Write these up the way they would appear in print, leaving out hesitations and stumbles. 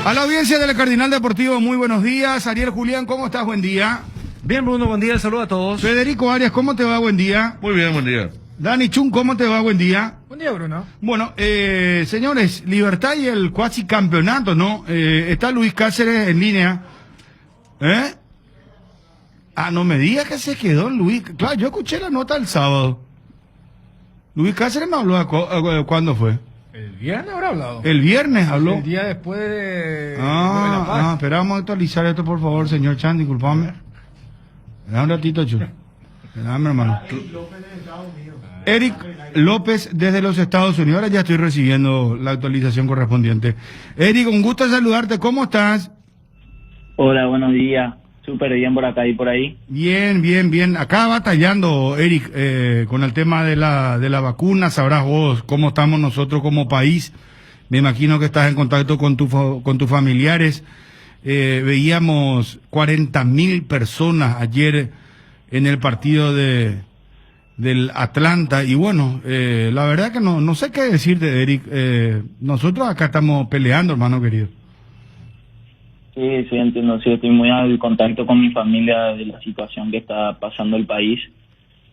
A la audiencia del Cardinal Deportivo, muy buenos días. Ariel Julián, ¿cómo estás? Buen día. Bien, Bruno, buen día, saludos a todos. Federico Arias, ¿cómo te va? Buen día. Muy bien, buen día. Dani Chun, ¿cómo te va? Buen día. Buen día, Bruno. Bueno, señores, Libertad y el cuasi campeonato, ¿no? Está Luis Cáceres en línea. No me digas que se quedó Luis. Claro, yo escuché la nota el sábado. Luis Cáceres no habló. ¿Cuándo fue? El viernes habrá hablado. El viernes habló. El día después de Ah, La Paz. espera, vamos a actualizar esto, por favor, señor Chan, disculpame. Da un ratito, chulo. Dame, hermano. Eric López desde los Estados Unidos. Ahora ya estoy recibiendo la actualización correspondiente. Eric, un gusto saludarte. ¿Cómo estás? Hola, buenos días. Súper bien por acá y por ahí. Bien, bien, bien. Acá batallando, Eric, con el tema de la vacuna. Sabrás vos cómo estamos nosotros como país. Me imagino que estás en contacto con tus familiares. Veíamos 40.000 personas ayer en el partido del Atlanta. Y bueno, la verdad que no sé qué decirte, Eric. Nosotros acá estamos peleando, hermano querido. Sí, entiendo. Sí, estoy muy al contacto con mi familia de la situación que está pasando el país.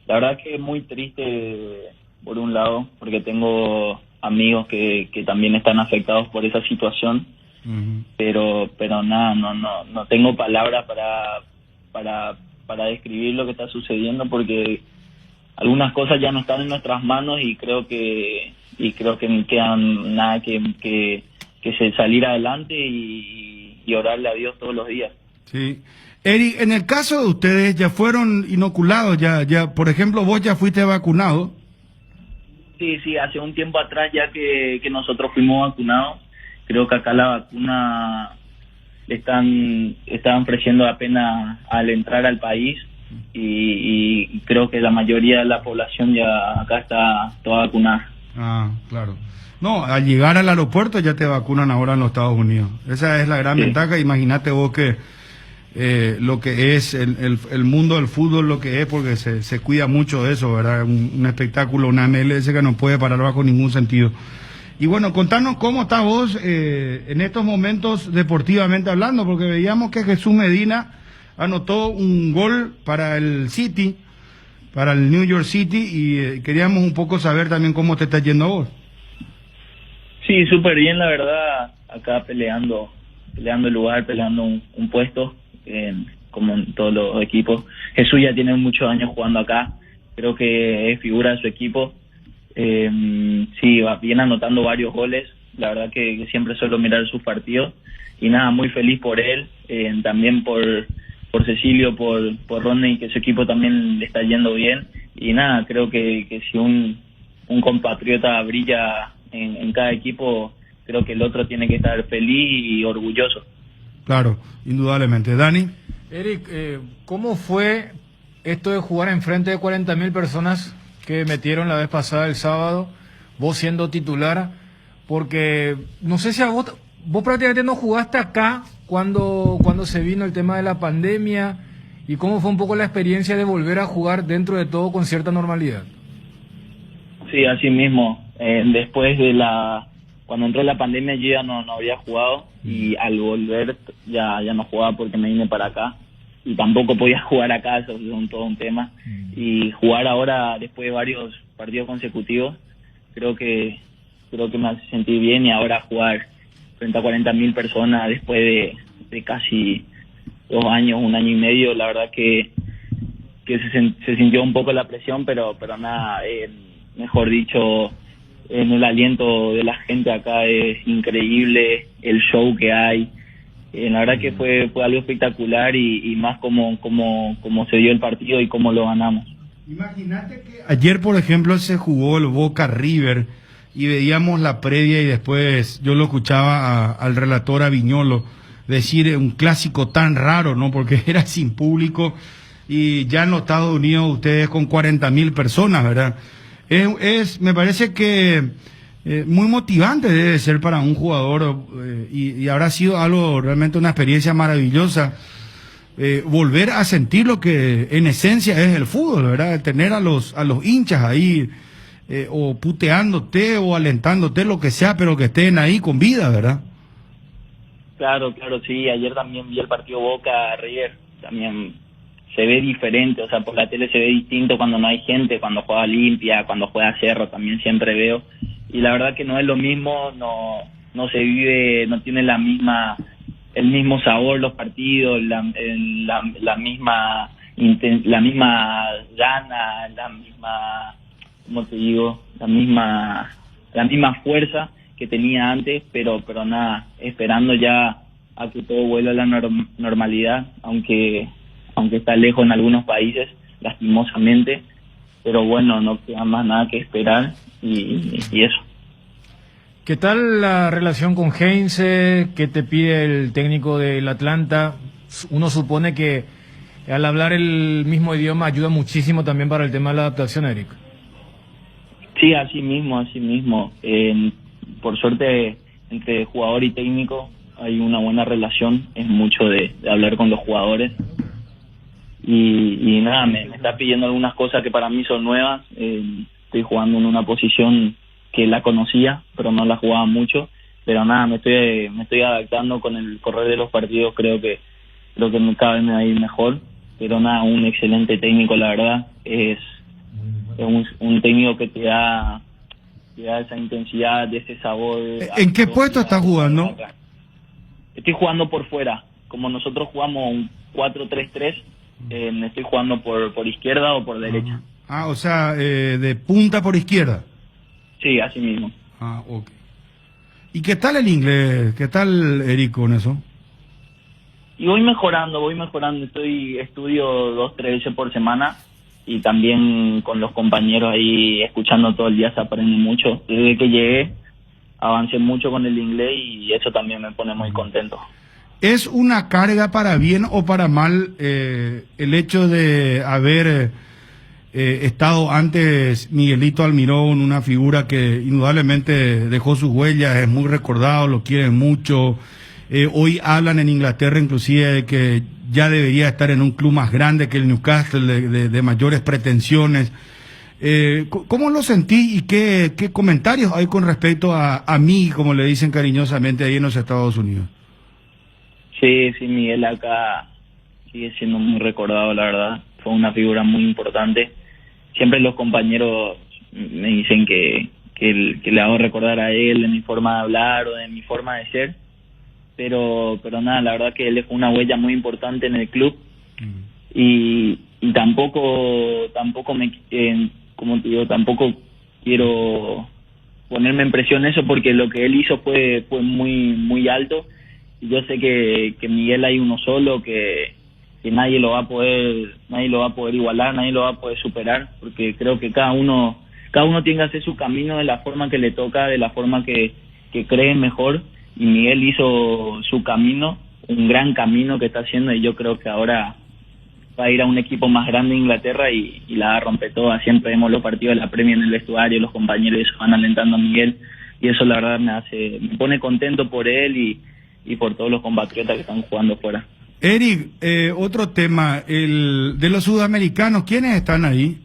La verdad que es muy triste, por un lado, porque tengo amigos que también están afectados por esa situación. Uh-huh. Pero nada, no tengo palabras para describir lo que está sucediendo, porque algunas cosas ya no están en nuestras manos y creo que no quedan nada que salir adelante y orarle a Dios todos los días. Sí. Eric, en el caso de ustedes, ¿ya fueron inoculados? Ya, por ejemplo, vos ya fuiste vacunado. Sí, hace un tiempo atrás ya que nosotros fuimos vacunados. Creo que acá la vacuna están ofreciendo apenas al entrar al país y creo que la mayoría de la población ya acá está toda vacunada. Ah, claro. No, al llegar al aeropuerto ya te vacunan ahora en los Estados Unidos. Esa es la gran ventaja. Imagínate vos que lo que es el mundo del fútbol, lo que es, porque se cuida mucho de eso, ¿verdad? Un espectáculo, una MLS que no puede parar bajo ningún sentido. Y bueno, contanos cómo estás vos en estos momentos deportivamente hablando, porque veíamos que Jesús Medina anotó un gol para el City, para el New York City, y queríamos un poco saber también cómo te está yendo a vos. Sí, súper bien, la verdad, acá peleando el lugar, peleando un puesto, como en todos los equipos. Jesús ya tiene muchos años jugando acá, creo que es figura de su equipo. Sí, viene anotando varios goles, la verdad que siempre suelo mirar sus partidos, y nada, muy feliz por él, también por Cecilio, por Rodney, que su equipo también le está yendo bien, y nada, creo que si un compatriota brilla en cada equipo, creo que el otro tiene que estar feliz y orgulloso. Claro, indudablemente. Dani. Eric, ¿cómo fue esto de jugar enfrente de 40.000 personas que metieron la vez pasada el sábado, vos siendo titular? Porque no sé si a vos prácticamente no jugaste acá cuando se vino el tema de la pandemia, y cómo fue un poco la experiencia de volver a jugar dentro de todo con cierta normalidad. Sí, así mismo. Después de cuando entró la pandemia yo ya no había jugado, y al volver ya no jugaba porque me vine para acá y tampoco podía jugar acá, eso es todo un tema. Y jugar ahora después de varios partidos consecutivos creo que me hace sentir bien, y ahora jugar frente a 40.000 personas después de casi 2 años, 1 año y medio, la verdad que se sintió un poco la presión, pero nada, mejor dicho, en el aliento de la gente acá es increíble, el show que hay. La verdad que fue algo espectacular, y más como se dio el partido y cómo lo ganamos. Imagínate que ayer, por ejemplo, se jugó el Boca River y veíamos la previa, y después yo lo escuchaba al relator, a Viñolo, decir un clásico tan raro, ¿no? Porque era sin público, y ya en los Estados Unidos ustedes con 40.000 personas, ¿verdad? Me parece que muy motivante debe ser para un jugador, y habrá sido algo, realmente una experiencia maravillosa, volver a sentir lo que en esencia es el fútbol, ¿verdad? Tener a los hinchas ahí, o puteándote o alentándote, lo que sea, pero que estén ahí con vida, ¿verdad? Claro, claro, sí. Ayer también vi el partido Boca River. También se ve diferente, o sea, por la tele se ve distinto cuando no hay gente, cuando juega Olimpia, cuando juega Cerro, también siempre veo. Y la verdad que no es lo mismo, no se vive, no tiene el mismo sabor los partidos, la misma gana, la misma, ¿cómo te digo? La misma fuerza que tenía antes, pero nada, esperando ya a que todo vuelva a la normalidad, aunque está lejos en algunos países, lastimosamente, pero bueno, no queda más nada que esperar y eso. ¿Qué tal la relación con Heinze? ¿Qué te pide el técnico del Atlanta? Uno supone que al hablar el mismo idioma ayuda muchísimo también para el tema de la adaptación, Eric. Sí, así mismo. Por suerte, entre jugador y técnico hay una buena relación, es mucho de hablar con los jugadores. Y nada, me está pidiendo algunas cosas que para mí son nuevas. Estoy jugando en una posición que la conocía, pero no la jugaba mucho. Pero nada, me estoy adaptando con el correr de los partidos. Creo que cada vez me va a ir mejor. Pero nada, un excelente técnico, la verdad. Es un técnico que te da esa intensidad, ese sabor. ¿En qué puesto estás jugando? Estoy jugando por fuera. Como nosotros jugamos un 4-3-3, estoy jugando por izquierda o por derecha. O sea, de punta por izquierda. Sí, así mismo. Ok. ¿Y qué tal el inglés? ¿Qué tal, Eric, con eso? Y voy mejorando. Estudio 2-3 veces por semana y también con los compañeros ahí escuchando todo el día se aprende mucho. Desde que llegué avancé mucho con el inglés y eso también me pone muy contento. ¿Es una carga para bien o para mal el hecho de haber estado antes Miguelito Almirón, una figura que indudablemente dejó sus huellas, es muy recordado, lo quieren mucho? Hoy hablan en Inglaterra inclusive de que ya debería estar en un club más grande que el Newcastle, de mayores pretensiones. ¿Cómo lo sentí y qué comentarios hay con respecto a mí, como le dicen cariñosamente ahí en los Estados Unidos? Sí, Miguel acá sigue siendo muy recordado, la verdad. Fue una figura muy importante. Siempre los compañeros me dicen que le hago recordar a él de mi forma de hablar o de mi forma de ser. Pero nada, la verdad que él dejó una huella muy importante en el club. Y tampoco como te digo, tampoco quiero ponerme en presión eso porque lo que él hizo fue muy alto. Yo sé que Miguel hay uno solo, que nadie lo va a poder igualar, nadie lo va a poder superar, porque creo que cada uno tiene que hacer su camino de la forma que le toca, de la forma que cree mejor, y Miguel hizo su camino, un gran camino que está haciendo, y yo creo que ahora va a ir a un equipo más grande de Inglaterra y la va a romper toda. Siempre vemos los partidos de la Premier en el vestuario, los compañeros van alentando a Miguel, y eso la verdad me pone contento por él y por todos los compatriotas que están jugando fuera. Eric, otro tema, de los sudamericanos, ¿quiénes están ahí?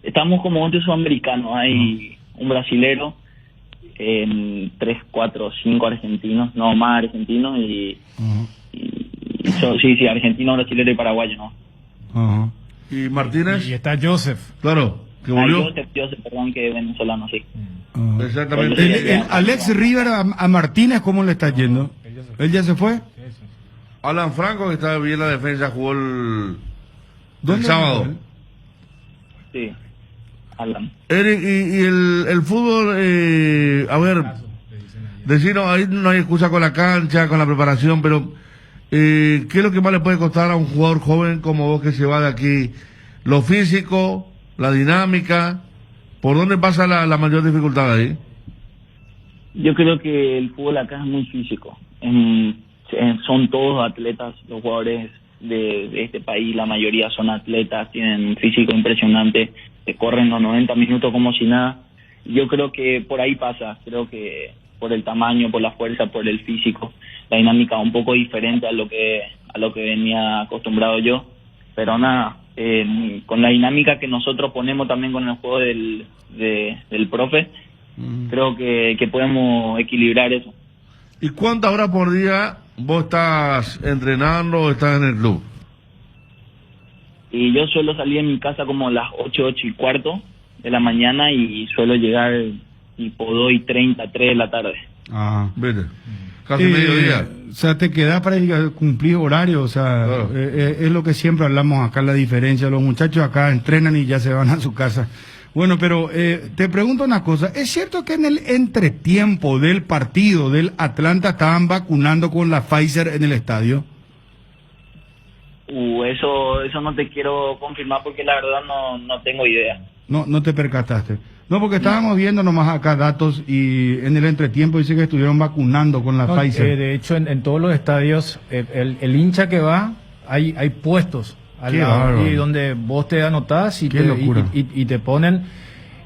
Estamos como 11 sudamericanos, hay un brasilero, 3, 4, 5 argentinos, no más argentinos, sí, argentino, brasilero y paraguayo, ¿no? ¿Y Martínez? Y está Joseph. Claro, que volvió. Joseph, perdón, que venezolano, sí. Exactamente. Alex Rivera a Martínez, ¿cómo le está yendo? ¿Él ya se fue? Alan Franco, que está bien en la defensa, jugó el ¿Dónde sábado. jugó él? Sí, Alan. Eric, y el fútbol, a ver, decirnos, ahí no hay excusa con la cancha, con la preparación, pero ¿qué es lo que más le puede costar a un jugador joven como vos que se va de aquí? Lo físico, la dinámica, ¿por dónde pasa la mayor dificultad ahí? Yo creo que el fútbol acá es muy físico. Son todos atletas, los jugadores de este país, la mayoría son atletas, tienen un físico impresionante, te corren los 90 minutos como si nada. Yo creo que por ahí pasa, creo que por el tamaño, por la fuerza, por el físico, la dinámica un poco diferente a lo que venía acostumbrado yo, pero nada, con la dinámica que nosotros ponemos también con el juego del profe, creo que podemos equilibrar eso. ¿Y cuántas horas por día vos estás entrenando o estás en el club? Y yo suelo salir de mi casa como a las 8:15 de la mañana y suelo llegar tipo 2:30, 3 de la tarde. Ah. ¿Viste? Casi mediodía. O sea, te queda para ir a cumplir horario, o sea, Claro. es lo que siempre hablamos acá, la diferencia. Los muchachos acá entrenan y ya se van a su casa. Bueno, pero te pregunto una cosa, ¿es cierto que en el entretiempo del partido del Atlanta estaban vacunando con la Pfizer en el estadio? Eso no te quiero confirmar porque la verdad no tengo idea. No te percataste. No, porque estábamos viendo nomás acá datos y en el entretiempo dice que estuvieron vacunando con la No, Pfizer. de hecho, en todos los estadios, el hincha que va, hay puestos al Qué lado, bárbaro. y donde vos te anotás y Qué te, locura. y te ponen.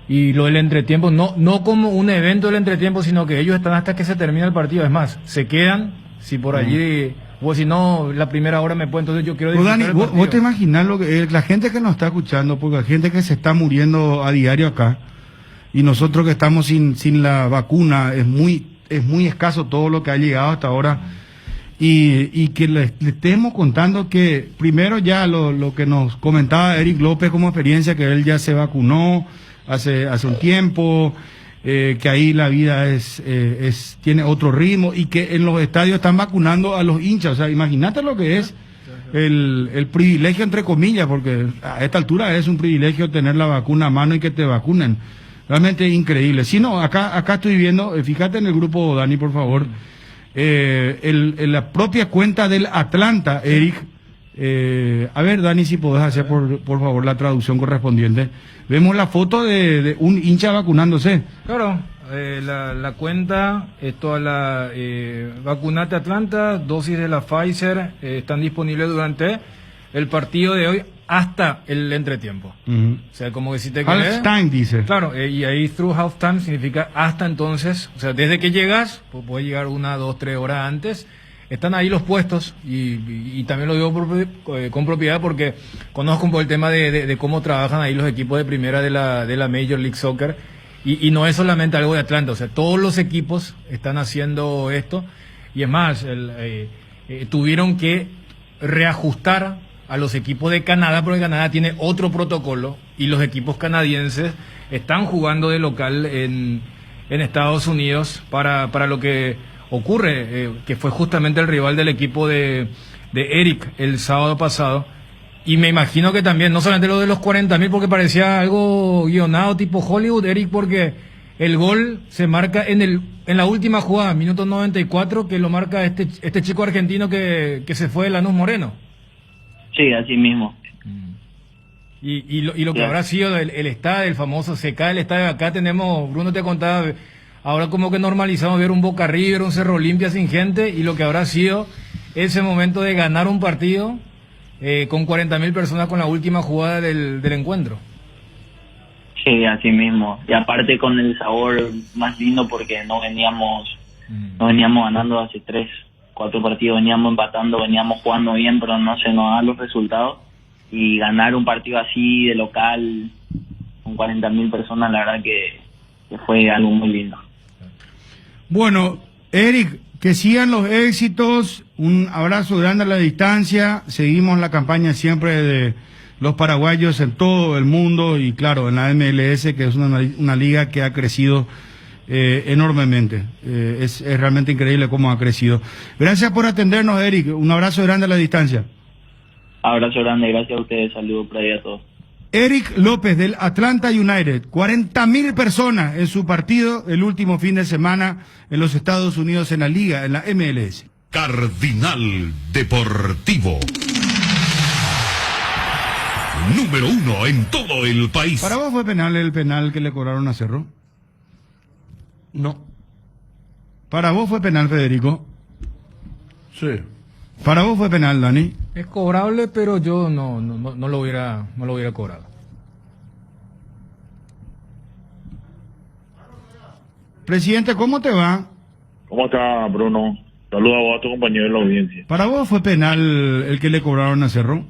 Y lo del entretiempo, no como un evento del entretiempo, sino que ellos están hasta que se termina el partido. Es más, se quedan, si por allí, o si no, la primera hora me puede, entonces yo quiero Pues, disfrutar Dani, el vos partido. te imaginás lo que la gente que nos está escuchando, porque hay gente que se está muriendo a diario acá, y nosotros que estamos sin la vacuna, es muy escaso todo lo que ha llegado hasta ahora, y que le estemos contando que primero ya lo que nos comentaba Eric López como experiencia, que él ya se vacunó hace un tiempo, que ahí la vida tiene otro ritmo, y que en los estadios están vacunando a los hinchas. O sea, imagínate lo que es el privilegio, entre comillas, porque a esta altura es un privilegio tener la vacuna a mano y que te vacunen. Realmente increíble. Si no, acá estoy viendo, fíjate en el grupo, Dani, por favor, en la propia cuenta del Atlanta, Eric. A ver, Dani, si podés hacer por favor la traducción correspondiente. Vemos la foto de un hincha vacunándose. Claro, la cuenta es toda la Vacunate Atlanta, dosis de la Pfizer, están disponibles durante el partido de hoy hasta el entretiempo. Ujú. O sea, como que si te querés... Halftime, dice. Claro, y ahí through halftime significa hasta entonces, o sea, desde que llegas, pues puedes llegar 1, 2, 3 horas antes. Están ahí los puestos y también lo digo con propiedad porque conozco un poco el tema de cómo trabajan ahí los equipos de primera de la Major League Soccer y no es solamente algo de Atlanta, o sea, todos los equipos están haciendo esto y es más, tuvieron que reajustar a los equipos de Canadá porque Canadá tiene otro protocolo y los equipos canadienses están jugando de local en Estados Unidos para lo que ocurre, que fue justamente el rival del equipo de Eric el sábado pasado. Y me imagino que también, no solamente lo de los 40.000, porque parecía algo guionado tipo Hollywood, Eric, porque el gol se marca en la última jugada, minuto 94, que lo marca este chico argentino que se fue de Lanús Moreno. Sí, así mismo. Y lo que Claro. habrá sido el estadio, el famoso, se cae el estadio. Acá tenemos, Bruno te contaba, ahora como que normalizamos ver un Boca River, un Cerro Olimpia sin gente, y lo que habrá sido ese momento de ganar un partido con 40.000 personas con la última jugada del encuentro. Sí, así mismo. Y aparte con el sabor más lindo porque no veníamos ganando hace 3, 4 partidos, veníamos empatando, veníamos jugando bien, pero no se nos dan los resultados. Y ganar un partido así de local con 40.000 personas, la verdad que fue algo muy lindo. Bueno, Eric, que sigan los éxitos, un abrazo grande a la distancia, seguimos la campaña siempre de los paraguayos en todo el mundo y claro, en la MLS, que es una liga que ha crecido enormemente, es realmente increíble cómo ha crecido. Gracias por atendernos, Eric, un abrazo grande a la distancia. Abrazo grande, gracias a ustedes, saludos por ahí a todos. Eric López del Atlanta United, 40.000 personas en su partido el último fin de semana en los Estados Unidos en la liga, en la MLS. Cardinal Deportivo. Número 1 en todo el país. ¿Para vos fue penal el penal que le cobraron a Cerro? No. ¿Para vos fue penal, Federico? Sí. ¿Para vos fue penal, Dani? Es cobrable, pero yo no lo hubiera cobrado. Presidente, ¿cómo te va? ¿Cómo está, Bruno? Saludos a vos, a tu compañero de la audiencia. ¿Para vos fue penal el que le cobraron a Cerro?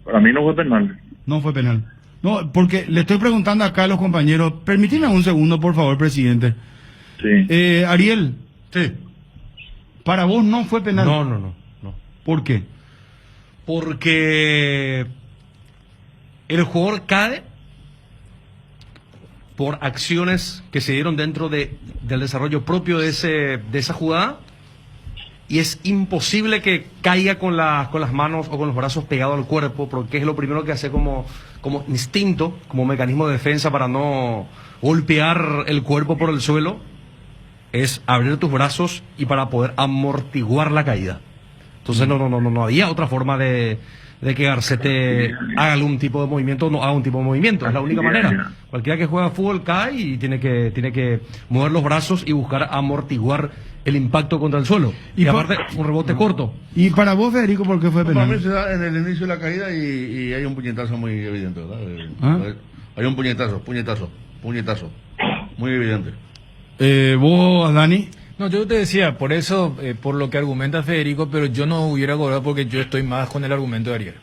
Para mí no fue penal. No fue penal. No, porque le estoy preguntando acá a los compañeros. Permíteme un segundo, por favor, presidente. Sí. Ariel, Sí. Para vos no fue penal. No. ¿Por qué? Porque el jugador cae por acciones que se dieron dentro del desarrollo propio de esa jugada, y es imposible que caiga con las manos o con los brazos pegados al cuerpo, porque es lo primero que hace como instinto, como mecanismo de defensa para no golpear el cuerpo por el suelo, es abrir tus brazos y para poder amortiguar la caída. Entonces no había otra forma de que Garcete haga algún tipo de movimiento, no haga un tipo de movimiento, es la única manera. Cualquiera que juega fútbol cae y tiene que mover los brazos y buscar amortiguar el impacto contra el suelo. Y aparte, un rebote corto. ¿Y para vos, Federico, por qué fue Para mí penal? se da en el inicio de la caída y hay un puñetazo muy evidente, ¿verdad? ¿Ah? Hay un puñetazo, muy evidente. ¿Vos, Dani? No, yo te decía, por eso, por lo que argumenta Federico, pero yo no hubiera cobrado porque yo estoy más con el argumento de Ariel.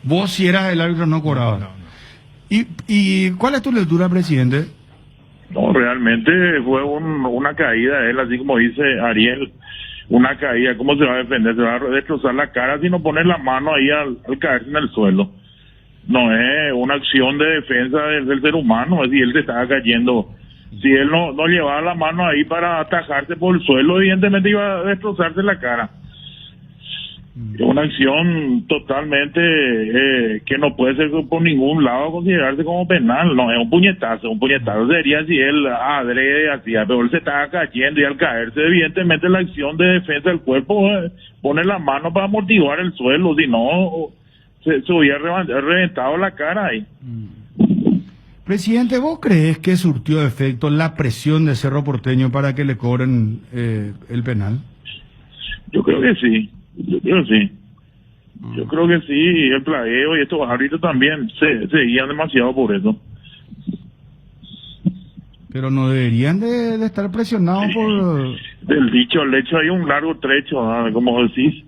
Vos, si eras el árbitro, no cobrabas. No. ¿Y cuál es tu lectura, presidente? No, realmente fue una caída de él, así como dice Ariel, una caída. ¿Cómo se va a defender? Se va a destrozar la cara si no pone la mano ahí al caerse en el suelo. No es una acción de defensa del ser humano, es decir, él se estaba cayendo. Si él no llevaba la mano ahí para atajarse por el suelo, evidentemente iba a destrozarse la cara. Es una acción totalmente que no puede ser por ningún lado considerarse como penal. No, es un puñetazo. Un puñetazo sería si él adrede hacía, pero él se estaba cayendo y al caerse, evidentemente la acción de defensa del cuerpo pone la mano para amortiguar el suelo, si no se hubiera reventado la cara ahí. Presidente, ¿vos crees que surtió efecto la presión de Cerro Porteño para que le cobren el penal? Yo creo que sí. Yo creo que sí, el plagueo y estos árbitros también se guían demasiado por eso. Pero no deberían de estar presionados por... Del dicho al hecho hay un largo trecho, ¿no? Como decís.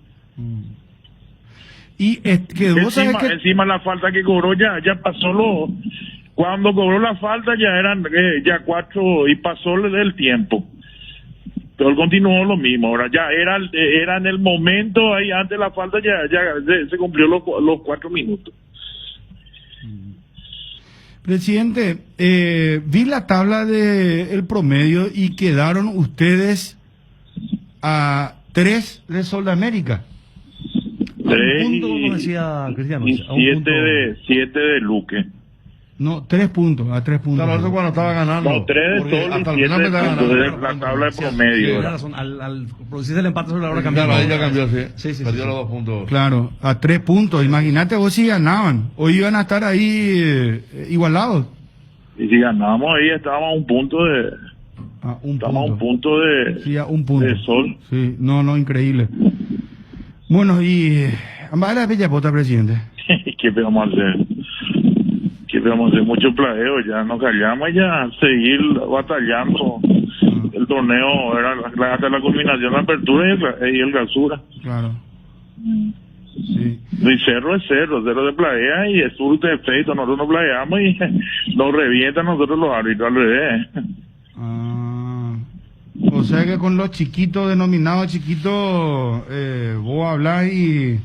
Y es que vos sabés que... Encima la falta que cobró ya pasó cuando cobró la falta ya eran ya 4 y pasó el tiempo. Pero él continuó lo mismo. Ahora ya era en el momento ahí antes de la falta ya se cumplió los 4 minutos. Presidente, vi la tabla de el promedio y quedaron ustedes a 3 de Sol de América. A un punto, como decía Cristiano. Y 7 de Luque. No, 3 puntos, a 3 puntos. Claro, eso cuando estaba ganando. No, 3 de Porque Sol hasta y el 7 final me de estaba puntos ganando. de la tabla de Sí, promedio. tiene ¿verdad? razón. Al producirse el empate sobre la hora cambió. Claro, ahí ya cambió, sí. Sí, Perdió sí. los 2 puntos. Claro, a 3 puntos. Imagínate vos si ganaban. Hoy iban a estar ahí igualados. Y si ganábamos ahí estábamos a un punto de... Estamos a un punto de... Sí, a un punto. De Sol. Sí, no, increíble. Bueno, y... Ambas la bella pota, presidente. ¿Qué vamos a hacer? Mucho plagueo, ya nos callamos y ya seguir batallando. El torneo era hasta la culminación, la apertura y el clausura. Claro. Sí. Y cerro es cerro de plaguea y es surte de efecto. Nosotros nos plagueamos y nos revientan nosotros los árbitros al revés. O sea que con los chiquitos, denominados chiquitos, vos hablás y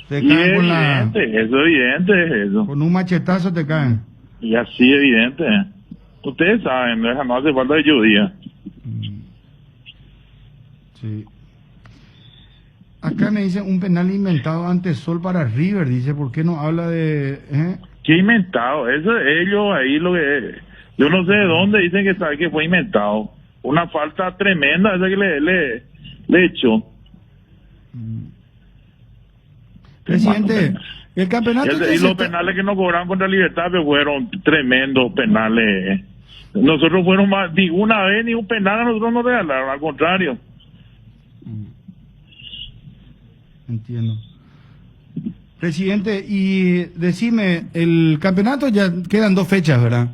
te Y caen es con la... evidente, eso es evidente, eso. Con un machetazo te caen. Y así evidente. Ustedes saben, no hace falta de lluvia. Sí. Acá me dice un penal inventado ante Sol para River. Dice, ¿por qué no habla de...? ¿Qué inventado? Eso ellos ahí lo que... Yo no sé de dónde dicen que fue inventado. Una falta tremenda esa que le echó. Presidente, el campeonato... Y los penales que nos cobraron contra Libertad pues, fueron tremendos penales. Nosotros fueron más, ni una vez ni un penal a nosotros nos regalaron, al contrario. Entiendo. Presidente, y decime, el campeonato ya quedan 2 fechas, ¿verdad?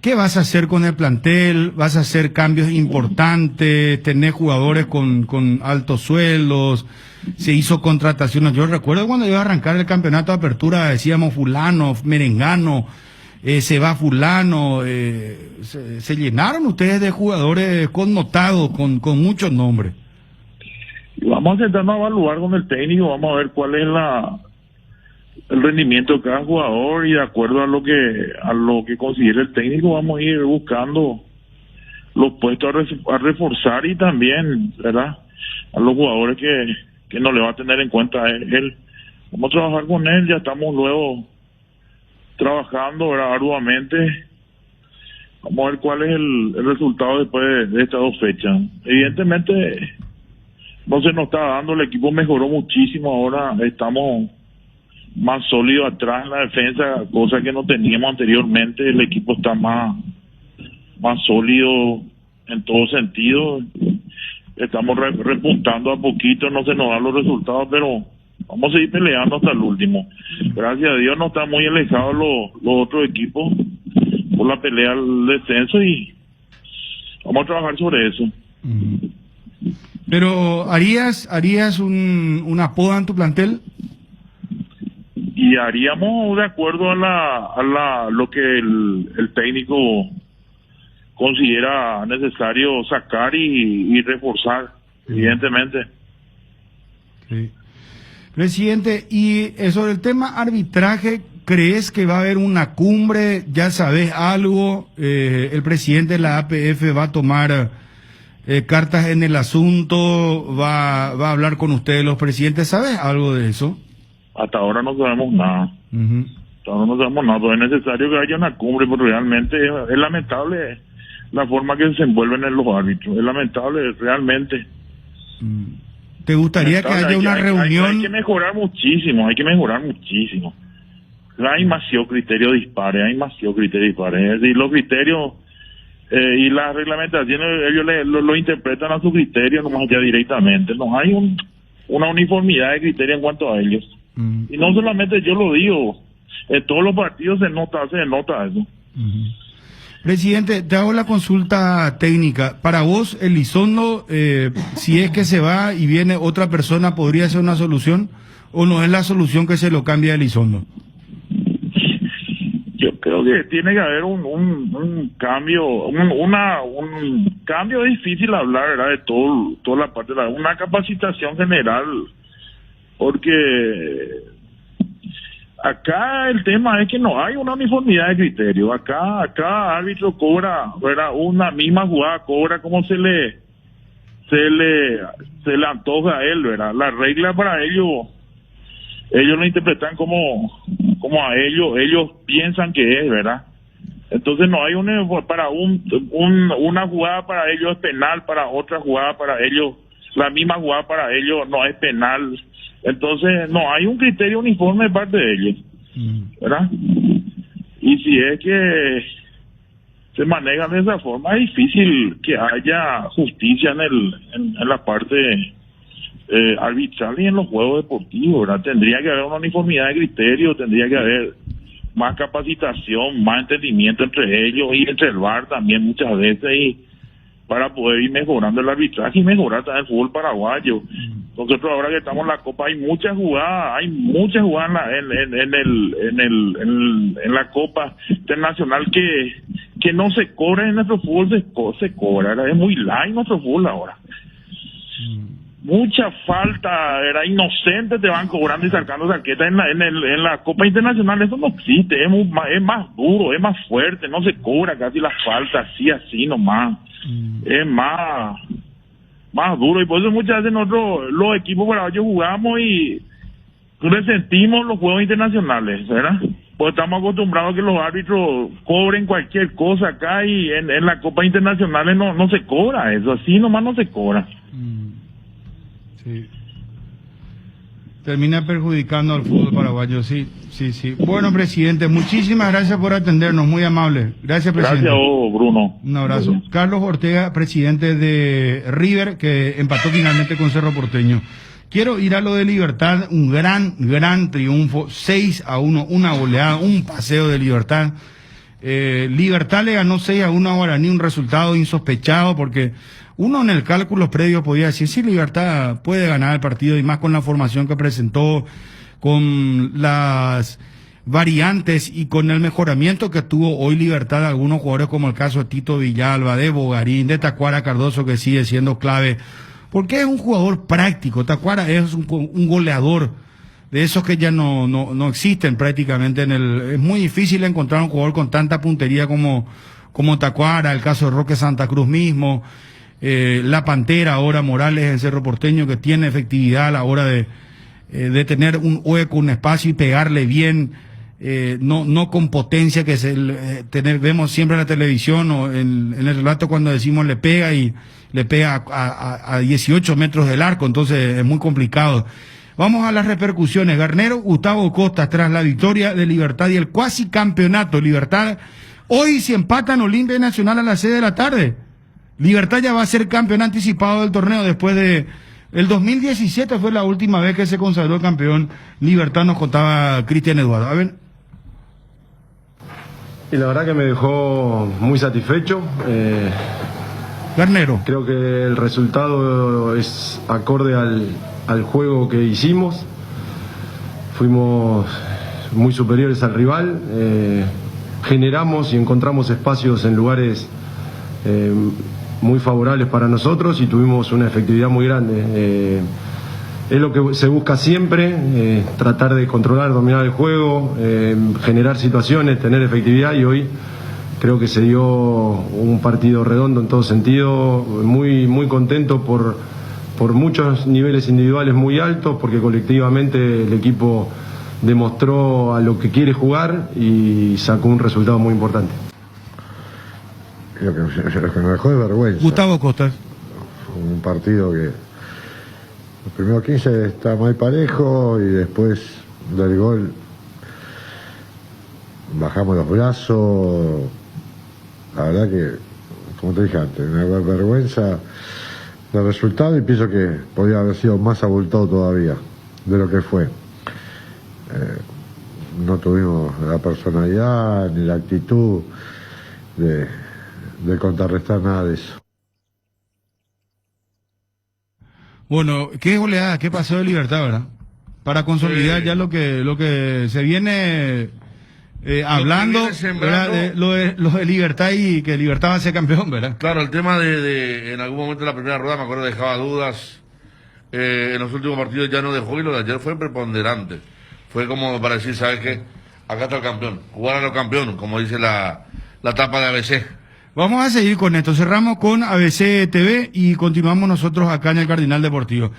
¿Qué vas a hacer con el plantel? ¿Vas a hacer cambios importantes? ¿Tenés jugadores con altos sueldos? ¿Se hizo contrataciones? Yo recuerdo cuando iba a arrancar el campeonato de apertura, decíamos fulano, merengano, se va fulano. Se llenaron ustedes de jugadores connotados, con muchos nombres. Y vamos a intentar evaluar con el técnico, vamos a ver cuál es el rendimiento de cada jugador, y de acuerdo a lo que considere el técnico vamos a ir buscando los puestos a reforzar, y también, ¿verdad?, a los jugadores que no le va a tener en cuenta a él. Vamos a trabajar con él, ya estamos luego trabajando, ¿verdad?, arduamente. Vamos a ver cuál es el resultado después de estas 2 fechas. Evidentemente no se nos está dando, el equipo mejoró muchísimo, ahora estamos más sólidos atrás en la defensa, cosa que no teníamos anteriormente. El equipo está más sólido en todo sentido. Estamos repuntando a poquito, no se nos dan los resultados, pero vamos a seguir peleando hasta el último. Gracias a Dios no están muy alejados los otros equipos por la pelea al descenso, y vamos a trabajar sobre eso. Pero ¿harías una poda en tu plantel? Y haríamos de acuerdo a lo que el técnico considera necesario sacar y reforzar, evidentemente. Sí. Presidente, y sobre el tema arbitraje, ¿crees que va a haber una cumbre? ¿Ya sabes algo? ¿El presidente de la APF va a tomar cartas en el asunto? ¿Va a hablar con ustedes los presidentes? ¿Sabes algo de eso? Hasta ahora no sabemos nada. Hasta ahora no sabemos nada, pero es necesario que haya una cumbre, porque realmente es lamentable la forma que se envuelven en los árbitros. Es lamentable, realmente. ¿Te gustaría que haya una reunión? Hay que mejorar muchísimo, Hay demasiado criterio dispare, Es decir, los criterios y las reglamentaciones, ellos lo interpretan a su criterio, nomás ya directamente. No hay una uniformidad de criterio en cuanto a ellos. Y no solamente yo lo digo, en todos los partidos se nota eso. Presidente, te hago la consulta técnica. Para vos, Elizondo, si es que se va y viene otra persona, ¿podría ser una solución? ¿O no es la solución que se lo cambie a Elizondo? Yo creo que tiene que haber un cambio, un cambio difícil hablar, ¿verdad?, de toda la parte, una capacitación general, porque acá el tema es que no hay una uniformidad de criterio. Acá árbitro cobra, ¿verdad?, una misma jugada, cobra como se le antoja a él, ¿verdad? La regla para ellos lo interpretan como a ellos piensan que es, ¿verdad? Entonces no hay una jugada para ellos es penal, para otra jugada para ellos, la misma jugada para ellos no es penal. Entonces no hay un criterio uniforme de parte de ellos, ¿verdad? Y si es que se manejan de esa forma, es difícil que haya justicia en la parte arbitral y en los juegos deportivos, ¿verdad? Tendría que haber una uniformidad de criterio, tendría que haber más capacitación, más entendimiento entre ellos y entre el VAR también muchas veces, y para poder ir mejorando el arbitraje y mejorar también el fútbol paraguayo. Nosotros ahora que estamos en la Copa hay muchas jugadas en la Copa Internacional que no se cobra. En nuestro fútbol se cobra, es muy light nuestro fútbol ahora. Mucha falta, era inocente, te van cobrando y sacando tarjetas en la Copa Internacional. Eso no existe, es más duro, es más fuerte, no se cobra casi las faltas así nomás. Es más duro, y por eso muchas veces nosotros los equipos paraguayos jugamos y resentimos los juegos internacionales, ¿verdad? Pues estamos acostumbrados a que los árbitros cobren cualquier cosa acá, y en la Copa Internacional no se cobra eso, así nomás no se cobra. Sí. Termina perjudicando al fútbol paraguayo, sí. Bueno, presidente, muchísimas gracias por atendernos, muy amable. Gracias, presidente. Gracias a vos, Bruno. Un abrazo. Gracias. Carlos Ortega, presidente de River, que empató finalmente con Cerro Porteño. Quiero ir a lo de Libertad, un gran triunfo, 6-1, una goleada, un paseo de Libertad. Libertad le ganó 6-1 a Guaraní, un resultado insospechado, porque uno en el cálculo previo podía decir, sí, Libertad puede ganar el partido, y más con la formación que presentó, con las variantes y con el mejoramiento que tuvo hoy Libertad de algunos jugadores, como el caso de Tito Villalba, de Bogarín, de Tacuara Cardoso, que sigue siendo clave porque es un jugador práctico. Tacuara es un goleador de esos que ya no existen prácticamente es muy difícil encontrar un jugador con tanta puntería como Tacuara, el caso de Roque Santa Cruz mismo, la Pantera ahora Morales en Cerro Porteño, que tiene efectividad a la hora de tener un hueco, un espacio y pegarle bien, no con potencia que vemos siempre en la televisión o en el relato cuando decimos le pega y le pega a 18 metros del arco, entonces es muy complicado. Vamos a las repercusiones. Garnero, Gustavo Costa, tras la victoria de Libertad y el cuasi campeonato. Libertad, hoy si empatan Olimpia y Nacional a las 6 de la tarde, Libertad ya va a ser campeón anticipado del torneo después de... El 2017 fue la última vez que se consagró campeón Libertad, nos contaba Cristian Eduardo. A ver. Y la verdad que me dejó muy satisfecho. Garnero. Creo que el resultado es acorde al juego que hicimos. Fuimos muy superiores al rival. Generamos y encontramos espacios en lugares muy favorables para nosotros y tuvimos una efectividad muy grande. Es lo que se busca siempre, tratar de controlar, dominar el juego, generar situaciones, tener efectividad, y hoy creo que se dio un partido redondo en todo sentido, muy contento por muchos niveles individuales muy altos, porque colectivamente el equipo demostró a lo que quiere jugar y sacó un resultado muy importante. Lo que me dejó de vergüenza. Gustavo Costa. Un partido que los primeros 15 está muy parejo y después del gol bajamos los brazos. La verdad que, como te dije antes, me da vergüenza del resultado y pienso que podía haber sido más abultado todavía de lo que fue. No tuvimos la personalidad ni la actitud de contrarrestar nada de eso. Bueno, qué goleada, qué pasó de Libertad, ¿verdad? Para consolidar ya lo que se viene hablando, ¿verdad? Lo de Libertad y que Libertad va a ser campeón, ¿verdad? Claro, el tema de en algún momento de la primera rueda, me acuerdo, dejaba dudas. En los últimos partidos ya no dejó, y lo de ayer fue preponderante. Fue como para decir, ¿sabes qué? Acá está el campeón. Jugar a los campeones, como dice la tapa de ABC. Vamos a seguir con esto. Cerramos con ABC TV y continuamos nosotros acá en el Cardinal Deportivo.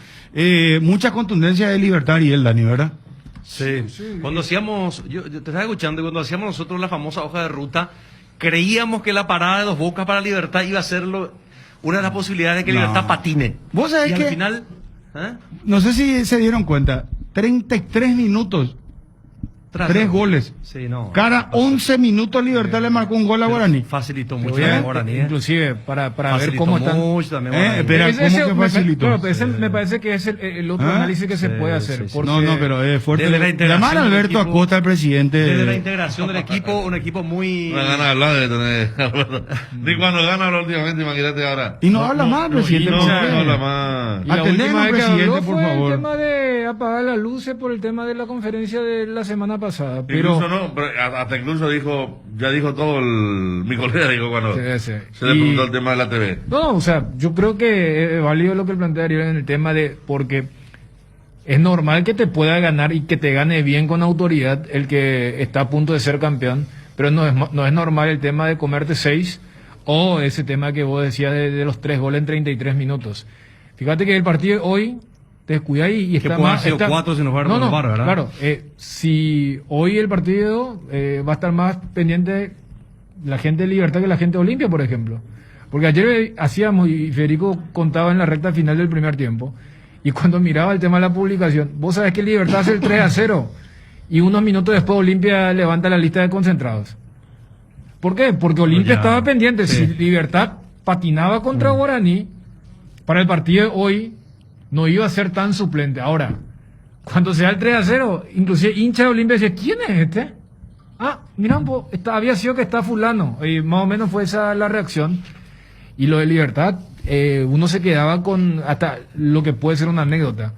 Mucha contundencia de Libertad y el Dani, ¿verdad? Sí. Cuando hacíamos, yo te estaba escuchando, y cuando hacíamos nosotros la famosa hoja de ruta, creíamos que la parada de Dos Bocas para Libertad iba a ser una de las posibilidades de que Libertad patine. Vos sabés y que al final, no sé si se dieron cuenta, 33 minutos. 3 goles. Sí, no. Cada 11 minutos Libertad le marcó un gol a Guaraní. Facilitó mucho a Guaraní. Inclusive, para ver cómo están. Espera, ¿cómo que facilitó? Claro, pero ese me parece que es el otro análisis que se puede hacer. Sí. Porque... No, pero es fuerte. Llamar a Alberto Acosta, el presidente. Desde la integración del equipo, un equipo muy... No gana hablar de tener... Ni cuando gana últimamente, imagínate ahora. Y no habla más, presidente. No habla más. Y la última vez que habló por fue favor. el tema de apagar las luces por el tema de la conferencia de la semana pasada. Incluso hasta incluso ya dijo todo mi colega, dijo cuando se le preguntó el tema de la TV. No, o sea, yo creo que es válido lo que plantea Ariel en el tema porque es normal que te pueda ganar y que te gane bien con autoridad el que está a punto de ser campeón, pero no es normal el tema de comerte 6 o ese tema que vos decías de los 3 goles en 33 minutos. Fíjate que el partido hoy te descuida y está más... Que 4 si nos va a no, ¿verdad? Claro, si hoy el partido va a estar más pendiente la gente de Libertad que la gente de Olimpia, por ejemplo. Porque ayer hacíamos, y Federico contaba en la recta final del primer tiempo, y cuando miraba el tema de la publicación, vos sabés que Libertad hace el 3-0, y unos minutos después Olimpia levanta la lista de concentrados. ¿Por qué? Porque Olimpia estaba pendiente. Sí. Si Libertad patinaba contra Guaraní, para el partido de hoy no iba a ser tan suplente. Ahora, cuando se da el 3-0, inclusive hincha de Olimpia decía, ¿quién es este? Mira, había sido que está fulano. Y más o menos fue esa la reacción. Y lo de Libertad, uno se quedaba con hasta lo que puede ser una anécdota.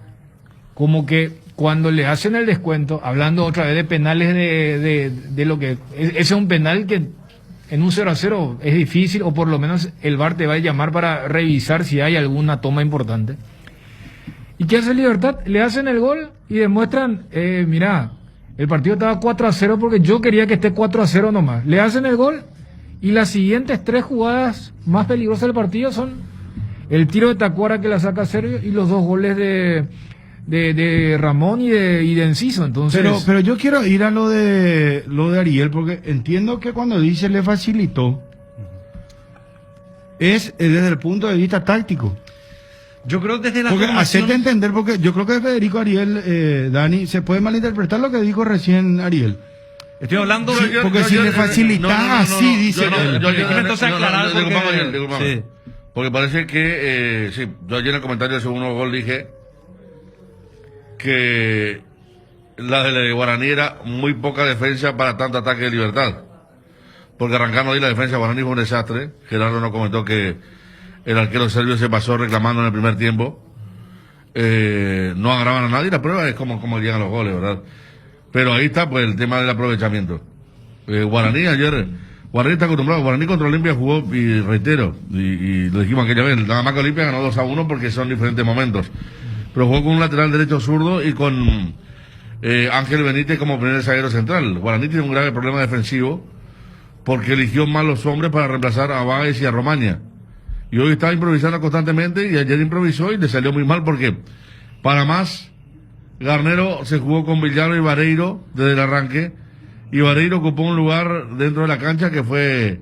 Como que cuando le hacen el descuento, hablando otra vez de penales de lo que... Ese es un penal que en un 0-0 es difícil, o por lo menos el VAR te va a llamar para revisar si hay alguna toma importante. ¿Y qué hace Libertad? Le hacen el gol y demuestran, mirá, el partido estaba 4-0 porque yo quería que esté 4-0 nomás. Le hacen el gol y las siguientes 3 jugadas más peligrosas del partido son el tiro de Tacuara que la saca Servio y los 2 goles de Ramón y de Enciso. Entonces, pero yo quiero ir a lo de Ariel, porque entiendo que cuando dice le facilitó es desde el punto de vista táctico. Yo creo que desde la Porque formación... hacerte entender, porque yo creo que Federico Ariel, Dani, se puede malinterpretar lo que dijo recién Ariel. Estoy hablando Sí, porque si le facilitas así, dice él. Sí. Porque parece que, sí, yo ayer en el comentario del segundo gol dije que la de Guaraní era muy poca defensa para tanto ataque de Libertad. Porque arrancando ahí la defensa de Guaraní fue un desastre. Gerardo nos comentó que el arquero serbio se pasó reclamando en el primer tiempo. No agarraban a nadie, la prueba es como llegan los goles, ¿verdad? Pero ahí está pues el tema del aprovechamiento. Guaraní ayer, Guaraní está acostumbrado, Guaraní contra Olimpia jugó, y reitero, y lo dijimos aquella vez, nada más que Olimpia ganó 2-1 porque son diferentes momentos. Pero jugó con un lateral derecho zurdo y con Ángel Benítez como primer zaguero central. Guaraní tiene un grave problema defensivo porque eligió mal los hombres para reemplazar a Báez y a Romaña. Y hoy está improvisando constantemente y ayer improvisó y le salió muy mal porque para más Garnero se jugó con Villalba y Vareiro desde el arranque y Vareiro ocupó un lugar dentro de la cancha que fue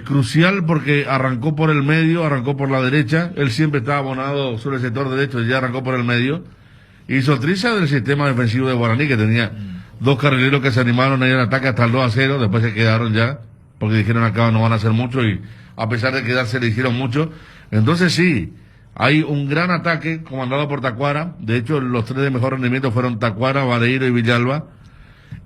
crucial porque arrancó por el medio, arrancó por la derecha, él siempre estaba abonado sobre el sector derecho y ya arrancó por el medio, hizo triza del sistema defensivo de Guaraní que tenía 2 carrileros que se animaron a ir en ataque hasta el 2-0, después se quedaron ya porque dijeron acá no van a hacer mucho y a pesar de quedarse le dijeron mucho. Entonces sí, hay un gran ataque comandado por Tacuara, de hecho los 3 de mejor rendimiento fueron Tacuara, Vareiro y Villalba,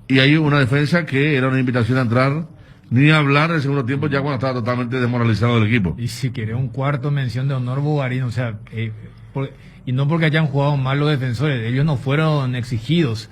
y hay una defensa que era una invitación a entrar, ni hablar del segundo tiempo ya cuando estaba totalmente desmoralizado el equipo. y si querés un cuarto mención de honor Bugarín, o sea, y no porque hayan jugado mal los defensores, ellos no fueron exigidos.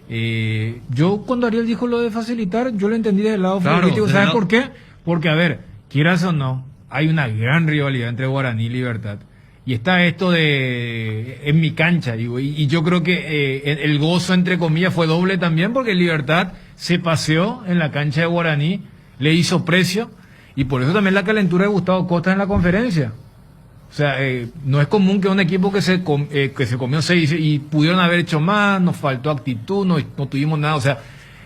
Yo cuando Ariel dijo lo de facilitar, yo lo entendí del lado futbolístico. ¿Sabes por qué? Porque, a ver, quieras o no, hay una gran rivalidad entre Guaraní y Libertad. Y está esto de en mi cancha, digo, y yo creo que el gozo, entre comillas, fue doble también, porque Libertad se paseó en la cancha de Guaraní, le hizo precio, y por eso también la calentura de Gustavo Costa en la conferencia. O sea, no es común que un equipo que se comió 6 y pudieron haber hecho más, nos faltó actitud, no tuvimos nada. O sea,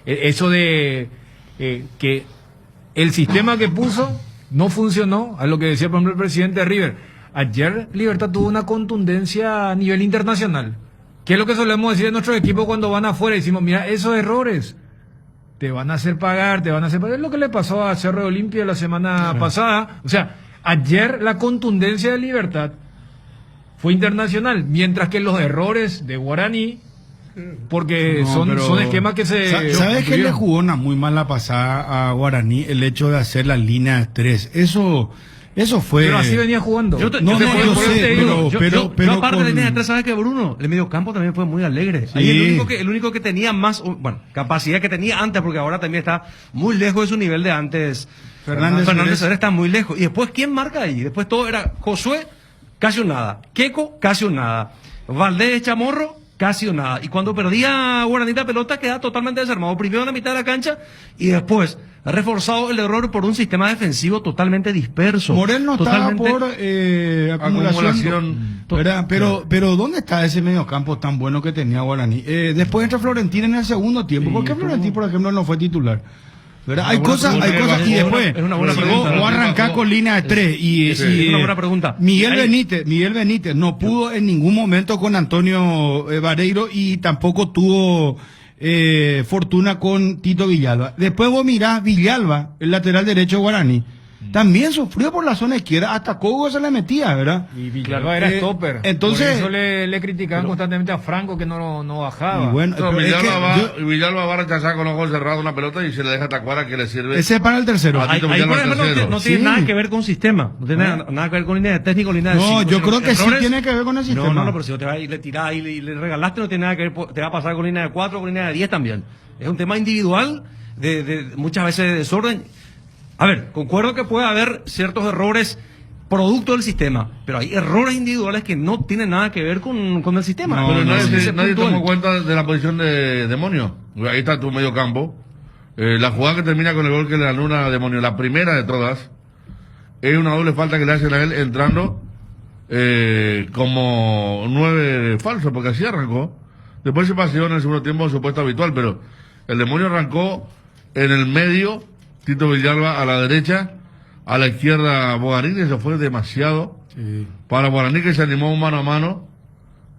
eso de que el sistema que puso no funcionó, a lo que decía, por ejemplo, el presidente de River. Ayer Libertad tuvo una contundencia a nivel internacional. ¿Qué es lo que solemos decir de nuestros equipos cuando van afuera? Decimos, mira, esos errores te van a hacer pagar, Es lo que le pasó a Cerro de Olimpia la semana pasada. O sea, ayer la contundencia de Libertad fue internacional, mientras que los errores de Guaraní, porque son esquemas que se... ¿Sabes qué le jugó una muy mala pasada a Guaraní? El hecho de hacer la línea de 3. Eso fue... Pero así venía jugando. Yo sé, pero aparte de la línea de 3, ¿sabes qué, Bruno? El mediocampo también fue muy alegre. Sí. Ahí el único que tenía más, capacidad que tenía antes, porque ahora también está muy lejos de su nivel de antes. Fernández ahora está muy lejos. Y después, ¿quién marca ahí? Después todo era Josué, casi un nada. Queco, casi un nada. Valdés, Chamorro, casi un nada. Y cuando perdía Guaraní la pelota, queda totalmente desarmado. Primero en la mitad de la cancha y después ha reforzado el error por un sistema defensivo totalmente disperso. Morel no estaba por acumulación. ¿Verdad? Pero ¿dónde está ese mediocampo tan bueno que tenía Guaraní? Después entra Florentín en el segundo tiempo. ¿Por qué Florentín, por ejemplo, no fue titular? ¿Verdad? Hay cosas, y después o arrancar con línea de 3 es una buena pregunta. Miguel Benítez no pudo en ningún momento con Antonio Vareiro y tampoco tuvo fortuna con Tito Villalba. Después vos mirás Villalba, el lateral derecho de Guaraní, también sufrió por la zona izquierda, hasta Cogo se le metía, ¿verdad? Y Villalba era stopper. Entonces, por eso le criticaban constantemente a Franco que no bajaba. Y bueno, Villalba va a rechazar con los ojos cerrados una pelota y se le deja a Tacuara que le sirve. Ese es para el tercero. Ahí, por ejemplo, no tiene nada que ver con sistema. No tiene nada que ver con línea de técnico, línea de No, yo creo que sí tiene que ver con el sistema. No, pero si te vas y le tirás y le regalaste, no tiene nada que ver. Te va a pasar con línea de 4 o con línea de 10 también. Es un tema individual, de muchas veces de desorden. A ver, concuerdo que puede haber ciertos errores producto del sistema, pero hay errores individuales que no tienen nada que ver con el sistema. No, Pero nadie, nadie puntual. tomó cuenta de la posición de Demonio. Ahí está tu medio campo. La jugada que termina con el gol que le anula a Demonio, la primera de todas, es una doble falta que le hacen a él entrando como 9 falso, porque así arrancó. Después se paseó en el segundo tiempo su puesto habitual, pero el Demonio arrancó en el medio, Tito Villalba a la derecha, a la izquierda Bogarín, y eso fue demasiado para Guaraní, que se animó mano a mano,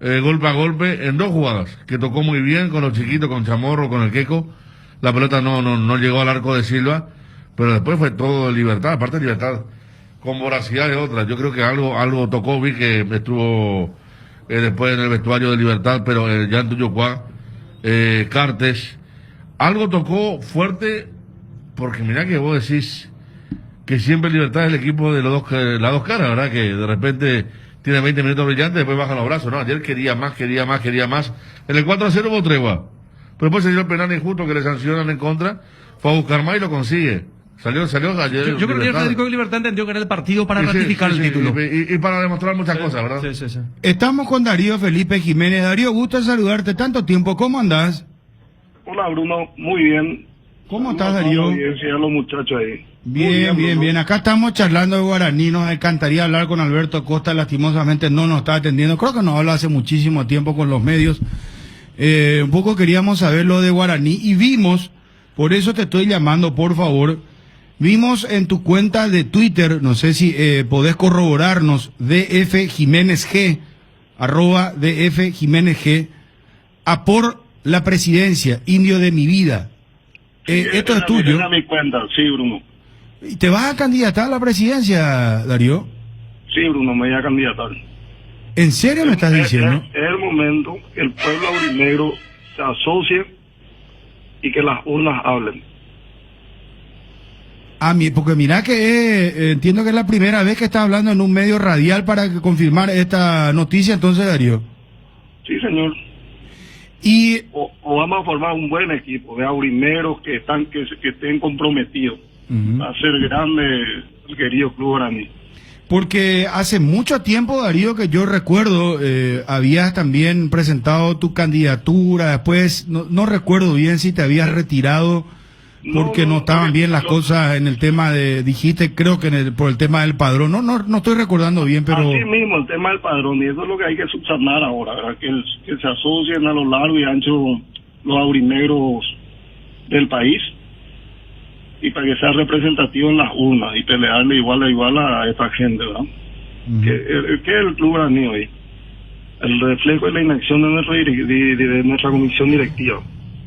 golpe a golpe, en 2 jugadas, que tocó muy bien con los chiquitos, con Chamorro, con el Queco. La pelota no llegó al arco de Silva, pero después fue todo de Libertad, aparte de Libertad, con voracidad de otras. Yo creo que algo tocó, vi que estuvo después en el vestuario de Libertad, pero ya en Tuyocuá, Cartes, algo tocó fuerte, porque mirá que vos decís que siempre Libertad es el equipo de las dos caras, ¿verdad? Que de repente tiene 20 minutos brillantes, después bajan los brazos, ¿no? Ayer quería más. En el 4-0 hubo tregua, pero después se dio el penal injusto que le sancionan en contra, fue a buscar más y lo consigue. Salió ayer. Yo creo que el Atlético de Libertad entendió que era el partido para ratificar el título. Y para demostrar muchas cosas, ¿verdad? Sí. Estamos con Darío Felipe Jiménez. Darío, gusto saludarte tanto tiempo. ¿Cómo andás? Hola Bruno, muy bien. ¿Cómo estás, Darío? Muy bien, sí, a los muchachos ahí. Bien. Acá estamos charlando de Guaraní. Nos encantaría hablar con Alberto Costa. Lastimosamente no nos está atendiendo. Creo que nos habla hace muchísimo tiempo con los medios. Un poco queríamos saber lo de Guaraní y vimos, por eso te estoy llamando, por favor. Vimos en tu cuenta de Twitter, no sé si podés corroborarnos, DF Jiménez G, @DF Jiménez G, a por la presidencia, indio de mi vida. Esto es tuyo. A mi cuenta, sí, Bruno. ¿Te vas a candidatar a la presidencia, Darío? Sí, Bruno, me voy a candidatar. ¿En serio me estás diciendo? Es el momento que el pueblo aurinegro se asocie y que las urnas hablen. Porque mira que entiendo que es la primera vez que estás hablando en un medio radial para confirmar esta noticia, entonces, Darío. Sí, señor. Y o vamos a formar un buen equipo de aurineros que estén comprometidos a hacer grande el querido Club Guaraní. Porque hace mucho tiempo, Darío, que yo recuerdo, habías también presentado tu candidatura, después no recuerdo bien si te habías retirado porque no estaban bien las cosas en el tema dijiste, creo que por el tema del padrón, no estoy recordando bien, pero... Así mismo, el tema del padrón, y eso es lo que hay que subsanar ahora, ¿verdad? Que se asocien a lo largo y ancho los aurinegros del país, y para que sea representativo en las urnas, y pelearle igual a igual a esta gente, ¿verdad? Que es el Club Guaraní hoy, el reflejo de la inacción de nuestra comisión directiva,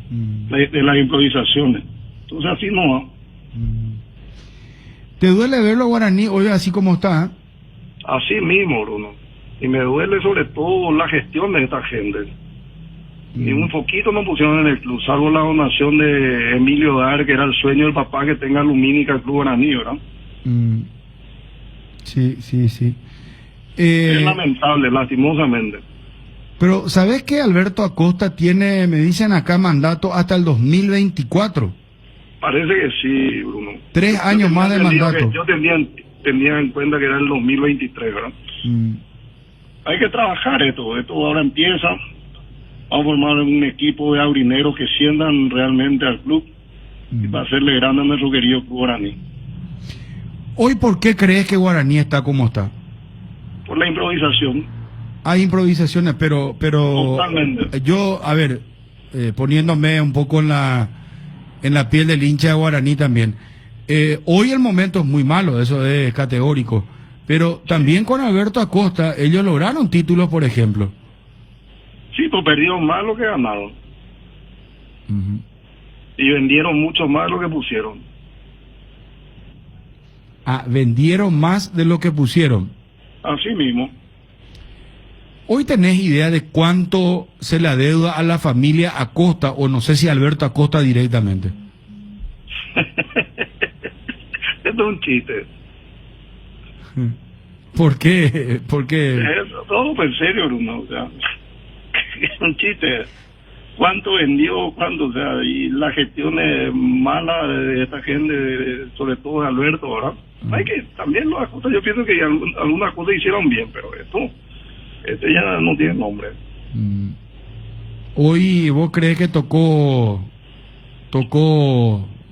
de las improvisaciones. Entonces así no va. ¿Te duele verlo Guaraní hoy así como está? Así mismo, Bruno. Y me duele sobre todo la gestión de esta gente. Ni un poquito no pusieron en el club, salvo la donación de Emilio Dar, que era el sueño del papá que tenga Lumínica el Club Guaraní, ¿verdad? Sí. Es lamentable, lastimosamente. Pero, ¿sabes qué? Alberto Acosta tiene, me dicen acá, mandato hasta el 2024. Parece que sí, Bruno. 3 años más de mandato. Yo tenía en cuenta que era el 2023, ¿verdad? Hay que trabajar esto ahora empieza. Vamos a formar un equipo de aurineros que sientan realmente al club y para hacerle grande a nuestro querido Club Guaraní. ¿Hoy por qué crees que Guaraní está como está? Por la improvisación. Hay improvisaciones, pero Totalmente. yo, a ver, poniéndome un poco en la piel del hincha de Guaraní también. Hoy el momento es muy malo, eso es categórico. Pero también con Alberto Acosta, ellos lograron títulos, por ejemplo. Sí, pues perdieron más lo que ganaron. Y vendieron mucho más lo que pusieron. Vendieron más de lo que pusieron. Así mismo. ¿Hoy tenés idea de cuánto se le adeuda a la familia Acosta, o no sé si Alberto Acosta directamente? Esto es un chiste. ¿Por qué? Todo en serio, Bruno. O sea, es un chiste. cuánto vendió, cuánto, o sea, y la gestión es mala de esta gente, sobre todo de Alberto, ¿verdad? Hay que también las cosas, yo pienso que algunas cosas hicieron bien, pero esto ya no tiene nombre. Hoy, ¿vos crees que tocó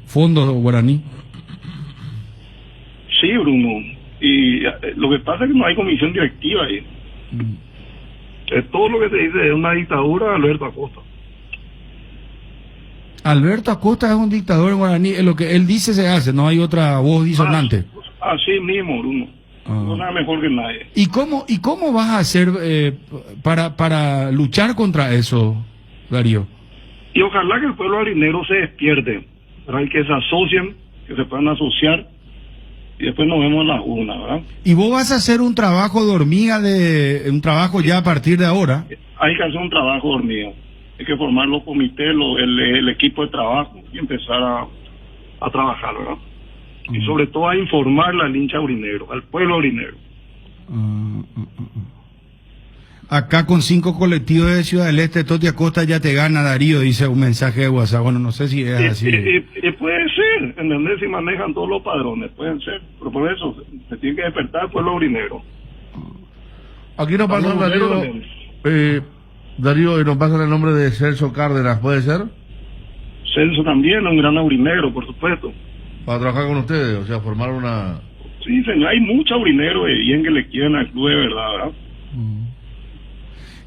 fondo Guaraní? Sí, Bruno, y lo que pasa es que no hay comisión directiva ahí. Todo lo que se dice es una dictadura de Alberto Acosta. Alberto Acosta es un dictador en Guaraní, es lo que él dice se hace, no hay otra voz disonante. Así mismo, Bruno. No nada mejor que nadie. ¿Y cómo vas a hacer para luchar contra eso, Darío? Y ojalá que el pueblo harinero se despierte, ¿verdad? Que se asocien, que se puedan asociar, y después nos vemos en la una, ¿verdad? ¿Y vos vas a hacer un trabajo de hormiga, un trabajo ya a partir de ahora? Hay que hacer un trabajo de hormiga. Hay que formar los comités, el equipo de trabajo y empezar a trabajar, ¿verdad? Y sobre todo a informarle al hincha aurinegro, al pueblo aurinegro. Acá con 5 colectivos de Ciudad del Este, Toti Acosta ya te gana, Darío, dice un mensaje de WhatsApp. Bueno, no sé si es así. Puede ser, ¿entendés? Si manejan todos los padrones, pueden ser. Pero por eso se tiene que despertar el pueblo aurinegro. Aquí nos pasa, Darío, nos pasa el nombre de Celso Cárdenas, ¿puede ser? Celso también, un gran aurinegro, por supuesto. Para trabajar con ustedes, o sea, formar una... Sí, señor, hay muchos aurinegros de bien que le quieren al club de verdad, ¿verdad?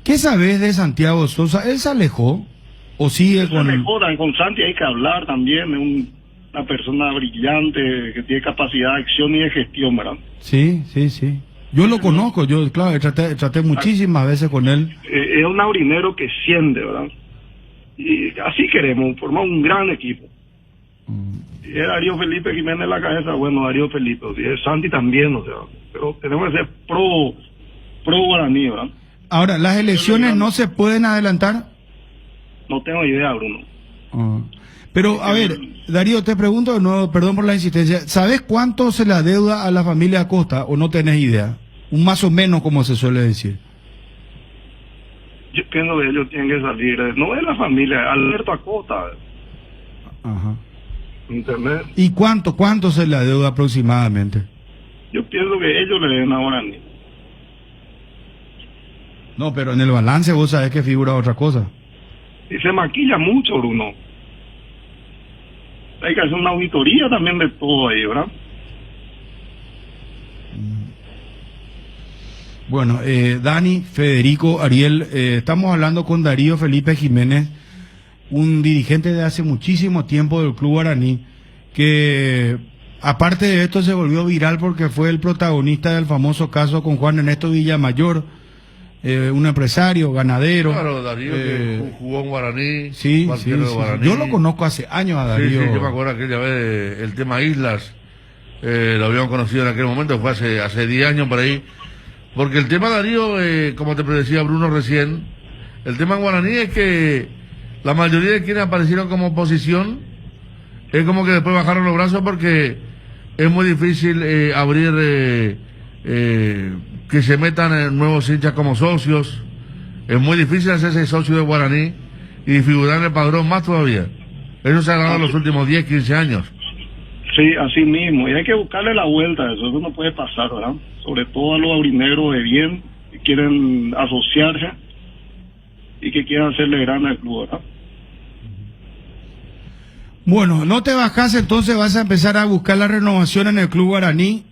¿Qué sabes de Santiago Sosa? ¿Él se alejó o sigue con...? Se alejó, con Santi hay que hablar también, es una persona brillante que tiene capacidad de acción y de gestión, ¿verdad? Sí. Yo lo conozco, yo, claro, traté muchísimas veces con él. Es un aurinero que siente, ¿verdad? Y así queremos, formar un gran equipo. Si es Darío Felipe Jiménez en la cabeza, bueno, Darío Felipe, si es Santi también, o sea, pero tenemos que ser pro Guaraní, ¿verdad? Ahora, ¿las elecciones no se pueden adelantar? No tengo idea, Bruno. Pero, a ver, Darío, te pregunto de nuevo, perdón por la insistencia, ¿sabes cuánto se le adeuda a la familia Acosta o no tenés idea? Un más o menos, como se suele decir. Yo pienso que ellos tienen que salir, no es la familia, Alberto Acosta. Ajá. ¿Entendés? ¿Y cuánto se le adeuda aproximadamente? Yo pienso que ellos le den a Guaraní. No, pero en el balance vos sabés que figura otra cosa. Y se maquilla mucho, Bruno. Hay que hacer una auditoría también de todo ahí, ¿verdad? Bueno, Dani, Federico, Ariel, estamos hablando con Darío Felipe Jiménez, un dirigente de hace muchísimo tiempo del Club Guaraní, que aparte de esto se volvió viral porque fue el protagonista del famoso caso con Juan Ernesto Villamayor, un empresario, ganadero. Claro, Darío que jugó en Guaraní. Sí. Guaraní. Yo lo conozco hace años a Darío. Sí, yo me acuerdo aquella vez el tema Islas, lo habíamos conocido en aquel momento, fue hace 10 años por ahí. Porque el tema, Darío, como te predecía Bruno recién, el tema en Guaraní es que la mayoría de quienes aparecieron como oposición es como que después bajaron los brazos porque es muy difícil abrir, que se metan nuevos hinchas como socios. Es muy difícil hacerse socio de Guaraní y figurar en el padrón más todavía. Eso se ha dado en los últimos 10, 15 años. Sí, así mismo, y hay que buscarle la vuelta a eso no puede pasar, ¿verdad? Sobre todo a los aurinegros de bien, que quieren asociarse y que quieran hacerle grande al club, ¿verdad? Bueno, no te bajas, entonces vas a empezar a buscar la renovación en el Club Guaraní.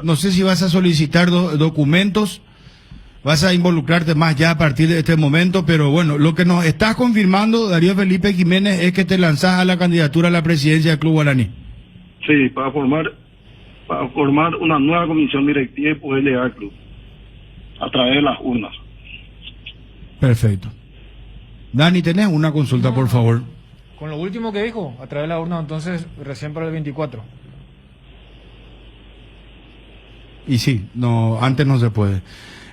No sé si vas a solicitar documentos, vas a involucrarte más ya a partir de este momento, pero bueno, lo que nos estás confirmando, Darío Felipe Jiménez, es que te lanzás a la candidatura a la presidencia del Club Guaraní. Sí, para formar una nueva comisión directiva y poder llegar al club a través de las urnas. Perfecto. Dani, ¿tenés una consulta, por favor? Con lo último que dijo, a través de la urna, entonces, recién para el 24. Y sí, no, antes no se puede.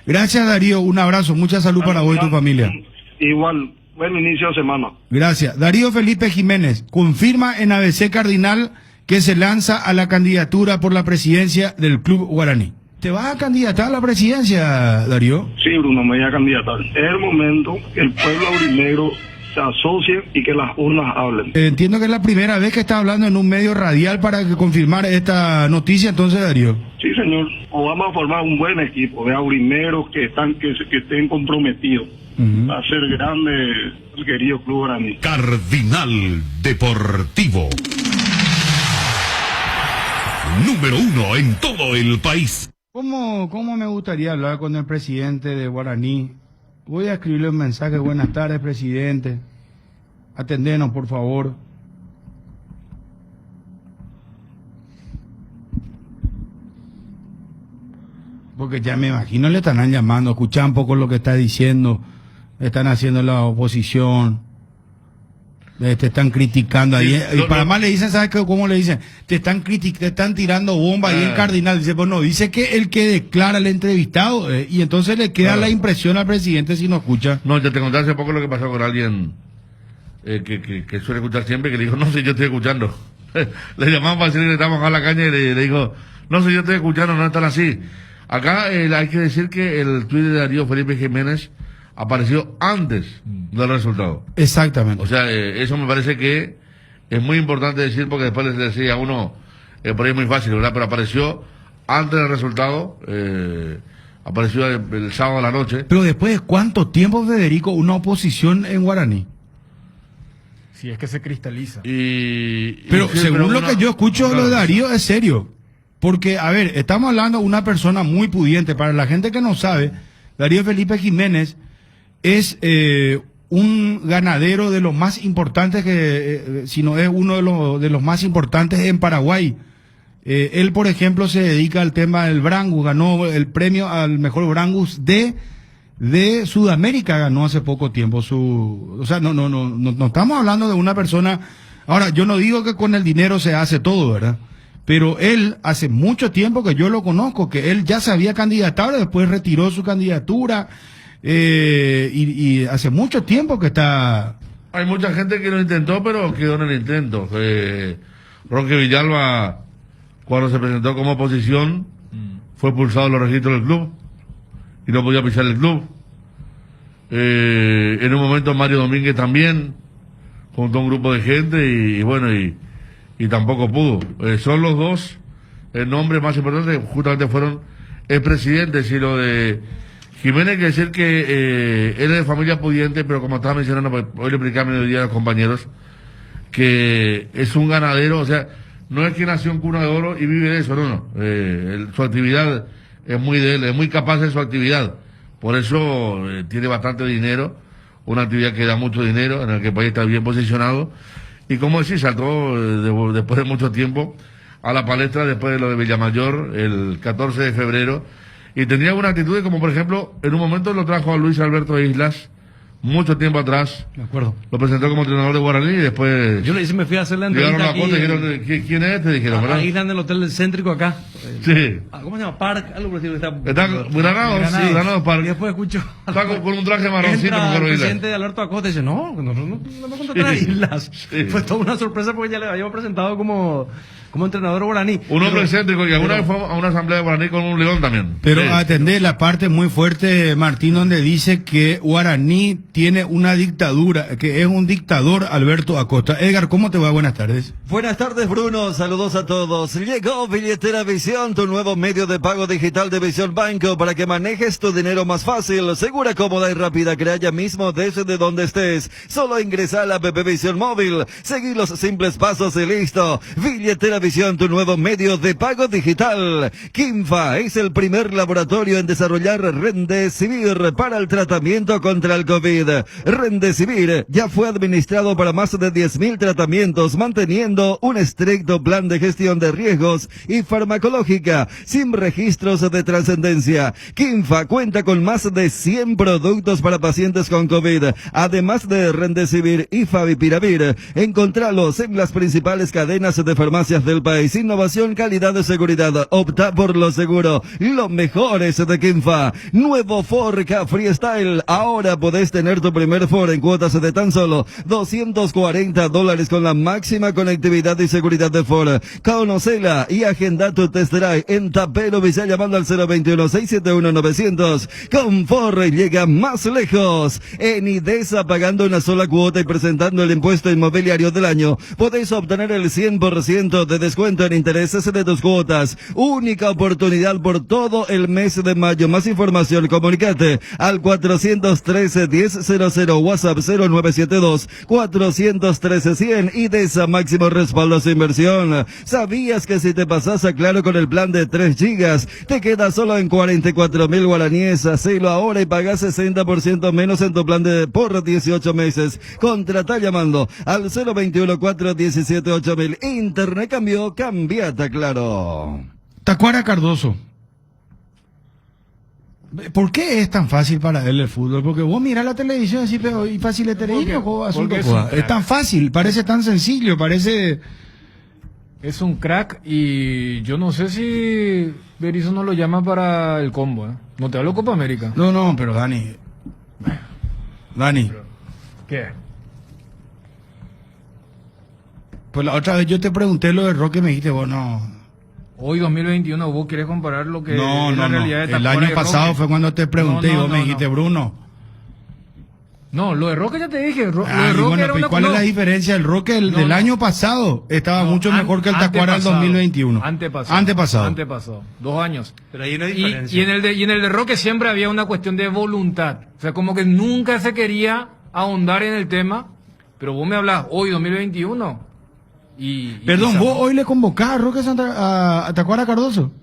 Gracias, Darío, un abrazo, mucha salud para vos y tu familia. Igual, buen inicio de semana. Gracias. Darío Felipe Jiménez confirma en ABC Cardinal que se lanza a la candidatura por la presidencia del Club Guaraní. ¿Te vas a candidatar a la presidencia, Darío? Sí, Bruno, me voy a candidatar. Es el momento que el pueblo aurinegro se asocien y que las urnas hablen. Entiendo que es la primera vez que está hablando en un medio radial para confirmar esta noticia, entonces, Darío. Sí, señor. O vamos a formar un buen equipo de aurineros que estén comprometidos. Va a ser grande el querido Club Guaraní. Cardinal Deportivo. Número 1 en todo el país. ¿Cómo me gustaría hablar con el presidente de Guaraní? Voy a escribirle un mensaje. Buenas tardes, presidente. Atendenos, por favor. Porque ya me imagino le estarán llamando, escuchar un poco lo que está diciendo, están haciendo la oposición, te están criticando ahí. Sí, Y para más le dicen, ¿sabes cómo le dicen? Te están tirando bomba ahí en Cardinal. Dice, pues no, dice que el que declara el entrevistado, y entonces le queda la impresión al presidente si no escucha. No, yo te conté hace poco lo que pasó con alguien que suele escuchar siempre, que le dijo, no sé, yo estoy escuchando. Le llamamos para decirle que estamos a la caña y le dijo, no sé, yo estoy escuchando, no están así. Acá hay que decir que el tuit de Darío Felipe Jiménez apareció antes del resultado. Exactamente. O sea, eso me parece que es muy importante decir, porque después les decía a uno, por ahí es muy fácil, ¿verdad? Pero apareció antes del resultado, apareció el sábado a la noche. Pero después de cuánto tiempo, Federico, una oposición en Guaraní. Si es que se cristaliza. Pero según lo que yo escucho, lo de Darío es serio. Porque, a ver, estamos hablando de una persona muy pudiente. Para la gente que no sabe, Darío Felipe Jiménez es un ganadero de los más importantes, si no es uno de los más importantes en Paraguay. Él, por ejemplo, se dedica al tema del Brangus, ganó el premio al mejor Brangus de Sudamérica, ganó hace poco tiempo o sea, no estamos hablando de una persona. Ahora, yo no digo que con el dinero se hace todo, ¿verdad? Pero él, hace mucho tiempo que yo lo conozco, que él ya se había candidatado, después retiró su candidatura, y hace mucho tiempo que está. Hay mucha gente que lo intentó, pero quedó en el intento. Roque Villalba, cuando se presentó como oposición, fue expulsado de los registros del club y no podía pisar el club. En un momento Mario Domínguez también juntó un grupo de gente y tampoco pudo. Son los dos nombres más importantes, justamente fueron expresidentes. Y lo de Jiménez, que decir que él es de familia pudiente, pero como estaba mencionando, pues, hoy le explicaba a mediodía a los compañeros, que es un ganadero, o sea, no es que nació en cuna de oro y vive de eso, no. Su actividad es muy de él, es muy capaz de su actividad. Por eso tiene bastante dinero, una actividad que da mucho dinero, en la que el país está bien posicionado. Y como decís, saltó después de mucho tiempo a la palestra después de lo de Villamayor el 14 de febrero. Y tenía una actitud como, por ejemplo, en un momento lo trajo a Luis Alberto Islas, mucho tiempo atrás. De acuerdo. Lo presentó como entrenador de Guaraní y después... Yo le hice, me fui a hacer la entrevista llegaron a la aquí. foto y dijeron, ¿quién es este? Dijeron, ¿verdad? Ahí están en el hotel céntrico acá. Sí. ¿Cómo se llama? Park, algo por el estilo. Está Granados, sí, Granados Park. Y después escucho... Está con un traje marroncito. Entra mejor el Islas. presidente Alberto Acosta y dice, no me contrataron a Islas. Sí. Fue toda una sorpresa porque ya le habíamos presentado como entrenador guaraní. Un hombre excéntrico que alguna vez fue a una asamblea de Guaraní con un león también. Pero Sí. atender la parte muy fuerte, Martín, donde dice que Guaraní tiene una dictadura, que es un dictador Alberto Acosta. Edgar, ¿cómo te va? Buenas tardes. Buenas tardes, Bruno. Saludos a todos. Llegó Billetera Visión, tu nuevo medio de pago digital de Visión Banco para que manejes tu dinero más fácil, segura, cómoda y rápida. Crea ya mismo desde donde estés. Solo ingresa a la app Visión Móvil, seguí los simples pasos y listo. Billetera Visión, tu nuevo medio de pago digital. Kinfa es el primer laboratorio en desarrollar Remdesivir para el tratamiento contra el COVID. Remdesivir ya fue administrado para más de 10.000 tratamientos, manteniendo un estricto plan de gestión de riesgos y farmacológica, sin registros de trascendencia. Kinfa cuenta con más de 100 productos para pacientes con COVID, además de Remdesivir y Favipiravir. Encontralos en las principales cadenas de farmacias de del país. Innovación, calidad de seguridad. Opta por lo seguro. Lo mejor es de Kinfa. Nuevo Ford Ka Freestyle. Ahora podés tener tu primer Ford en cuotas de tan solo $240 con la máxima conectividad y seguridad de Ford. Conocela y agenda tu test drive en Tapero Villa llamando al 021-671-900. Con Ford llega más lejos. En IDESA, pagando una sola cuota y presentando el impuesto inmobiliario del año, podéis obtener el 100% de descuento en intereses de tus cuotas. Única oportunidad por todo el mes de mayo. Más información, comunicate al 413-1000, WhatsApp 0972-413-100. IDESA, máximo respaldo a su inversión. ¿Sabías que si te pasas a Claro con el plan de 3 gigas, te queda solo en 44.000 guaraníes? Hacelo ahora y pagas 60% menos en tu plan de por 18 meses. Contrata llamando al 021-417-8000. Internet cambió, cambiate a Claro. Tacuara Cardoso. ¿Por qué es tan fácil para él el fútbol? Porque vos mirás la televisión y decís, pero ¿y fácil es es tan fácil, parece tan sencillo, parece... Es un crack y yo no sé si Berizzo no lo llama para el combo, ¿eh? No te hablo Copa América. No, pero Dani. ¿Qué? Pues la otra vez yo te pregunté lo de Roque y me dijiste, vos no. Hoy 2021 vos querés comparar lo que No, es la realidad de el Tacuara año y pasado Roque. fue cuando te pregunté y vos me dijiste, Bruno. No, lo de Roque ya te dije. Lo de Roque bueno, era pues, ¿cuál es la diferencia? El Roque del año pasado estaba mucho mejor que el Tacuara del 2021. Antepasado. 2 años. Pero hay una diferencia. Y en el de Roque siempre había una cuestión de voluntad. O sea, como que nunca se quería ahondar en el tema. Pero vos me hablás hoy 2021. Perdón, ¿vos hoy le convocás a Roque a Tacuara Cardoso?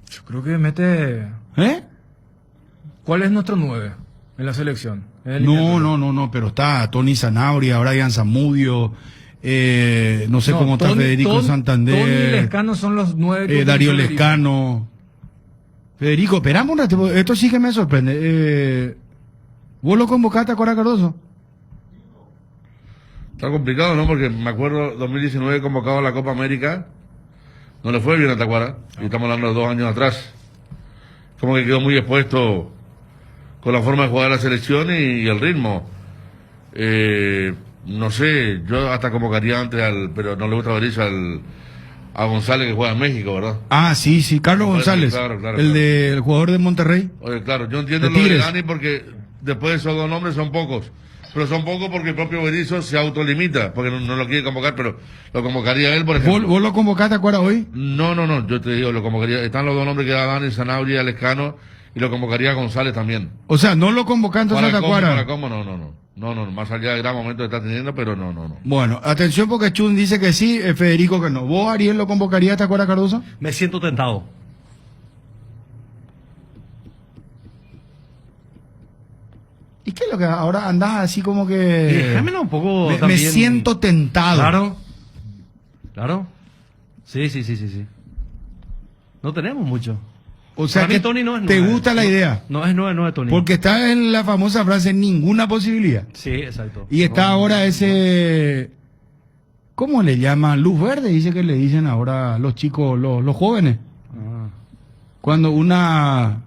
Yo creo que mete... ¿Eh? ¿Cuál es nuestro 9 en la selección? No, pero está Tony Zanabria, Brian Zamudio, no sé cómo está Federico Santander. Tony y Lescano son los 9. Darío Lescano. Federico, esperamos un rato, esto sí que me sorprende. ¿Vos lo convocaste a Tacuara Cardoso? Está complicado, ¿no? Porque me acuerdo, 2019 convocado a la Copa América, no le fue bien a Tacuara, y estamos hablando de 2 años atrás. Como que quedó muy expuesto con la forma de jugar la selección y el ritmo. No sé, yo hasta convocaría antes pero no le gusta Berizzo a González, que juega en México, ¿verdad? Ah, sí, Carlos González, claro. El jugador de Monterrey. Oye, claro, yo entiendo lo de Dani porque después de esos 2 nombres son pocos. Pero son pocos porque el propio Berizzo se autolimita, porque no lo quiere convocar, pero lo convocaría él, por ejemplo. ¿Vos lo convocaste a Tacuara hoy? No, yo te digo, lo convocaría. Están los 2 nombres que da Dani, Zanabria, Lescano, y lo convocaría a González también. O sea, ¿no lo convocaste a Tacuara? Para cómo, no, más allá del gran momento que está teniendo, pero no. Bueno, atención porque Chun dice que sí, Federico que no. ¿Vos, Ariel, lo convocaría a Tacuara Cardoso? Me siento tentado. ¿Y qué es lo que ahora andás así como que... Déjamelo un poco me también. siento tentado. Claro. Sí. No tenemos mucho. O sea, para que mí, Tony no es te 9. gusta la idea. No es 9, Tony. Porque está en la famosa frase, ninguna posibilidad. Sí, exacto. Y está ahora ese... ¿Cómo le llaman? Luz verde, dice que le dicen ahora los chicos, los jóvenes. Cuando una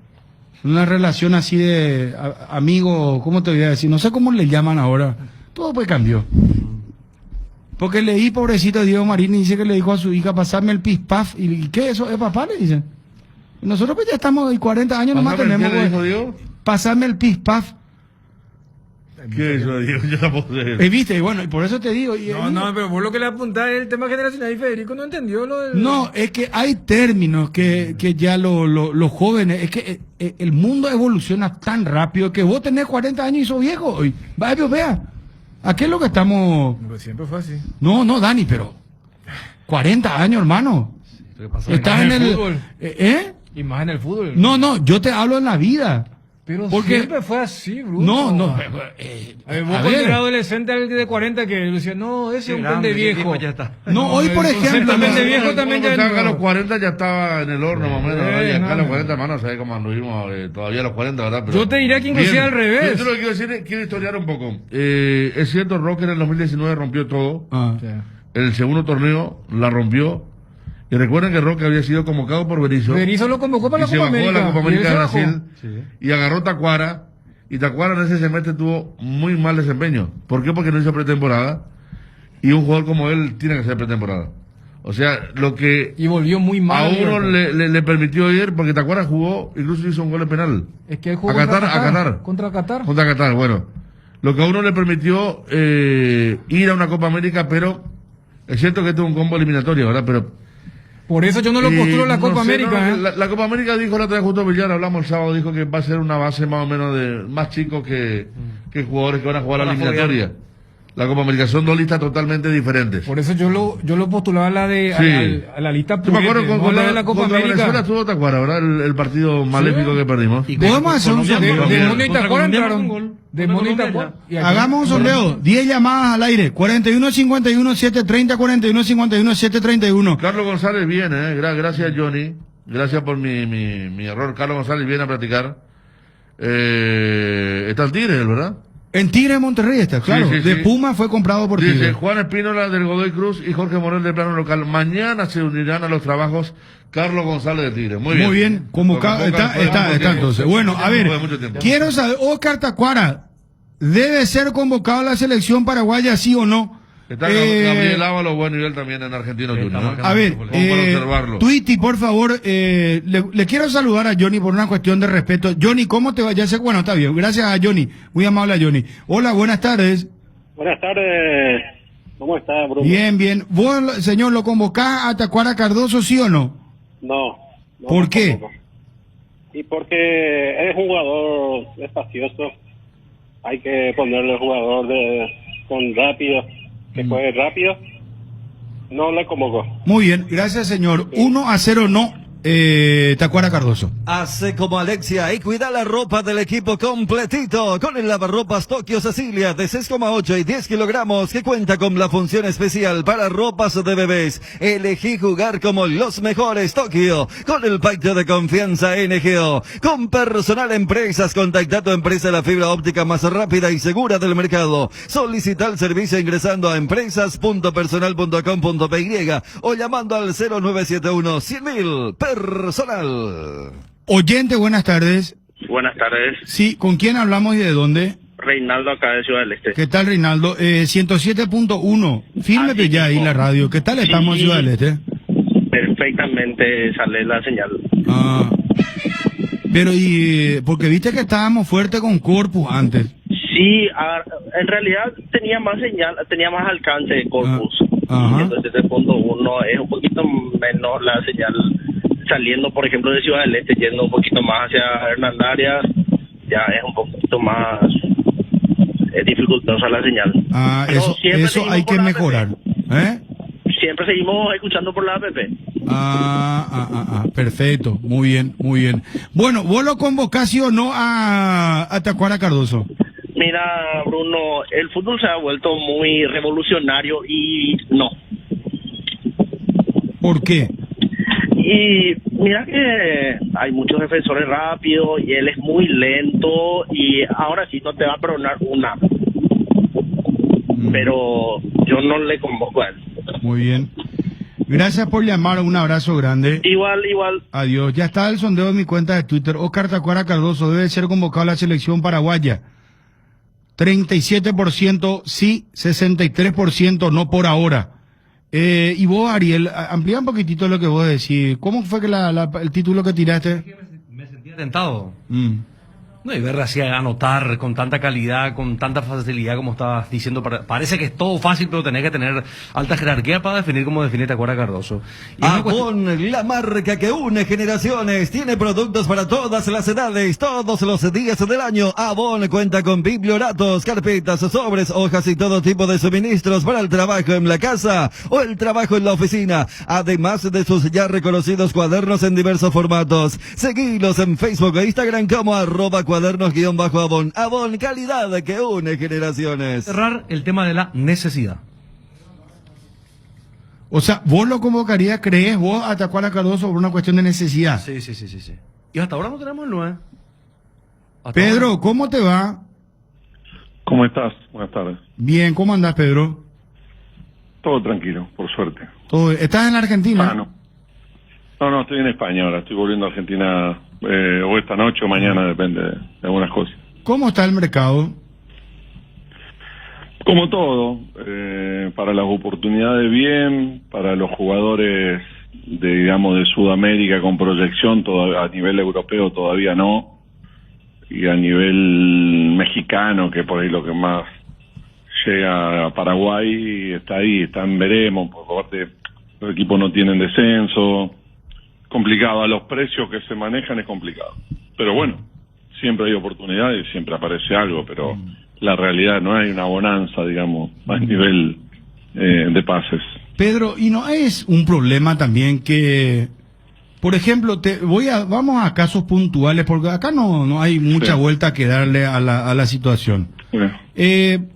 relación así de amigo, ¿cómo te voy a decir? No sé cómo le llaman ahora. Todo pues cambió. Porque leí, pobrecito Diego Marini, dice que le dijo a su hija, pasarme el pispaf. ¿Y qué eso? ¿Es papá? Le dicen. Y nosotros pues ya estamos de 40 años, nomás tenemos... ¿Qué le dijo Diego? Pasarme el pispaf. ¿Qué es eso, Diego? Yo tampoco sé. ¿Viste? Y bueno, y por eso te digo... No, pero vos lo que le apuntás es el tema generacional y Federico no entendió lo del... No, es que hay términos que ya los jóvenes... Es que el mundo evoluciona tan rápido que vos tenés 40 años y sos viejo hoy. Vea. ¿A qué es lo que estamos...? Pues siempre fue así. No, Dani, pero... 40 años, hermano. Estás en el... fútbol. Y más en el fútbol. No, yo te hablo en la vida. Pero porque siempre fue así, Bruno. No. Vos cuando eras adolescente alguien de 40 que decía, no, ese es un pen de viejo. Ya está. No, hoy por ejemplo... pen de viejo también ya... A los 40 ya estaba en el horno, más o menos. Y acá a los 40, hermano, sabés cómo anduvimos todavía a los 40, ¿verdad? Pero yo te diría que inclusive al revés. Yo lo que quiero decir es, quiero historiar un poco. Es cierto, Roque en el 2019 rompió todo. Sí. el segundo torneo la rompió. Y recuerden que Roque había sido convocado por Berizzo. Berizzo lo convocó para la se Copa bajó a América. la Copa Y América él de se bajó. Brasil y agarró Tacuara. Y Tacuara en ese semestre tuvo muy mal desempeño. ¿Por qué? Porque no hizo pretemporada. Y un jugador como él tiene que hacer pretemporada. O sea, lo que Y volvió muy mal. a uno le permitió ir, porque Tacuara jugó, incluso hizo un gol de penal. Es que él jugó a Qatar. Contra Qatar. Contra Qatar, bueno. Lo que a uno le permitió ir a una Copa América, pero es cierto que esto es un combo eliminatorio, ¿verdad? Pero Por eso yo no lo postulo a la Copa América. ¿eh? La Copa América dijo la otra vez Justo Villar, hablamos el sábado, dijo que va a ser una base más o menos de más chicos que jugadores que van a jugar la eliminatoria. La Copa América son dos listas totalmente diferentes. Por eso yo lo postulaba a la de Sí. a la lista Yo me acuerdo purete, no a la de la Copa contra América. Venezuela estuvo Tacuara, ¿verdad? El partido maléfico que perdimos. Podemos hacer un sondeo. Demonio y Tacuara entraron. Demonio y Tacuara. Y aquí- Hagamos un sondeo. 10 llamadas al aire. 41-51-730, 41-51-731. Carlos González viene, gracias Johnny. Gracias por mi error. Carlos González viene a practicar. Está el Tigre, ¿verdad? En Tigre de Monterrey está, claro. Sí, sí, de sí. Puma fue comprado por Dice Tigre. Juan Espínola del Godoy Cruz y Jorge Morel del plano local. Mañana se unirán a los trabajos Carlos González de Tigre. Muy bien. Convocado. Lo convocan Está después de mucho tiempo. entonces. Bueno, a ver. Después de mucho tiempo. Quiero saber, Oscar Tacuara, ¿debe ser convocado a la selección paraguaya, sí o no? Está Gabriel Ábalos, buen nivel también en Argentino Junior. A ver, Como para observarlo. Twitty, por favor, le quiero saludar a Johnny por una cuestión de respeto. Johnny, ¿cómo te va? Ya sé, bueno, está bien. Gracias a Johnny. Muy amable a Johnny. Hola, buenas tardes. Buenas tardes. ¿Cómo está, Bruno? Bien, bien. ¿Vos, señor, lo convocás a Tacuara Cardoso, sí o no? No. ¿Por qué? Y porque es un jugador espacioso. Hay que ponerle jugador con rápido, que juegue rápido. No le convocó. Muy bien, gracias, señor. 1-0 no, Tacuara Cardoso. Hace como Alexia y cuida la ropa del equipo completito con el lavarropas Tokio Cecilia de 6,8 y 10 kilogramos que cuenta con la función especial para ropas de bebés. Elegí jugar como los mejores Tokio con el pacto de confianza NGO. Con personal empresas, contacta tu empresa la fibra óptica más rápida y segura del mercado. Solicita el servicio ingresando a empresas.personal.com.py o llamando al 0971 100.000 personal. Oyente, buenas tardes. Buenas tardes, Sí, ¿con quién hablamos y de dónde? Reinaldo acá de Ciudad del Este. ¿Qué tal, Reinaldo? 107.1. Fírmete Así ya ahí mismo. la radio. ¿Qué tal estamos en Sí. Ciudad del Este? Perfectamente sale la señal. Ah. Pero porque viste que estábamos fuertes con Corpus antes. Sí, en realidad tenía más señal, tenía más alcance de Corpus. Ajá. Entonces el punto uno es un poquito menor la señal saliendo, por ejemplo, de Ciudad del Este, yendo un poquito más hacia Hernandarias, ya es un poquito más dificultosa la señal. Ah, Pero eso siempre seguimos hay por que la mejorar. ¿Eh? Siempre seguimos escuchando por la app. Perfecto. Muy bien, muy bien. Bueno, ¿vos lo convocás sí o no a Tacuara Cardoso? Mira, Bruno, el fútbol se ha vuelto muy revolucionario y no. ¿Por qué? Y mira que hay muchos defensores rápidos y él es muy lento y ahora sí no te va a perdonar una. Pero yo no le convoco a él. Muy bien. Gracias por llamar. Un abrazo grande. Igual. Adiós. Ya está el sondeo de mi cuenta de Twitter. Oscar Tacuara Cardoso debe ser convocado a la selección paraguaya. 37% sí, 63% no por ahora. Y vos, Ariel, amplía un poquitito lo que vos decís. ¿Cómo fue que el título que tiraste? Me sentía tentado. No, y ver así anotar con tanta calidad, con tanta facilidad como estabas diciendo, parece que es todo fácil, pero tenés que tener alta jerarquía para definir como define Tacuara Cardoso. Y Avon, la marca que une generaciones, tiene productos para todas las edades, todos los días del año. Avon cuenta con biblioratos, carpetas, sobres, hojas y todo tipo de suministros para el trabajo en la casa o el trabajo en la oficina, además de sus ya reconocidos cuadernos en diversos formatos. Seguilos en Facebook e Instagram como @cuadernos_Avon. Avon, calidad que une generaciones. cerrar el tema de la necesidad. O sea, ¿vos lo convocarías, crees vos, a Tacuara Cardoso por una cuestión de necesidad? Sí. Y hasta ahora no tenemos el 9. Pedro, ¿cómo te va? ¿Cómo estás? Buenas tardes. Bien, ¿cómo andás, Pedro? Todo tranquilo, por suerte. ¿Estás en la Argentina? No, estoy en España ahora. Estoy volviendo a Argentina o esta noche o mañana, depende de algunas cosas. ¿Cómo está el mercado? Como todo, para las oportunidades bien, para los jugadores de Sudamérica con proyección, a nivel europeo todavía no, y a nivel mexicano, que por ahí lo que más llega a Paraguay, está ahí, está en veremos, por parte los equipos no tienen descenso, complicado, a los precios que se manejan es complicado, pero bueno, siempre hay oportunidades, siempre aparece algo, pero la realidad no hay una bonanza, digamos, a nivel de pases. Pedro, ¿y no es un problema también que, por ejemplo, vamos a casos puntuales, porque acá no hay mucha vuelta que darle a la situación?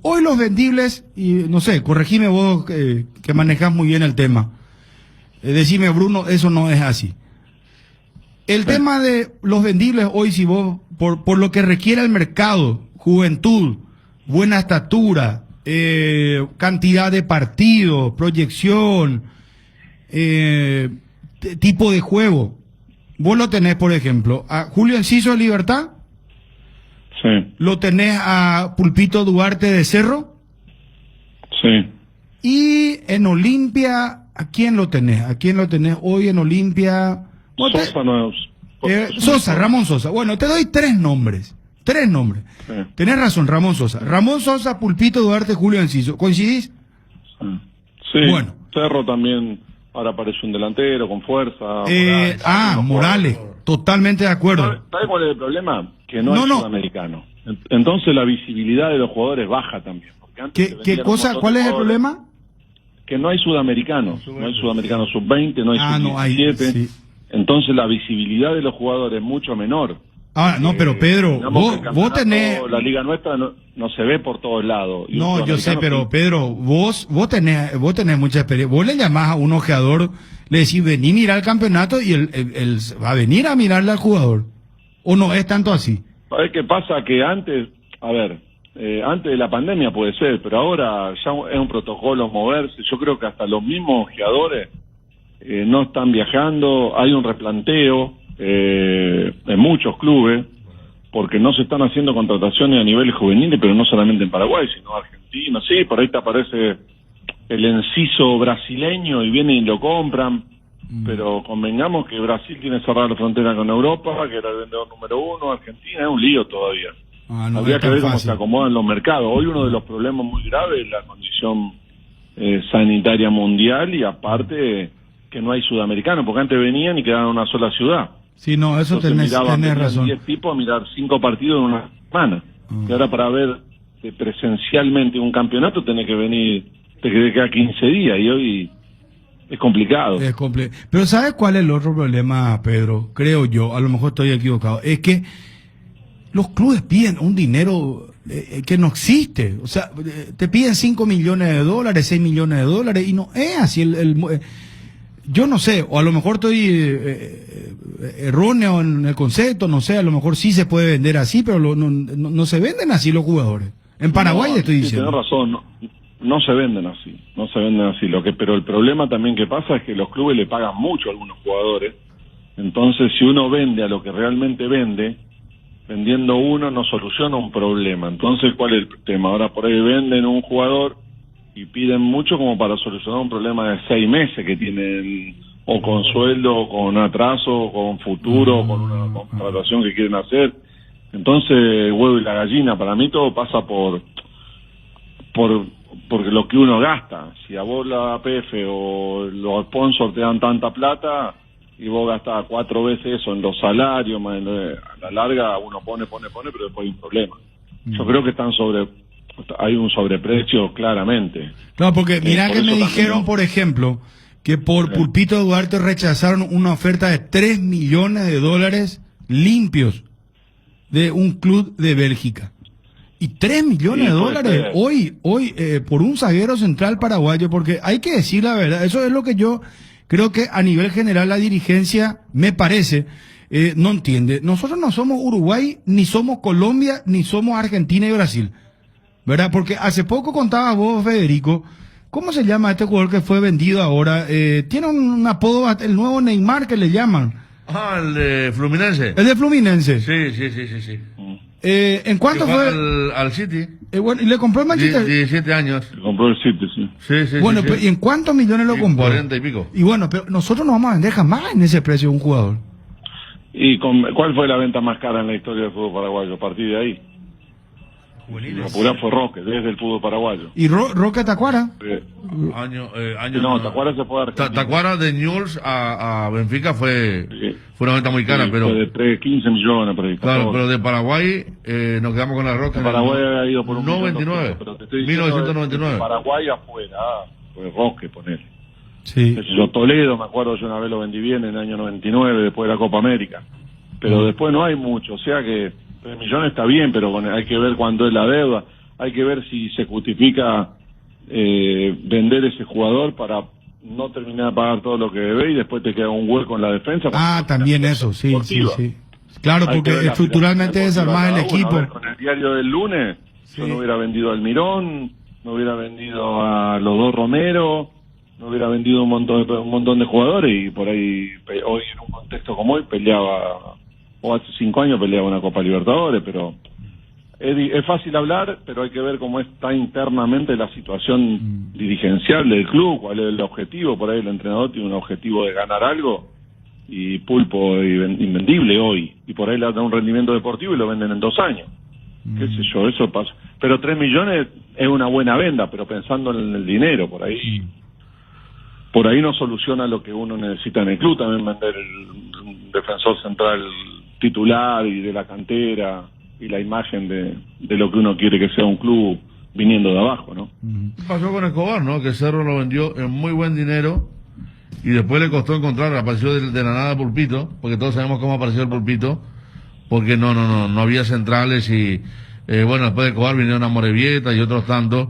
Hoy los vendibles, y no sé, corregime vos que manejás muy bien el tema, decime, Bruno, eso no es así. El tema de los vendibles hoy, si vos, por lo que requiere el mercado, juventud, buena estatura, cantidad de partidos, proyección, tipo de juego. Vos lo tenés, por ejemplo, a Julio Enciso de Libertad. Sí. Lo tenés a Pulpito Duarte de Cerro. Sí. Y en Olimpia, ¿a quién lo tenés? ¿A quién lo tenés hoy en Olimpia? Sosa no es... Sosa, Ramón Sosa. Bueno, te doy tres nombres. Sí. Tenés razón, Ramón Sosa, Pulpito Duarte, Julio Enciso. ¿Coincidís? Sí. Bueno. Cerro también, ahora parece un delantero con fuerza. Morales. Totalmente de acuerdo. ¿Sabes cuál es el problema? Que no es sudamericano. Entonces la visibilidad de los jugadores baja también. ¿Qué cosa? ¿Cuál es el problema? Que no hay sudamericanos. No hay sudamericanos sub-20, no hay sub-17. Sí. Entonces la visibilidad de los jugadores es mucho menor. No, pero Pedro, vos tenés... La liga nuestra no se ve por todos lados. No, yo sé, pero Pedro, vos tenés mucha experiencia. Vos le llamás a un ojeador, le decís, vení a mirar el campeonato y él va a venir a mirarle al jugador. ¿O no es tanto así? ¿Sabés qué pasa? Que antes, antes de la pandemia puede ser, pero ahora ya es un protocolo moverse. Yo creo que hasta los mismos ojeadores no están viajando, hay un replanteo en muchos clubes, porque no se están haciendo contrataciones a nivel juvenil, pero no solamente en Paraguay, sino en Argentina. Sí, por ahí te aparece el Enciso brasileño y vienen y lo compran, pero convengamos que Brasil tiene cerrada la frontera con Europa, que era el vendedor número 1, Argentina es un lío todavía. Habría que ver cómo se acomodan los mercados. Hoy uno de los problemas muy graves es la condición sanitaria mundial, y aparte que no hay sudamericanos, porque antes venían y quedaban en una sola ciudad. Sí, no, eso tenés razón. 10 tipos a mirar 5 partidos en una semana. Y ahora para ver presencialmente un campeonato tenés que venir, te queda 15 días, y hoy es complicado. Pero ¿sabes cuál es el otro problema, Pedro? Creo yo, a lo mejor estoy equivocado, es que los clubes piden un dinero que no existe. O sea, te piden $5 millones, $6 millones, y no es así. Yo no sé, o a lo mejor estoy erróneo en el concepto, no sé, a lo mejor sí se puede vender así, pero no se venden así los jugadores. En Paraguay estoy diciendo. Tienes razón, no se venden así, pero el problema también que pasa es que los clubes le pagan mucho a algunos jugadores. Entonces, si uno vende a lo que realmente vende, vendiendo uno no soluciona un problema. Entonces, ¿cuál es el tema? Ahora por ahí venden un jugador y piden mucho como para solucionar un problema de 6 meses que tienen, o con sueldo, o con atraso, o con futuro, o con una contratación que quieren hacer. Entonces, el huevo y la gallina, para mí todo pasa porque lo que uno gasta. Si a vos la APF o los sponsors te dan tanta plata y vos gastás 4 veces eso en los salarios, a la larga uno pone, pero después hay un problema. Yo creo que hay un sobreprecio claramente. No, porque mirá que me dijeron, por ejemplo, que por Pulpito Duarte rechazaron una oferta de $3 millones limpios de un club de Bélgica. Y $3 millones hoy por un zaguero central paraguayo, porque hay que decir la verdad, eso es lo que yo creo que a nivel general la dirigencia, me parece, no entiende. Nosotros no somos Uruguay, ni somos Colombia, ni somos Argentina y Brasil, ¿verdad? Porque hace poco contabas vos, Federico, ¿Cómo se llama este jugador que fue vendido ahora? Tiene un apodo, el nuevo Neymar que le llaman. Ah, el de Fluminense. ¿El de Fluminense? Sí. ¿En cuánto Que fue? Al City. Bueno, ¿y le compró el Manchester? 17 años. Se compró el City, sí. Sí. Bueno, pero ¿y en cuántos millones lo compró? 40 y pico. Y bueno, pero nosotros no vamos a vender jamás en ese precio un jugador. ¿Y cuál fue la venta más cara en la historia del fútbol paraguayo? A partir de ahí. La pura fue Roque, desde el fútbol paraguayo. ¿Y Roque Tacuara? No, Tacuara se fue a Argentina. Tacuara de Newell's a Benfica fue una venta muy cara, pero... Fue de 15 millones por ahí. Claro, pero de Paraguay nos quedamos con la Roca. De Paraguay ha ido por un 99. Pero te estoy diciendo 1999. de Paraguay afuera, fue Roque, poner. Sí. Yo Toledo, me acuerdo, yo una vez lo vendí bien en el año 99, después de la Copa América. Pero después no hay mucho, o sea que 3 millones está bien, pero hay que ver cuándo es la deuda, hay que ver si se justifica vender ese jugador para no terminar de pagar todo lo que debe y después te queda un hueco en la defensa. También eso, sí. Claro, porque estructuralmente desarmás el equipo. A ver, con el diario del lunes, yo no hubiera vendido a Almirón, no hubiera vendido a los dos Romero, no hubiera vendido un montón de jugadores y por ahí, hoy en un contexto como hoy, peleaba, o hace 5 años peleaba una Copa Libertadores, pero es fácil hablar, pero hay que ver cómo está internamente la situación dirigencial del club, cuál es el objetivo. Por ahí el entrenador tiene un objetivo de ganar algo y Pulpo invendible hoy, y por ahí le da un rendimiento deportivo y lo venden en 2 años. Qué sé yo, eso pasa. Pero 3 millones es una buena venda, pero pensando en el dinero, por ahí no soluciona lo que uno necesita en el club, también vender el defensor central titular y de la cantera y la imagen de lo que uno quiere que sea un club viniendo de abajo, ¿no? Pasó con Escobar, ¿no? Que Cerro lo vendió en muy buen dinero y después le costó encontrar, apareció de la nada Pulpito, porque todos sabemos cómo apareció el Pulpito, porque no había centrales y bueno, después de Escobar vinieron a Morevieta y otros tantos.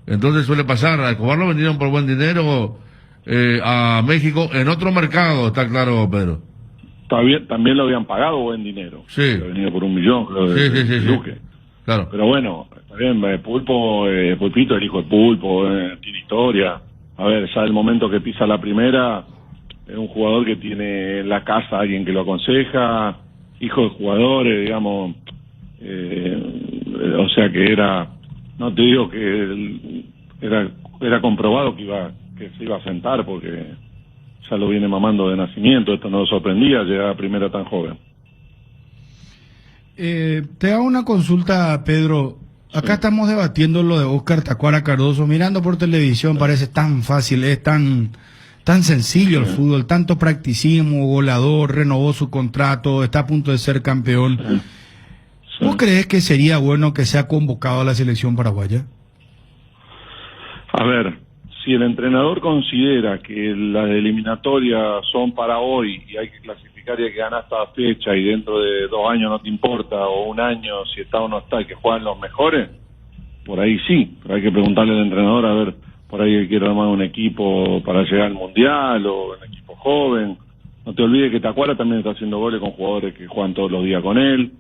Entonces suele pasar, a Escobar lo vendieron por buen dinero a México en otro mercado, está claro, Pedro. También lo habían pagado buen dinero. Sí. Venía por 1 millón, creo, de Luque. Claro. Pero bueno, está bien, Pulpito, el hijo de Pulpo, tiene historia. A ver, ya el momento que pisa la primera, es un jugador que tiene en la casa a alguien que lo aconseja, hijo de jugadores, digamos, o sea que no te digo que era comprobado que se iba a sentar porque ya lo viene mamando de nacimiento, esto no lo sorprendía llegar a primera tan joven. Te hago una consulta, Pedro. Acá estamos debatiendo lo de Óscar Tacuara Cardoso, mirando por televisión parece tan fácil, es tan sencillo el fútbol, tanto practicismo, goleador, renovó su contrato, está a punto de ser campeón. ¿Vos crees que sería bueno que sea convocado a la selección paraguaya? A ver, si el entrenador considera que las eliminatorias son para hoy y hay que clasificar y hay que ganar esta fecha y dentro de 2 años no te importa, o 1 año si está o no está, y que juegan los mejores, por ahí sí, pero hay que preguntarle al entrenador, a ver, por ahí quiere armar un equipo para llegar al Mundial o un equipo joven. No te olvides que Tacuara también está haciendo goles con jugadores que juegan todos los días con él,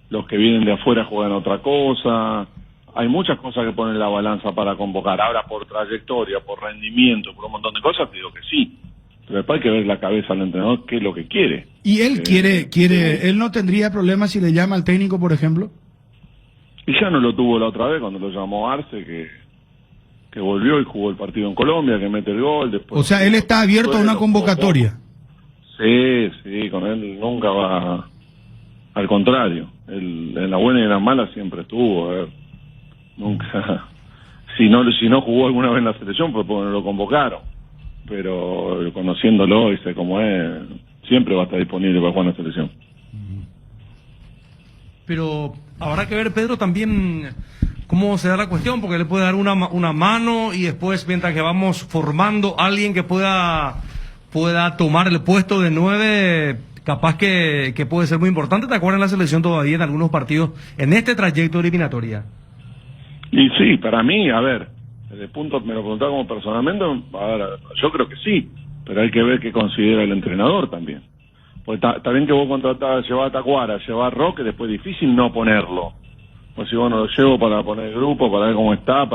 los que vienen de afuera juegan otra cosa. Hay muchas cosas que ponen la balanza para convocar. Ahora, por trayectoria, por rendimiento, por un montón de cosas, te digo que sí. Pero después hay que ver la cabeza al entrenador, qué es lo que quiere. ¿Y él él no tendría problemas si le llama al técnico, por ejemplo? Y ya no lo tuvo la otra vez cuando lo llamó Arce, que volvió y jugó el partido en Colombia, que mete el gol. Después, o sea, él está abierto a una convocatoria. Sí, con él nunca va. Al contrario, él, en la buena y en la mala siempre estuvo. A ver, nunca. Si no jugó alguna vez en la selección, pues porque no lo convocaron. Pero conociéndolo y sé cómo es, siempre va a estar disponible para jugar en la selección. Pero habrá que ver, Pedro, también cómo se da la cuestión, porque le puede dar una mano y después, mientras que vamos formando a alguien que pueda tomar el puesto de 9, capaz que puede ser muy importante. ¿Te acuerdas en la selección todavía en algunos partidos en este trayecto eliminatoria? Y sí, para mí, a ver, de punto me lo preguntaba como personalmente, yo creo que sí, pero hay que ver qué considera el entrenador también. Porque está bien que vos contratás, llevar a Tacuara, llevar a Roque, después es difícil no ponerlo. Pues si bueno, lo llevo para poner el grupo, para ver cómo está,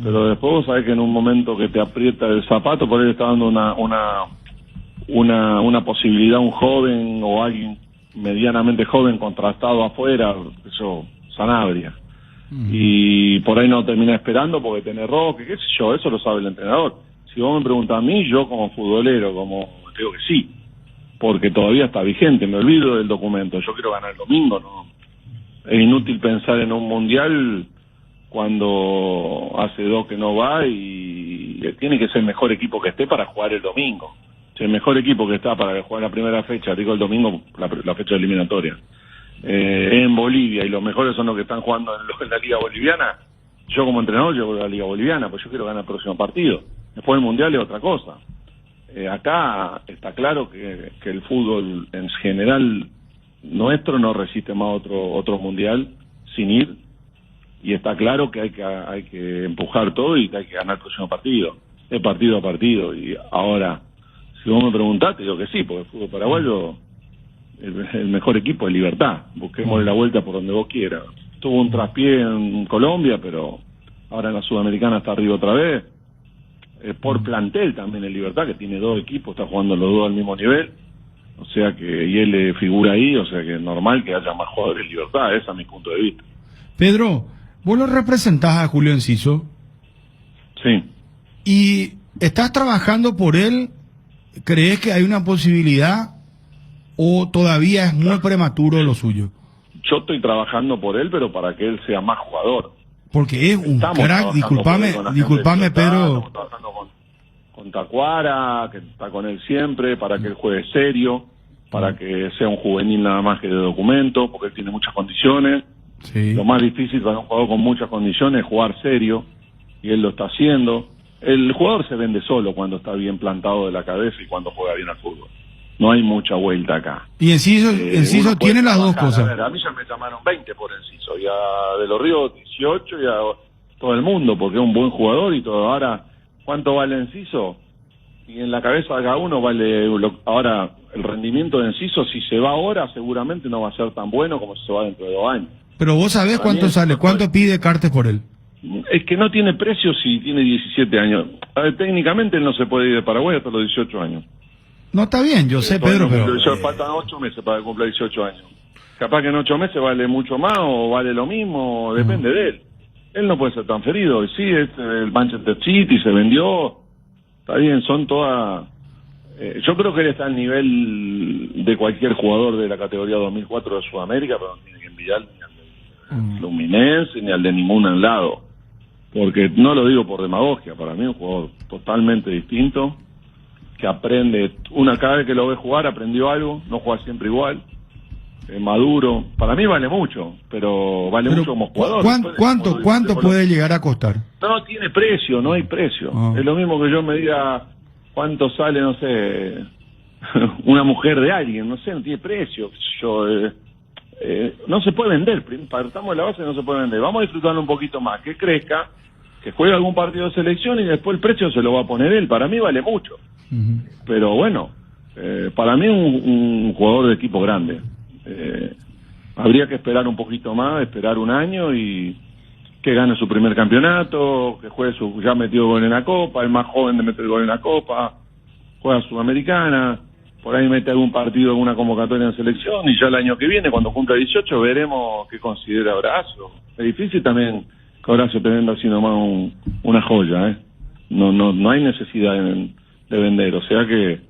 Pero después vos sabés que en un momento que te aprieta el zapato, por ahí está dando una posibilidad a un joven o alguien medianamente joven contrastado afuera, eso, Sanabria. Y por ahí no termina esperando porque tiene Roque, qué sé yo, eso lo sabe el entrenador. Si vos me preguntás a mí, yo como futbolero, digo que sí, porque todavía está vigente, me olvido del documento, yo quiero ganar el domingo, ¿no? Es inútil pensar en un mundial cuando hace 2 que no va y tiene que ser el mejor equipo que esté para jugar el domingo. Si el mejor equipo que está para jugar la primera fecha, digo el domingo, la fecha eliminatoria, en Bolivia, y los mejores son los que están jugando en la Liga Boliviana, yo como entrenador yo voy a la Liga Boliviana, pues yo quiero ganar el próximo partido. Después el mundial es otra cosa. Acá está claro que el fútbol en general nuestro no resiste más otro mundial sin ir, y está claro que hay que empujar todo y que hay que ganar el próximo partido, es partido a partido. Y ahora, si vos me preguntás, te digo que sí, porque el fútbol paraguayo, el mejor equipo es Libertad, busquémosle la vuelta por donde vos quieras. Tuvo un traspié en Colombia, pero ahora en la Sudamericana está arriba otra vez. Por plantel también en Libertad, que tiene 2 equipos, está jugando los 2 al mismo nivel, o sea que, y él figura ahí, o sea que es normal que haya más jugadores en Libertad, ese es mi punto de vista. Pedro, vos lo representás a Julio Enciso. Sí. ¿Y estás trabajando por él? ¿Crees que hay una posibilidad o todavía es muy prematuro lo suyo? Yo estoy trabajando por él, pero para que él sea más jugador. Porque es un Estamos crack, disculpame Pedro. Estamos trabajando con Tacuara, que está con él siempre, para que él juegue serio, para que sea un juvenil nada más que de documento, porque él tiene muchas condiciones. Sí. Lo más difícil para un jugador con muchas condiciones es jugar serio, y él lo está haciendo. El jugador se vende solo cuando está bien plantado de la cabeza y cuando juega bien al fútbol. No hay mucha vuelta acá. Y Enciso tiene las dos cosas. A ver, a mí ya me llamaron 20 por Enciso, y a De los Ríos 18, y a todo el mundo, porque es un buen jugador y todo. Ahora, ¿cuánto vale Enciso? Y en la cabeza de cada uno vale... Ahora, el rendimiento de Enciso, si se va ahora, seguramente no va a ser tan bueno como si se va dentro de 2 años. Pero vos sabés cuánto sale, cuánto pide Cartes por él. Es que no tiene precio si tiene 17 años. A ver, técnicamente él no se puede ir de Paraguay hasta los 18 años. No, está bien, yo sé, Pedro, pero... Faltan 8 meses para cumplir 18 años. Capaz que en 8 meses vale mucho más o vale lo mismo, depende de él. Él no puede ser transferido. Y sí, el Manchester City se vendió. Está bien, son todas... yo creo que él está al nivel de cualquier jugador de la categoría 2004 de Sudamérica, pero no tiene que envidiar ni al del Fluminense ni al de ningún al lado. Porque no lo digo por demagogia, para mí es un jugador totalmente distinto, que aprende, cada vez que lo ve jugar aprendió algo, no juega siempre igual, maduro, para mí vale mucho, pero mucho como jugador. ¿Cuánto puede llegar a costar? No tiene precio, no hay precio. Es lo mismo que yo me diga cuánto sale, no sé, una mujer de alguien, no sé, no tiene precio. No se puede vender, partamos de la base, no se puede vender. Vamos a disfrutarlo un poquito más, que crezca, que juegue algún partido de selección y después el precio se lo va a poner él. Para mí vale mucho. Pero bueno, para mí es un jugador de equipo grande. Habría que esperar un poquito más, esperar 1 año y que gane su primer campeonato, que juegue ya metió gol en la Copa, el más joven de meter gol en la Copa, juega Sudamericana, por ahí mete algún partido, alguna convocatoria en selección, y ya el año que viene, cuando cumpla 18, veremos qué considera Horacio. Es difícil también que Horacio te venda así nomás una joya, No hay necesidad de vender, o sea que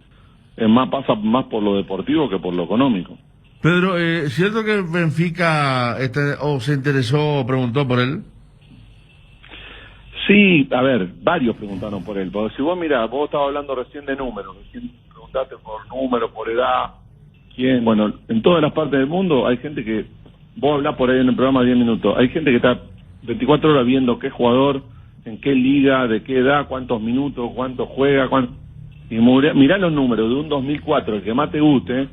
pasa más por lo deportivo que por lo económico. Pedro, ¿cierto que Benfica se interesó o preguntó por él? Sí, a ver, varios preguntaron por él, porque si vos mirás, vos estabas hablando recién de números, recién preguntaste por números, por edad, quién, bueno, en todas las partes del mundo hay gente que, vos hablás por ahí en el programa 10 minutos, hay gente que está 24 horas viendo qué jugador, en qué liga, de qué edad, cuántos minutos, cuánto juega, y mirá los números de un 2004, el que más te guste,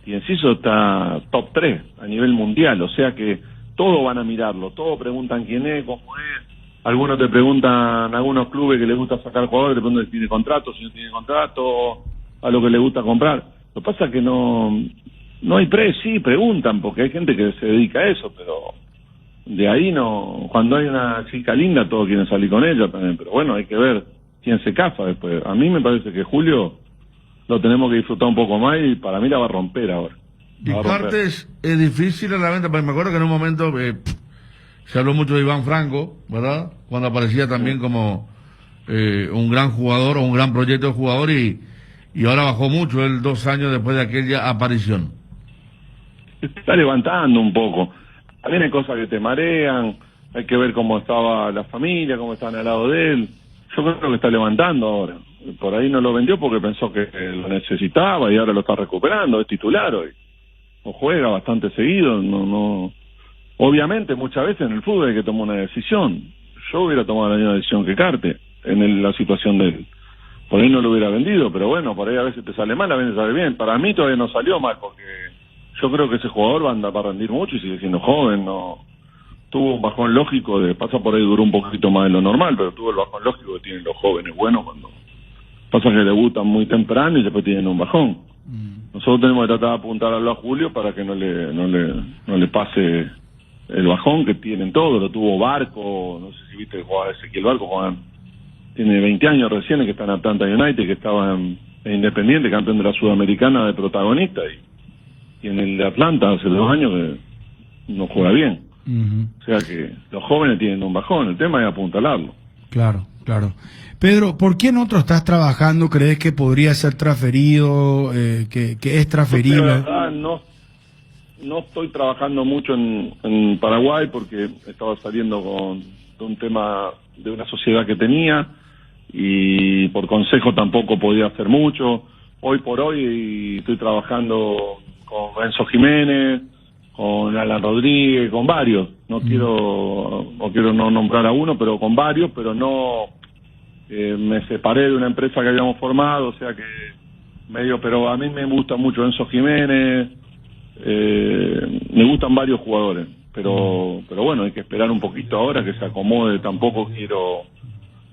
y Enciso está top 3 a nivel mundial, o sea que todos van a mirarlo, todos preguntan quién es, cómo es, algunos te preguntan, algunos clubes que les gusta sacar jugadores, te preguntan si tiene contrato, si no tiene contrato, a lo que le gusta comprar. Lo que pasa es que no hay precio, sí preguntan, porque hay gente que se dedica a eso, pero de ahí no, cuando hay una chica linda todos quieren salir con ella también, pero bueno, hay que ver quién se casa después. A mí me parece que Julio lo tenemos que disfrutar un poco más y para mí la va a romper ahora. Y Cartes es difícil en la venta, porque me acuerdo que en un momento se habló mucho de Iván Franco, ¿verdad? Cuando aparecía también como un gran jugador o un gran proyecto de jugador y ahora bajó mucho él 2 años después de aquella aparición. Está levantando un poco. También hay cosas que te marean, hay que ver cómo estaba la familia, cómo estaban al lado de él. Yo creo que está levantando ahora. Por ahí no lo vendió porque pensó que lo necesitaba y ahora lo está recuperando, es titular hoy. O juega bastante seguido, no. Obviamente muchas veces en el fútbol hay que tomar una decisión. Yo hubiera tomado la misma decisión que Carte en la situación de él. Por ahí no lo hubiera vendido, pero bueno, por ahí a veces te sale mal, a veces sale bien. Para mí todavía no salió mal porque yo creo que ese jugador va a rendir mucho y sigue siendo joven, no tuvo un bajón lógico, pasa por ahí, duró un poquito más de lo normal, pero tuvo el bajón lógico que tienen los jóvenes buenos cuando pasa que debutan muy temprano y después tienen un bajón. Nosotros tenemos que tratar de apuntarlo a Julio para que no le pase el bajón que tienen todos. Lo tuvo Barco, no sé si viste que jugaba Ezequiel Barco, tiene 20 años recién, que está en Atlanta United, que estaba en Independiente, campeón de la Sudamericana de protagonista, y en el de Atlanta hace 2 años que no juega bien. O sea que los jóvenes tienen un bajón, el tema es apuntalarlo. Claro. Pedro, ¿por qué en otro estás trabajando? ¿Crees que podría ser transferido, que es transferible? La verdad, no estoy trabajando mucho en Paraguay porque estaba saliendo de un tema de una sociedad que tenía y por consejo tampoco podía hacer mucho. Hoy por hoy estoy trabajando con Enzo Jiménez, con Alan Rodríguez, con varios. No quiero no nombrar a uno, pero con varios, pero no me separé de una empresa que habíamos formado, o sea que pero a mí me gusta mucho Enzo Jiménez, me gustan varios jugadores, pero bueno, hay que esperar un poquito ahora que se acomode, tampoco quiero,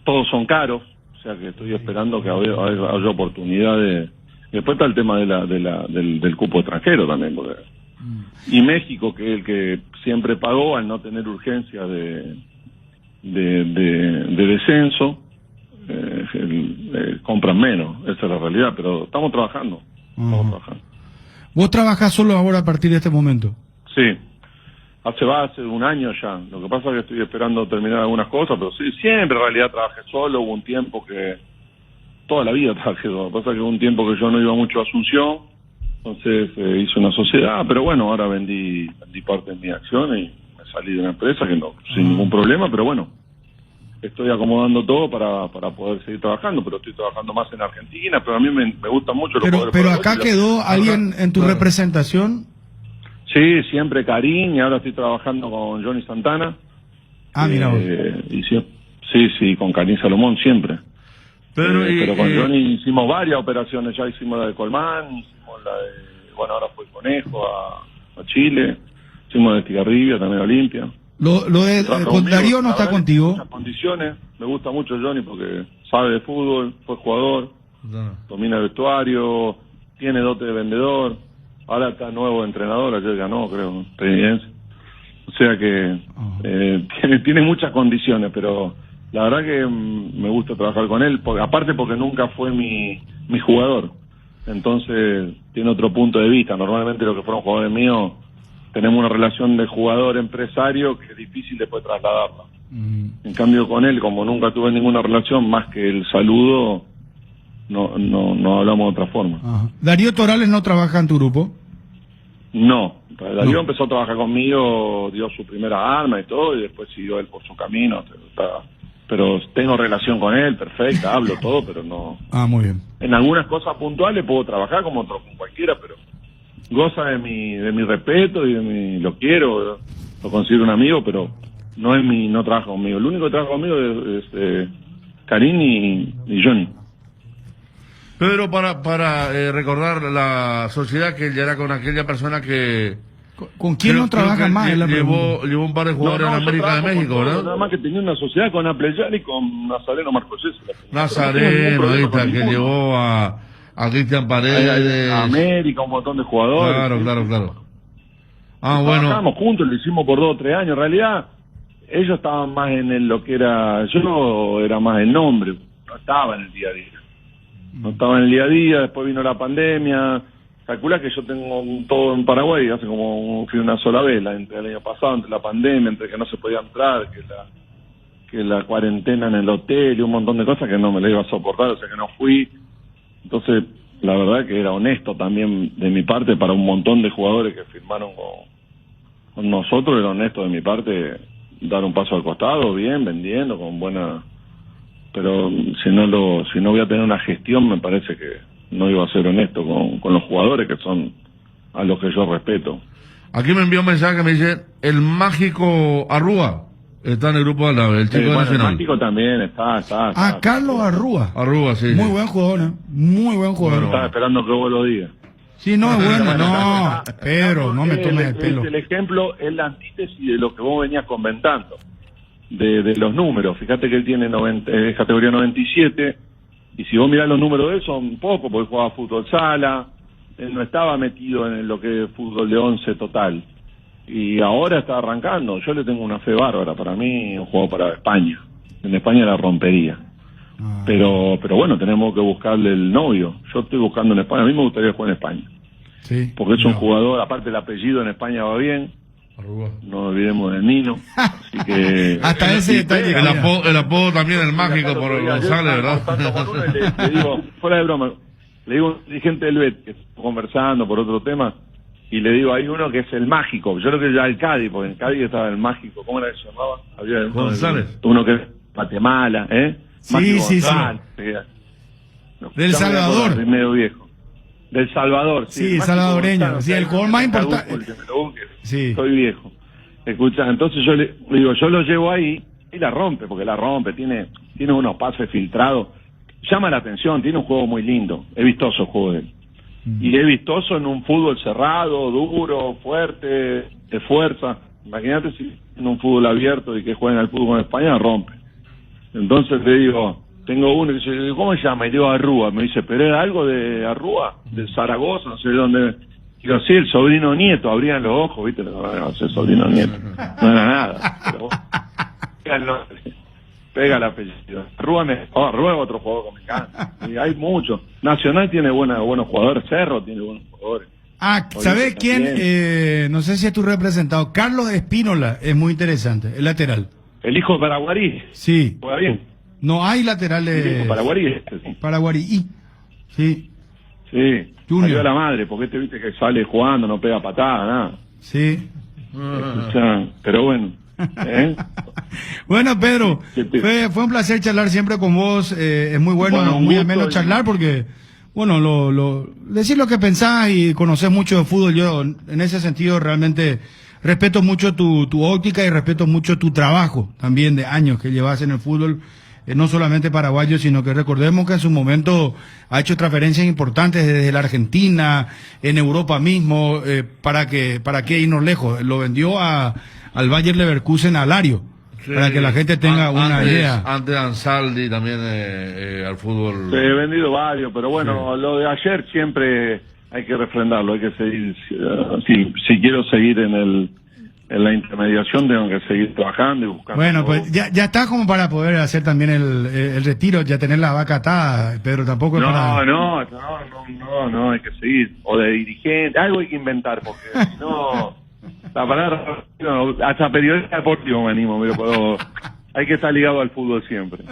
todos son caros, o sea que estoy esperando que haya oportunidad de. Después está el tema del cupo extranjero también, y México, que es el que siempre pagó al no tener urgencia de descenso, compran menos, esa es la realidad, pero estamos trabajando. ¿Vos trabajás solo ahora a partir de este momento? Sí, hace 1 año ya. Lo que pasa es que estoy esperando terminar algunas cosas, pero sí, siempre en realidad trabajé solo. Hubo un tiempo que toda la vida trabajé solo. Lo que pasa es que hubo un tiempo que yo no iba mucho a Asunción, entonces hice una sociedad, pero bueno, ahora vendí parte de mi acción y me salí de una empresa que sin ningún problema, pero bueno, estoy acomodando todo para poder seguir trabajando, pero estoy trabajando más en Argentina, pero a mí me gustan mucho los jugadores. Pero acá quedó alguien en tu representación. Sí, siempre Karim, y ahora estoy trabajando con Johnny Santana. Mira vos. Sí, con Karim Salomón siempre. Pero con Johnny hicimos varias operaciones, ya hicimos la de Colmán, hicimos la de, ahora fue Conejo a Chile, hicimos la de Tigarribia, también a Olimpia. Con Darío no está contigo. Muchas condiciones, me gusta mucho Johnny porque sabe de fútbol, fue jugador, domina el vestuario, tiene dote de vendedor, ahora está nuevo entrenador, ayer ganó, creo, estadounidense. O sea que tiene muchas condiciones, pero la verdad que me gusta trabajar con él, aparte porque nunca fue mi jugador, entonces tiene otro punto de vista. Normalmente los que fueron jugadores míos tenemos una relación de jugador-empresario que es difícil después trasladarla. En cambio con él, como nunca tuve ninguna relación más que el saludo, no hablamos de otra forma. ¿Darío Torales no trabaja en tu grupo? No, Darío empezó a trabajar conmigo, dio su primera arma y todo, y después siguió él por su camino. Pero tengo relación con él, perfecta, hablo todo, pero no. Muy bien. En algunas cosas puntuales puedo trabajar como con cualquiera, pero goza de mi respeto y lo quiero, lo considero un amigo, pero no trabaja conmigo. El único que trabaja conmigo es Karim y Johnny. Pedro, para recordar la sociedad que él ya era con aquella persona que... ¿Con quién no trabaja más? Llevó un par de jugadores en América de México, ¿verdad? Nada más que tenía una sociedad con Apleyán y con Nazareno Marcosés. Nazareno, ahí está, que llevó a Cristian Paredes. A América, un montón de jugadores. Claro. Trabajábamos juntos, lo hicimos por 2 o 3 años. En realidad, ellos estaban más en lo que era... Yo era más el nombre, no estaba en el día a día. No estaba en el día a día, después vino la pandemia. Calcula que yo tengo todo en Paraguay, hace como fui una sola vez, entre el año pasado, entre la pandemia, entre que no se podía entrar, que la cuarentena en el hotel y un montón de cosas que no me la iba a soportar, o sea que no fui. Entonces, la verdad que era honesto también de mi parte para un montón de jugadores que firmaron con nosotros, era honesto de mi parte dar un paso al costado, bien, vendiendo, con buena... Pero si no voy a tener una gestión, me parece que no iba a ser honesto con los jugadores, que son a los que yo respeto. Aquí me envió un mensaje que me dice, el mágico Arrúa está en el grupo de Aldave, el chico de Nacional. El mágico también está. Carlos Arrúa. Arrúa, sí. Muy buen jugador, muy buen jugador. Bueno, estaba esperando que vos lo digas. Sí, no, es bueno, no, Pedro, no me tomes el pelo. El ejemplo es la antítesis de lo que vos venías comentando, de los números. Fíjate que él tiene es categoría 97, y si vos mirás los números de él son pocos, porque jugaba fútbol sala, él no estaba metido en lo que es fútbol de 11 total, y ahora está arrancando. Yo le tengo una fe bárbara. Para mí, un juego para España. En España la rompería. Pero bueno, tenemos que buscarle el novio. Yo estoy buscando en España. A mí me gustaría jugar en España. Sí. Porque es un jugador, aparte el apellido en España va bien. No olvidemos del Nino. Así que... Hasta ese detalle. El apodo también, el mágico por González, ¿verdad? Le digo, fuera de broma, le digo a un dirigente del BET, que estoy conversando por otro tema, y le digo, hay uno que es el mágico. Yo creo que ya el Cádiz, porque en Cádiz estaba el mágico. ¿Cómo era que se llamaba? Había González. Uno que es Guatemala, ¿eh? Sí, sí. Del Salvador. Es medio viejo. Del Salvador, sí. Sí, salvadoreño. Sí, el jugador más importante. Sí. Estoy viejo. Escucha, entonces yo le digo, yo lo llevo ahí y la rompe, porque la rompe. Tiene unos pases filtrados. Llama la atención, tiene un juego muy lindo. Es vistoso el juego de él. Y es vistoso en un fútbol cerrado, duro, fuerte, de fuerza. Imagínate si en un fútbol abierto y que jueguen al fútbol en España, rompe. Entonces le digo, tengo uno que dice, ¿cómo se llama? Y digo, Arrúa. Me dice, ¿pero era algo de Arrúa? ¿De Zaragoza? No sé dónde. Digo, sí, el sobrino nieto. Abrían los ojos, ¿viste? No sé, sobrino nieto. No era nada. Pero pega el nombre, pega el apellido. Arrúa es otro jugador que me encanta. Y hay muchos. Nacional tiene buenos jugadores. Cerro tiene buenos jugadores. ¿Sabés quién? No sé si es tu representado. Carlos Espínola es muy interesante, el lateral. El hijo de Paraguarí. Sí. Juega bien. No hay laterales. El hijo de Paraguarí. Sí. Paraguarí. Sí. Sí. Salió a la madre, porque viste que sale jugando, no pega patada, nada. Sí. Pero bueno. Bueno, Pedro, fue un placer charlar siempre con vos. Es muy bueno, muy ameno charlar porque, bueno, decir lo que pensás y conocés mucho de fútbol. Yo, en ese sentido, realmente respeto mucho tu óptica y respeto mucho tu trabajo también de años que llevas en el fútbol. No solamente paraguayo, sino que recordemos que en su momento ha hecho transferencias importantes desde la Argentina, en Europa mismo, para qué irnos lejos. Lo vendió al Bayer Leverkusen a Lario, sí, para que la gente tenga una idea. Antes Ansaldi también al fútbol. Sí, he vendido varios, pero bueno, lo de ayer siempre hay que refrendarlo, hay que seguir, si quiero seguir en la intermediación tengo que seguir trabajando y buscando. Bueno, pues ya está como para poder hacer también el retiro, ya tener la vaca atada, Pedro, tampoco es para... No, hay que seguir. O de dirigente, algo hay que inventar, porque si no, la palabra, hasta periodista deportivo me animo, pero hay que estar ligado al fútbol siempre.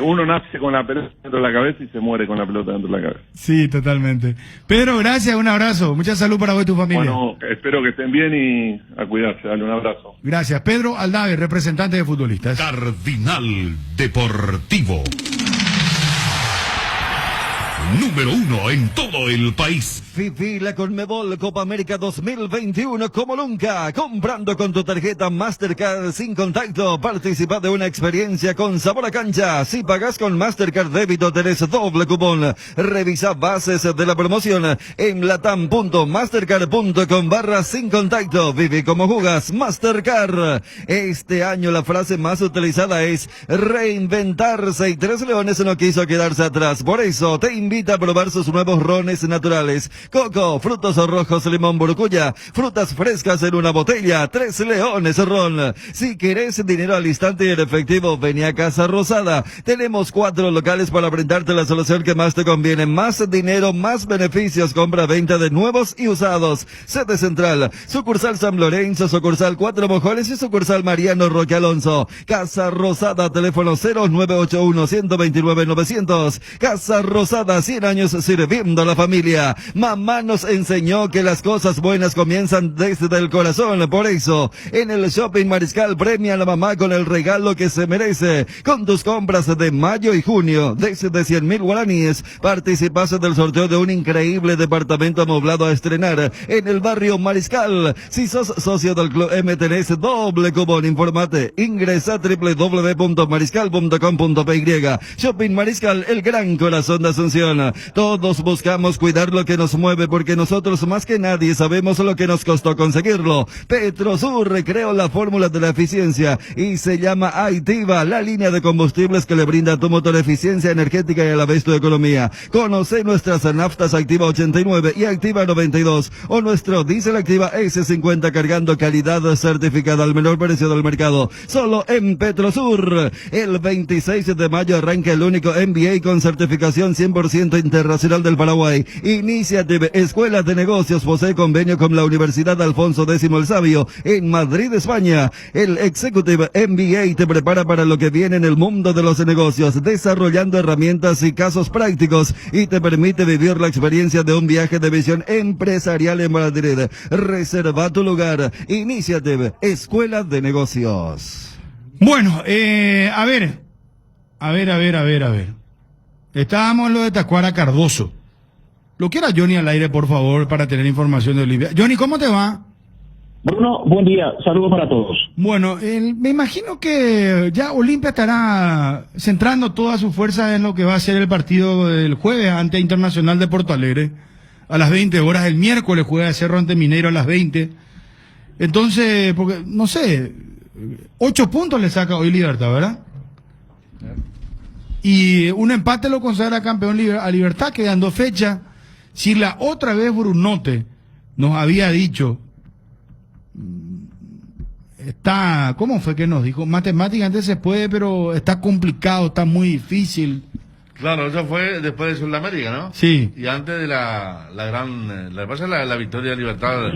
Uno nace con la pelota dentro de la cabeza y se muere con la pelota dentro de la cabeza. Sí, totalmente. Pedro, gracias, un abrazo. Mucha salud para vos y tu familia. Bueno, espero que estén bien y a cuidarse. Dale un abrazo. Gracias. Pedro Aldave, representante de futbolistas. Cardinal Deportivo. Número 1 en todo el país. Viví la Conmebol Copa América 2021 como nunca. Comprando con tu tarjeta Mastercard sin contacto, participa de una experiencia con sabor a cancha. Si pagas con Mastercard débito, tenés doble cupón. Revisa bases de la promoción en latam.mastercard.com/sin contacto. Vive como jugas Mastercard. Este año la frase más utilizada es reinventarse y Tres Leones no quiso quedarse atrás. Por eso te invita a probar sus nuevos rones naturales Coco, frutos rojos, limón, burucuya, frutas frescas en una botella, 3 Leones ron. Si querés dinero al instante y en efectivo, vení a Casa Rosada. Tenemos 4 locales para brindarte la solución que más te conviene. Más dinero, más beneficios, compra-venta de nuevos y usados. Sede central, sucursal San Lorenzo, sucursal 4 Mojones y sucursal Mariano Roque Alonso. Casa Rosada, teléfono 0981-129-900. Casa Rosada, 100 años sirviendo a la familia. Mamá nos enseñó que las cosas buenas comienzan desde el corazón. Por eso, en el Shopping Mariscal premia a la mamá con el regalo que se merece. Con tus compras de mayo y junio, desde 100.000 guaraníes, participas del sorteo de un increíble departamento amoblado a estrenar en el barrio Mariscal. Si sos socio del Club M, tenés doble cupón. Informate, ingresa a www.mariscal.com.py. Shopping Mariscal, el gran corazón de Asunción. Todos buscamos cuidar lo que nos mueve porque nosotros más que nadie sabemos lo que nos costó conseguirlo. Petrosur recreó la fórmula de la eficiencia y se llama Aitiva, la línea de combustibles que le brinda a tu motor eficiencia energética y a la vez tu economía. Conoce nuestras naftas Activa 89 y Activa 92 o nuestro diésel Activa S50 cargando calidad certificada al menor precio del mercado. Solo en Petrosur. El 26 de mayo arranca el único MBA con certificación 100% internacional del Paraguay. Initiative Escuela de Negocios posee convenio con la Universidad Alfonso X el Sabio en Madrid, España. El Executive MBA te prepara para lo que viene en el mundo de los negocios, desarrollando herramientas y casos prácticos y te permite vivir la experiencia de un viaje de visión empresarial en Madrid. Reserva tu lugar. Initiative Escuela de Negocios. Bueno, a ver. Estábamos en lo de Tacuara Cardoso. Lo quiera Johnny al aire, por favor, para tener información de Olimpia. Johnny, ¿cómo te va? Bruno, buen día. Saludos para todos. Bueno, me imagino que ya Olimpia estará centrando toda su fuerza en lo que va a ser el partido del jueves ante Internacional de Porto Alegre a las 20 horas. El miércoles juega Cerro ante Mineiro a las 20. Entonces, porque, no sé, 8 puntos le saca hoy Libertad, ¿verdad? Y un empate lo consagra campeón a Libertad, quedando fecha. Si la otra vez Brunote nos había dicho, ¿cómo fue que nos dijo? Matemáticamente se puede, pero está complicado, está muy difícil. Claro, eso fue después de Sudamérica, ¿no? Sí. Y antes de la victoria de Libertad,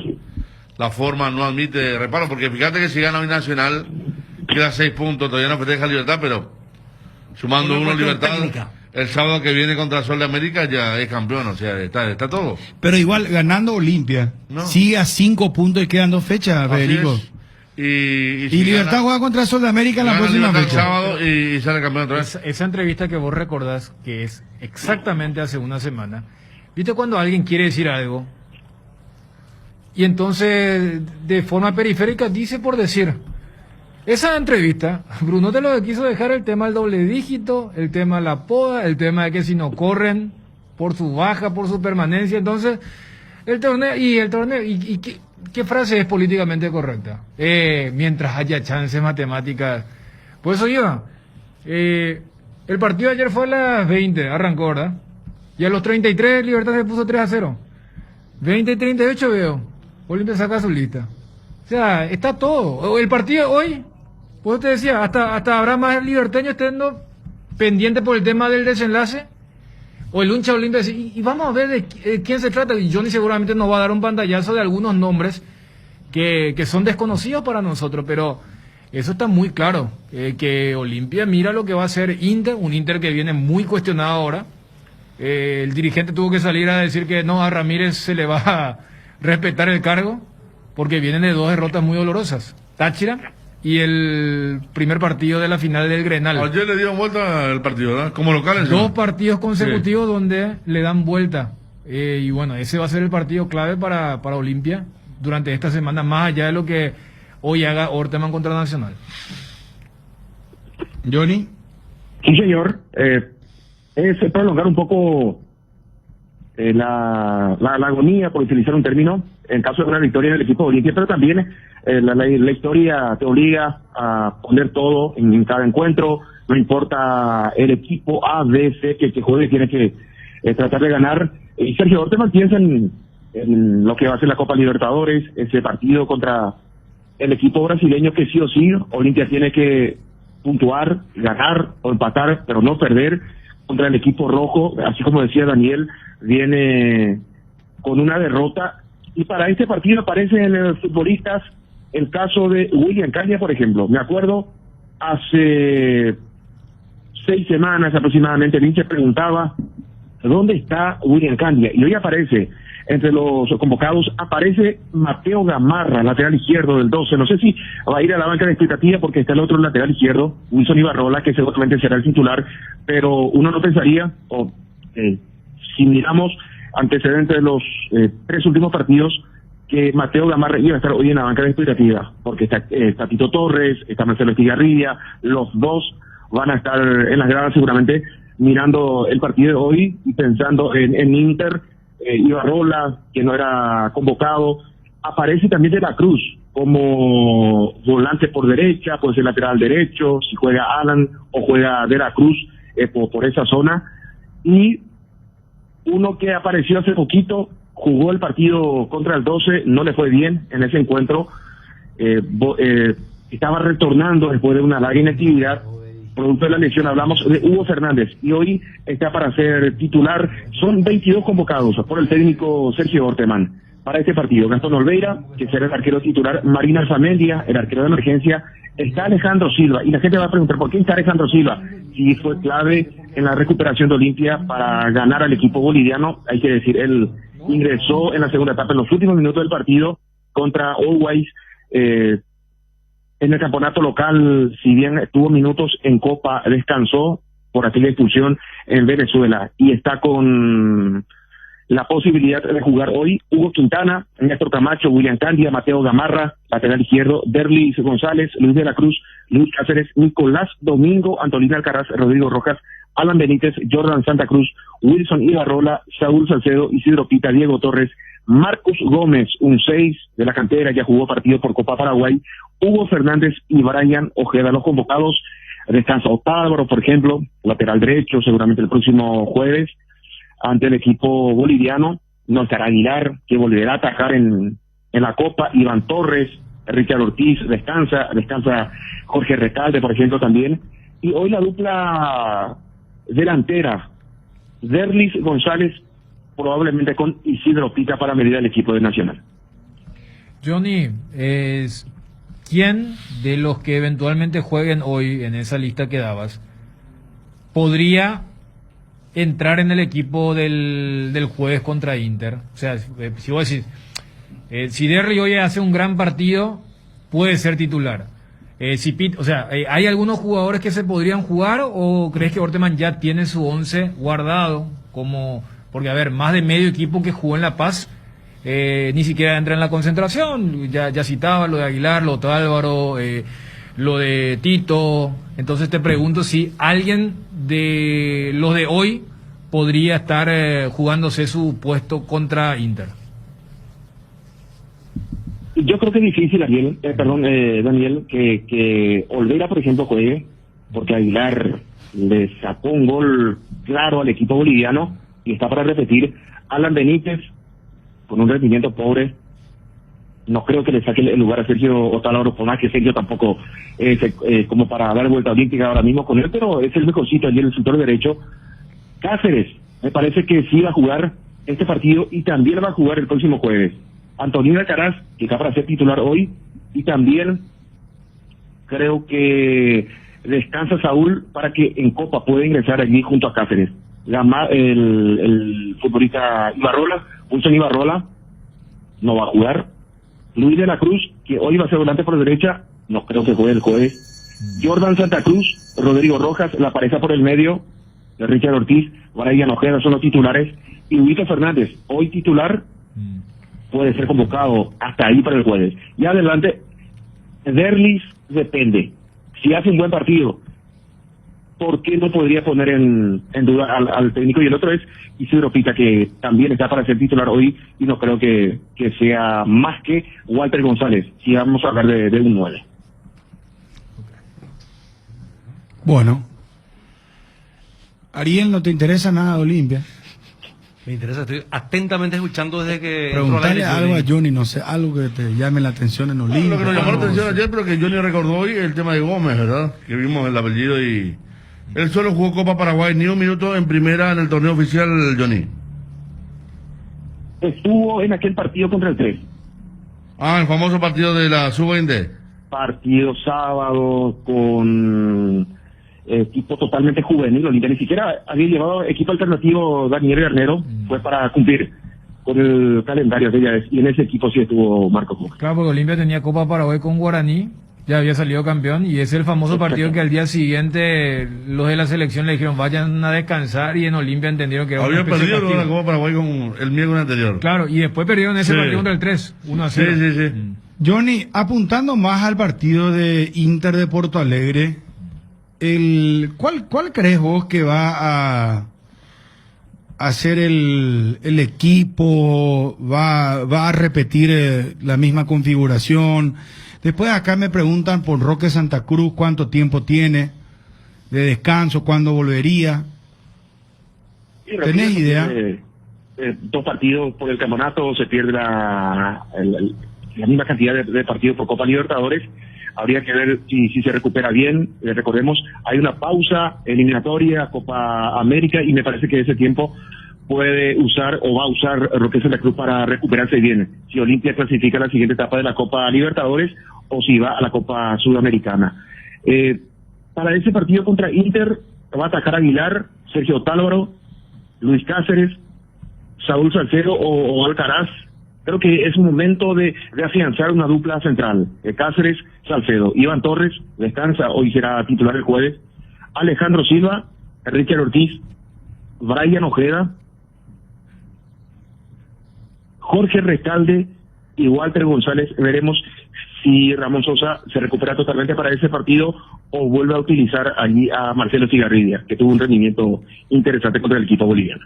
la forma no admite reparo, porque fíjate que si gana hoy Nacional, queda 6 puntos, todavía no festeja Libertad, pero sumando uno Libertad, técnica. El sábado que viene contra Sol de América ya es campeón, o sea, está todo. Pero igual, ganando Olimpia, no. Sigue a 5 puntos y quedan 2 fechas, Federico. Y Libertad juega contra Sol de América en la próxima fecha. El sábado y sale campeón otra vez. Esa entrevista que vos recordás, que es exactamente hace una semana, ¿viste cuando alguien quiere decir algo? Y entonces, de forma periférica, dice por decir. Esa entrevista, Bruno te lo quiso dejar el tema del doble dígito, el tema de la poda, el tema de que si no corren por su baja, por su permanencia, entonces, el torneo, ¿qué frase es políticamente correcta? Mientras haya chances matemáticas. Por eso iba. El partido de ayer fue a las 20, arrancó, ¿verdad? Y a los 33 Libertad se puso 3-0. 20 y 38 veo. Olimpia saca su lista. O sea, está todo. El partido hoy, pues te decía, hasta habrá más liberteños estando pendientes por el tema del desenlace. O el hincha Olimpia y vamos a ver de quién se trata. Y Johnny seguramente nos va a dar un pantallazo de algunos nombres que son desconocidos para nosotros, pero eso está muy claro. Que Olimpia mira lo que va a hacer Inter, un Inter que viene muy cuestionado ahora. El dirigente tuvo que salir a decir que no, a Ramírez se le va a respetar el cargo, porque vienen de 2 derrotas muy dolorosas. Táchira y el primer partido de la final del Grenal. Ayer le dieron vuelta al partido, ¿verdad? Como locales. 2 partidos consecutivos donde le dan vuelta. Y bueno, ese va a ser el partido clave para Olimpia durante esta semana, más allá de lo que hoy haga Orteman contra Nacional. Johnny. Sí, señor. Es prolongar un poco la agonía, por utilizar un término, en caso de una victoria del equipo de Olimpia, pero también la historia te obliga a poner todo en cada encuentro, no importa el equipo A, B, C que juegue, tiene que tratar de ganar. Y Sergio Orteman piensa en lo que va a ser la Copa Libertadores, ese partido contra el equipo brasileño que sí o sí Olimpia tiene que puntuar, ganar o empatar, pero no perder contra el equipo rojo. Así como decía Daniel, viene con una derrota, y para este partido aparecen futbolistas, el caso de William Candia, por ejemplo. Me acuerdo hace 6 semanas aproximadamente, el hincha preguntaba ¿dónde está William Candia? Y hoy aparece, entre los convocados, aparece Mateo Gamarra, lateral izquierdo del 12. No sé si va a ir a la banca de expectativa porque está el otro lateral izquierdo, Wilson Ibarrola, que seguramente será el titular, pero uno no pensaría, si miramos antecedentes de los 3 últimos partidos, que Mateo Gamarra iba a estar hoy en la banca de expectativa, porque está Tito Torres, está Marcelo Estigarribia, los dos van a estar en las gradas seguramente mirando el partido de hoy y pensando en Inter. Ibarrola, que no era convocado, aparece también De la Cruz como volante por derecha, puede ser lateral derecho, si juega Alan o juega De la Cruz por esa zona. Y uno que apareció hace poquito, jugó el partido contra el 12, no le fue bien en ese encuentro, estaba retornando después de una larga inactividad producto de la lesión. Hablamos de Hugo Fernández, y hoy está para ser titular. Son 22 convocados por el técnico Sergio Orteman para este partido. Gastón Olveira, que será el arquero titular, Marina Alzamendia, el arquero de emergencia, está Alejandro Silva, y la gente va a preguntar ¿por qué está Alejandro Silva? Si fue clave en la recuperación de Olimpia para ganar al equipo boliviano. Hay que decir, él ingresó en la segunda etapa, en los últimos minutos del partido contra Always, en el campeonato local. Si bien tuvo minutos en Copa, descansó por aquella expulsión en Venezuela, y está con la posibilidad de jugar hoy Hugo Quintana, Néstor Camacho, William Candia, Mateo Gamarra, lateral izquierdo, Derlis González, Luis de la Cruz, Luis Cáceres, Nicolás Domingo, Antolín Alcaraz, Rodrigo Rojas, Alan Benítez, Jordan Santa Cruz, Wilson Ibarrola, Saúl Salcedo, Isidro Pita, Diego Torres, Marcus Gómez, un 6 de la cantera, ya jugó partido por Copa Paraguay, Hugo Fernández y Brian Ojeda, los convocados. Descansa Otávaro, por ejemplo, lateral derecho, seguramente el próximo jueves ante el equipo boliviano. No estará Aguilar, que volverá a atajar en la Copa. Iván Torres, Richard Ortiz descansa Jorge Recalde, por ejemplo, también. Y hoy la dupla delantera, Derlis González, probablemente con Isidro Pita para medir al equipo de Nacional. Johnny, ¿quién de los que eventualmente jueguen hoy en esa lista que dabas podría entrar en el equipo del jueves contra Inter? O sea, si vos decís, si Derry hoy hace un gran partido, puede ser titular. ¿Hay algunos jugadores que se podrían jugar, o crees que Orteman ya tiene su 11 guardado? Porque, a ver, más de medio equipo que jugó en La Paz ni siquiera entra en la concentración. Ya citaba lo de Aguilar, lo de Álvaro, lo de Tito. Entonces te pregunto si alguien de los de hoy podría estar jugándose su puesto contra Inter. Yo creo que es difícil, Daniel, que Olveira, por ejemplo, juegue, porque Aguilar le sacó un gol claro al equipo boliviano y está para repetir. Alan Benítez, con un rendimiento pobre, no creo que le saque el lugar a Sergio Otálvaro, por más que Sergio tampoco es como para dar vuelta olímpica ahora mismo con él, pero es el mejorcito allí en el sector derecho. Cáceres, me parece que sí va a jugar este partido y también va a jugar el próximo jueves. Antolín Alcaraz, que está para ser titular hoy, y también creo que descansa Saúl para que en Copa pueda ingresar allí junto a Cáceres. El futbolista Wilson Ibarrola, no va a jugar. Luis de la Cruz, que hoy va a ser volante por derecha, no creo que juegue el jueves. Jordan Santa Cruz, Rodrigo Rojas, la pareja por el medio, de Richard Ortiz, Brian Ojeda son los titulares. Y Hugo Fernández, hoy titular, puede ser convocado hasta ahí para el jueves. Y adelante, Derlis depende. Si hace un buen partido, ¿por qué no podría poner en duda al técnico? Y el otro es Isidro Pita, que también está para ser titular hoy, y no creo que sea más que Walter González, si vamos a hablar de un 9. Bueno, Ariel, ¿no te interesa nada de Olimpia? Me interesa, estoy atentamente escuchando desde que... Preguntarle algo a Johnny, no sé, algo que te llame la atención en Olimpia. Lo que nos llamó la atención ayer, pero que Johnny recordó hoy, el tema de Gómez, ¿verdad? Que vimos el apellido y... Él solo jugó Copa Paraguay, ni un minuto en primera en el torneo oficial, Johnny. Estuvo en aquel partido contra el 3. Ah, el famoso partido de la Sub-20. Partido sábado con equipo totalmente juvenil. Olimpia ni siquiera había llevado equipo alternativo. Daniel Garnero fue para cumplir con el calendario de ella, y en ese equipo sí estuvo Marcos Gómez. Claro, porque Olimpia tenía Copa Paraguay con Guaraní, ya había salido campeón, y es el famoso partido que al día siguiente los de la selección le dijeron vayan a descansar, y en Olimpia entendieron que era había una especie de perdido la castigo. Copa Paraguay con el miércoles anterior. Claro, y después perdieron ese partido contra el 3, 1-0. Sí. Johnny, apuntando más al partido de Inter de Porto Alegre, ¿cuál crees vos que va a hacer el equipo? ¿Va a repetir la misma configuración? Después acá me preguntan por Roque Santa Cruz, cuánto tiempo tiene de descanso, cuándo volvería. ¿Tenés idea? 2 partidos por el campeonato, se pierde la misma cantidad de partidos por Copa Libertadores. Habría que ver si se recupera bien. Recordemos, hay una pausa eliminatoria, Copa América, y me parece que ese tiempo puede usar o va a usar Roque Santa Cruz para recuperarse bien. Si Olimpia clasifica a la siguiente etapa de la Copa Libertadores o si va a la Copa Sudamericana. Para ese partido contra Inter va a atacar Aguilar, Sergio Otálvaro, Luis Cáceres, Saúl Salcedo o Alcaraz. Creo que es un momento de afianzar una dupla central. Cáceres, Salcedo. Iván Torres descansa, hoy será titular el jueves. Alejandro Silva, Richard Ortiz, Brian Ojeda, Jorge Recalde y Walter González. Veremos si Ramón Sosa se recupera totalmente para ese partido o vuelve a utilizar allí a Marcelo Cigarridia, que tuvo un rendimiento interesante contra el equipo boliviano.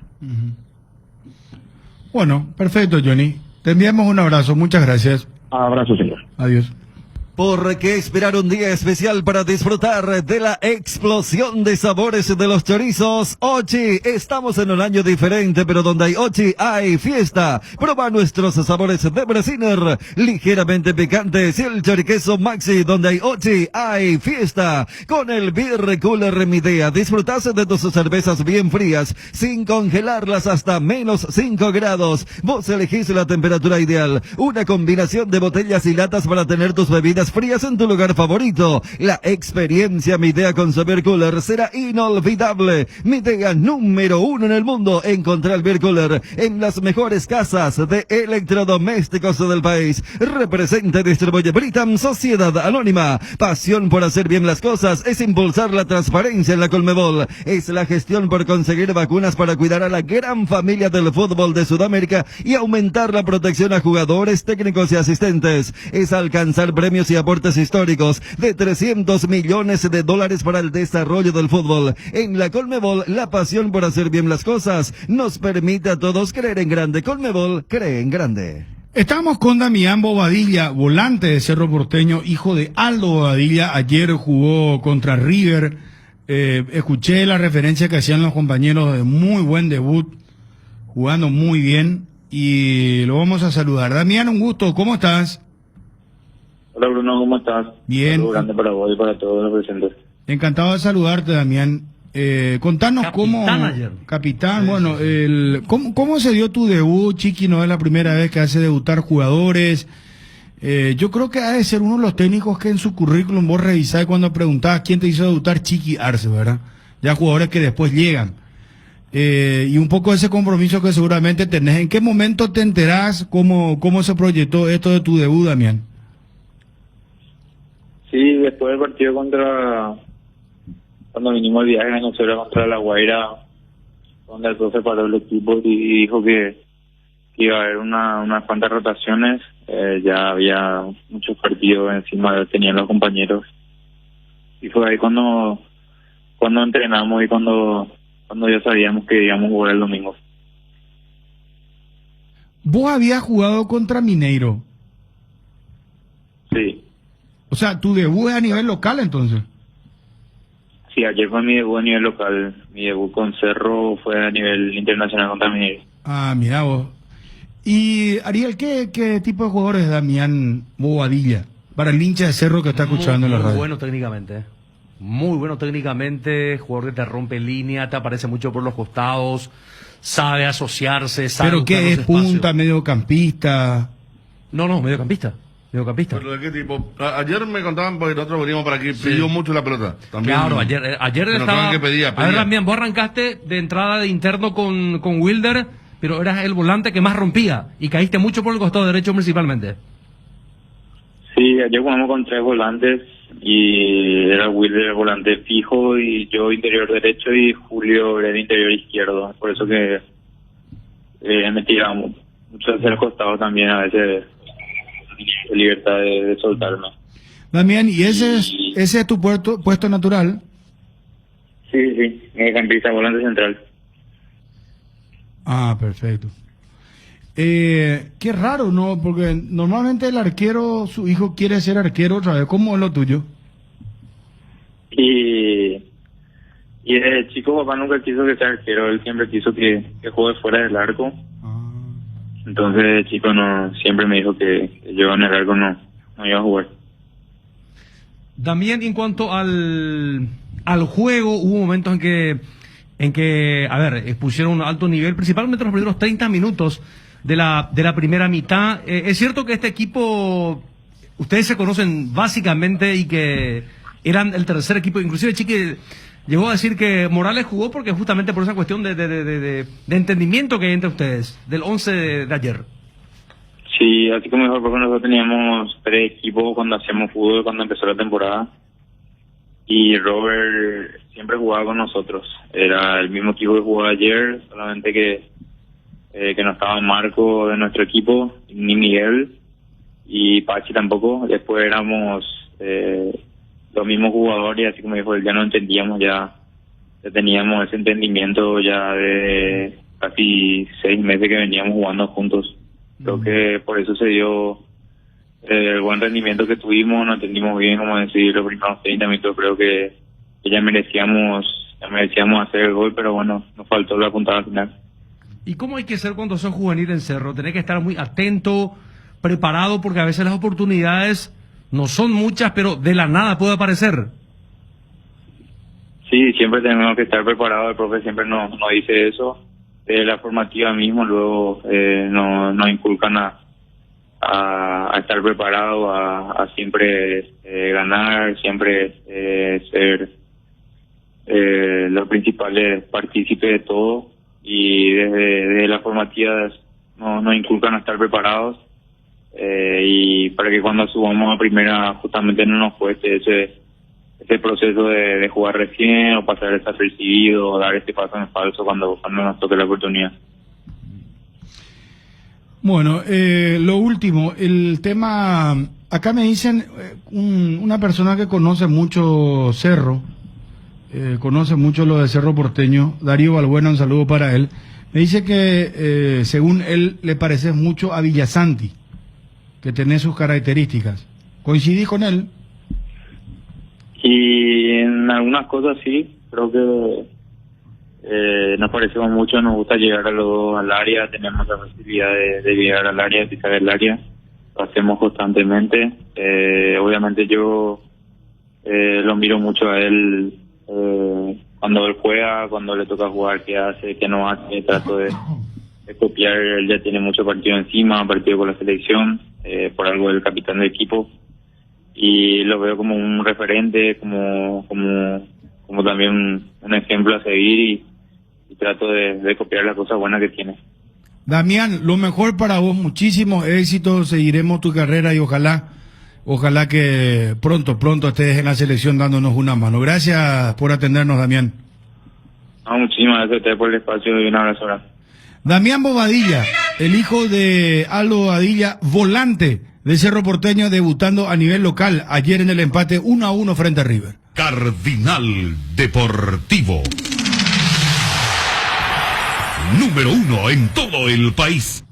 Bueno, perfecto, Johnny. Te enviamos un abrazo, muchas gracias. Abrazo, señor. Adiós. ¿Por qué esperar un día especial para disfrutar de la explosión de sabores de los chorizos Ochi? Estamos en un año diferente, pero donde hay Ochi hay fiesta. Proba nuestros sabores de Bresiner, ligeramente picantes, y el choriqueso Maxi. Donde hay Ochi hay fiesta. Con el Beer Cooler Midea disfrutás de tus cervezas bien frías, sin congelarlas hasta -5 grados. Vos elegís la temperatura ideal. Una combinación de botellas y latas para tener tus bebidas frías en tu lugar favorito. La experiencia Midea con su Beer Cooler será inolvidable. Midea número 1 en el mundo. Encontrá el Beer Cooler en las mejores casas de electrodomésticos del país. Representa y distribuye Britam Sociedad Anónima. Pasión por hacer bien las cosas es impulsar la transparencia en la Conmebol. Es la gestión por conseguir vacunas para cuidar a la gran familia del fútbol de Sudamérica y aumentar la protección a jugadores, técnicos y asistentes. Es alcanzar premios y aportes históricos de $300 millones para el desarrollo del fútbol. En la Conmebol, la pasión por hacer bien las cosas nos permite a todos creer en grande. Conmebol cree en grande. Estamos con Damián Bobadilla, volante de Cerro Porteño, hijo de Aldo Bobadilla. Ayer jugó contra River. Escuché la referencia que hacían los compañeros de muy buen debut, jugando muy bien, y lo vamos a saludar. Damián, un gusto, ¿cómo estás? Hola Bruno, ¿cómo estás? Bien. Un saludo grande para vos y para todos los presentes. Encantado de saludarte, Damián. Contanos cómo... Capitán, bueno, ¿cómo se dio tu debut, Chiqui? No es la primera vez que hace debutar jugadores. Yo creo que ha de ser uno de los técnicos que en su currículum vos revisás cuando preguntabas quién te hizo debutar, Chiqui Arce, ¿verdad? Ya jugadores que después llegan. Y un poco ese compromiso que seguramente tenés. ¿En qué momento te enterás cómo se proyectó esto de tu debut, Damián? Sí, después del partido cuando vinimos el viaje de nosotros contra La Guaira, donde el profe paró el equipo y dijo que iba a haber unas cuantas rotaciones, ya había muchos partidos encima, tenían los compañeros, y fue ahí cuando entrenamos y cuando ya sabíamos que íbamos a jugar el domingo. ¿Vos habías jugado contra Mineiro? Sí. O sea, ¿tu debut es a nivel local entonces? Sí, ayer fue mi debut a nivel local. Mi debut con Cerro fue a nivel internacional contra Mineiro. Ah, mira vos. Y Ariel, ¿qué tipo de jugador es Damián Bobadilla? Para el hincha de Cerro que está escuchando en la radio. Muy bueno técnicamente. Muy bueno técnicamente. Jugador que te rompe línea, te aparece mucho por los costados, sabe asociarse, sabe. ¿Pero buscar qué los es? espacios. ¿Punta, mediocampista? No, mediocampista. Mediocampista. ¿Pero de qué tipo? Ayer me contaban, porque nosotros veníamos para aquí, pidió mucho la pelota. También, Claro, ayer me estaba. notaban que pedía. A ver, Damián, vos arrancaste de entrada de interno con Wilder, pero eras el volante que más rompía y caíste mucho por el costado derecho principalmente. Sí, ayer jugamos con 3 volantes y era Wilder el volante fijo y yo interior derecho y Julio era el interior izquierdo. Por eso que me tiraba mucho hacia el costado también, a veces de libertad de soltarme. Damián, ¿y ese es tu puesto natural? Sí, mediocampista, volante central. Ah, perfecto. Qué raro, ¿no? Porque normalmente el arquero, su hijo quiere ser arquero otra vez. ¿Cómo es lo tuyo? Y desde chico papá nunca quiso que sea arquero, él siempre quiso que juegue fuera del arco. Entonces de chico siempre me dijo que yo en el arco no iba a jugar. También en cuanto al juego, hubo momentos en que, a ver, expusieron un alto nivel, principalmente en los primeros 30 minutos de la primera mitad. Es cierto que este equipo, ustedes se conocen básicamente y que eran el tercer equipo, inclusive Chiqui llegó a decir que Morales jugó porque justamente por esa cuestión de entendimiento que hay entre ustedes, del 11 de ayer. Sí, así como mejor porque nosotros teníamos 3 equipos cuando hacíamos fútbol, cuando empezó la temporada. Y Robert siempre jugaba con nosotros. Era el mismo equipo que jugaba ayer, solamente que no estaba Marco de nuestro equipo, ni Miguel, y Pachi tampoco. Después éramos los mismos jugadores, y así como dijo él, ya no entendíamos, ya teníamos ese entendimiento ya de casi 6 meses que veníamos jugando juntos. Creo que por eso se dio el buen rendimiento que tuvimos, nos entendimos bien, como decir, los primeros 30 minutos. Creo que ya merecíamos hacer el gol, pero bueno, nos faltó la puntada final. ¿Y cómo hay que ser cuando sos juvenil en Cerro? Tenés que estar muy atento, preparado, porque a veces las oportunidades no son muchas, pero de la nada puede aparecer. Sí, siempre tenemos que estar preparados, el profe siempre nos dice eso. De la formativa mismo, luego nos inculcan a estar preparado, a siempre ganar, siempre ser los principales partícipes de todo, y desde las formativas nos inculcan a estar preparados y para que cuando subamos a primera justamente no nos cueste ese proceso de jugar recién o pasar desapercibido o dar este paso en falso cuando nos toque la oportunidad. Bueno, lo último, el tema, acá me dicen una persona que conoce mucho Cerro, conoce mucho lo de Cerro Porteño, Darío Balbuena, un saludo para él, me dice que según él le pareces mucho a Villasanti, que tenés sus características. ¿Coincidís con él? Y en algunas cosas sí, creo que nos parecemos mucho, nos gusta llegar al área, tenemos la facilidad de llegar al área, pisar el área, lo hacemos constantemente. Obviamente yo lo miro mucho a él cuando él juega, cuando le toca jugar, qué hace, qué no hace, trato de copiar. Él ya tiene mucho partido encima, partido con la selección, por algo el capitán del equipo, y lo veo como un referente, como también un ejemplo a seguir, y trato de copiar las cosas buenas que tiene. Damián, lo mejor para vos, muchísimos éxitos, seguiremos tu carrera y ojalá que pronto estés en la selección dándonos una mano. Gracias por atendernos, Damián. Muchísimas gracias a ustedes por el espacio y un abrazo. Damián Bobadilla, el hijo de Aldo Bobadilla, volante de Cerro Porteño, debutando a nivel local ayer en el empate 1-1 frente a River. Cardinal Deportivo. Número 1 en todo el país.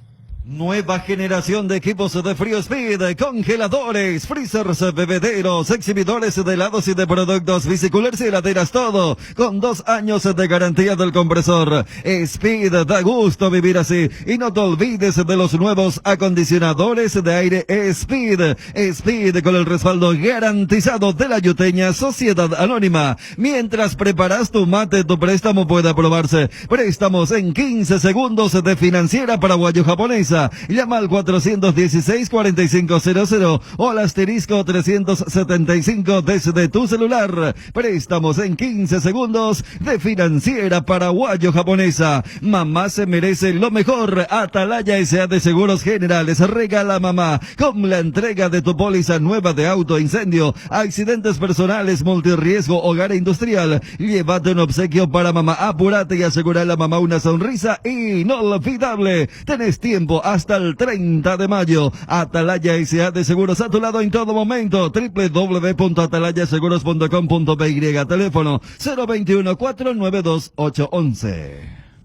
Nueva generación de equipos de Frío Speed, congeladores, freezers, bebederos, exhibidores de helados y de productos, biciculers y heladeras, todo con 2 años de garantía del compresor. Speed, da gusto vivir así. Y no te olvides de los nuevos acondicionadores de aire Speed. Speed con el respaldo garantizado de la Yuteña Sociedad Anónima. Mientras preparas tu mate, tu préstamo puede aprobarse. Préstamos en 15 segundos de Financiera Paraguayo-Japonesa. Llama al 416-4500 o al asterisco 375 desde tu celular. Préstamos en 15 segundos de Financiera Paraguayo-Japonesa. Mamá se merece lo mejor. Atalaya S.A. de Seguros Generales regala a mamá con la entrega de tu póliza nueva de auto, incendio, accidentes personales, multirriesgo, hogar e industrial. Llévate un obsequio para mamá. Apúrate y asegura a la mamá una sonrisa inolvidable. Tenés tiempo hasta el 30 de mayo. Atalaya S.A. de Seguros a tu lado en todo momento. www.atalayaseguros.com.py. Teléfono 021-492-811.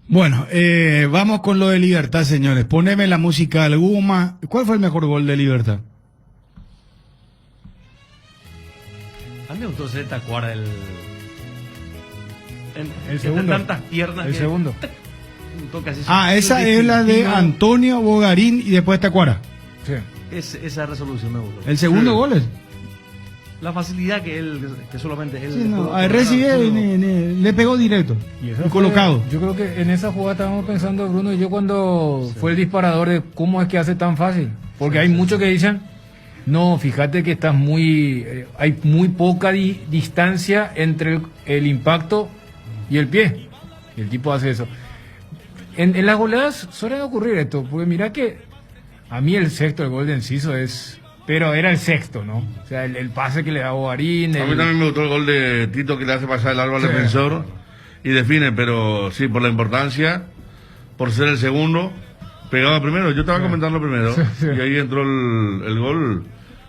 Bueno, vamos con lo de Libertad, señores. Poneme la música del Guma. ¿Cuál fue el mejor gol de Libertad? A mí me gustó ese Tacuara, el segundo. Tantas piernas. El segundo. Esa es la de Antonio Bogarín y después Tacuara. Sí. Esa resolución me gustó. ¿El segundo gol es? La facilidad que solamente él. Sí, no, a le pegó directo. Y colocado. Yo creo que en esa jugada estábamos pensando, Bruno y yo, cuando fue el disparador, de cómo es que hace tan fácil. Porque hay muchos que dicen, no, fíjate que estás hay muy poca distancia entre el impacto y el pie. Y el tipo hace eso. En las goleadas suele ocurrir esto, porque mira que a mí el gol de Enciso es... Pero era el sexto, ¿no? O sea, el pase que le da Bogarín... A mí también me gustó el gol de Tito, que le hace pasar el árbol al defensor y define, pero sí, por la importancia, por ser el segundo, pegaba primero. Yo estaba comentando primero y ahí entró el gol.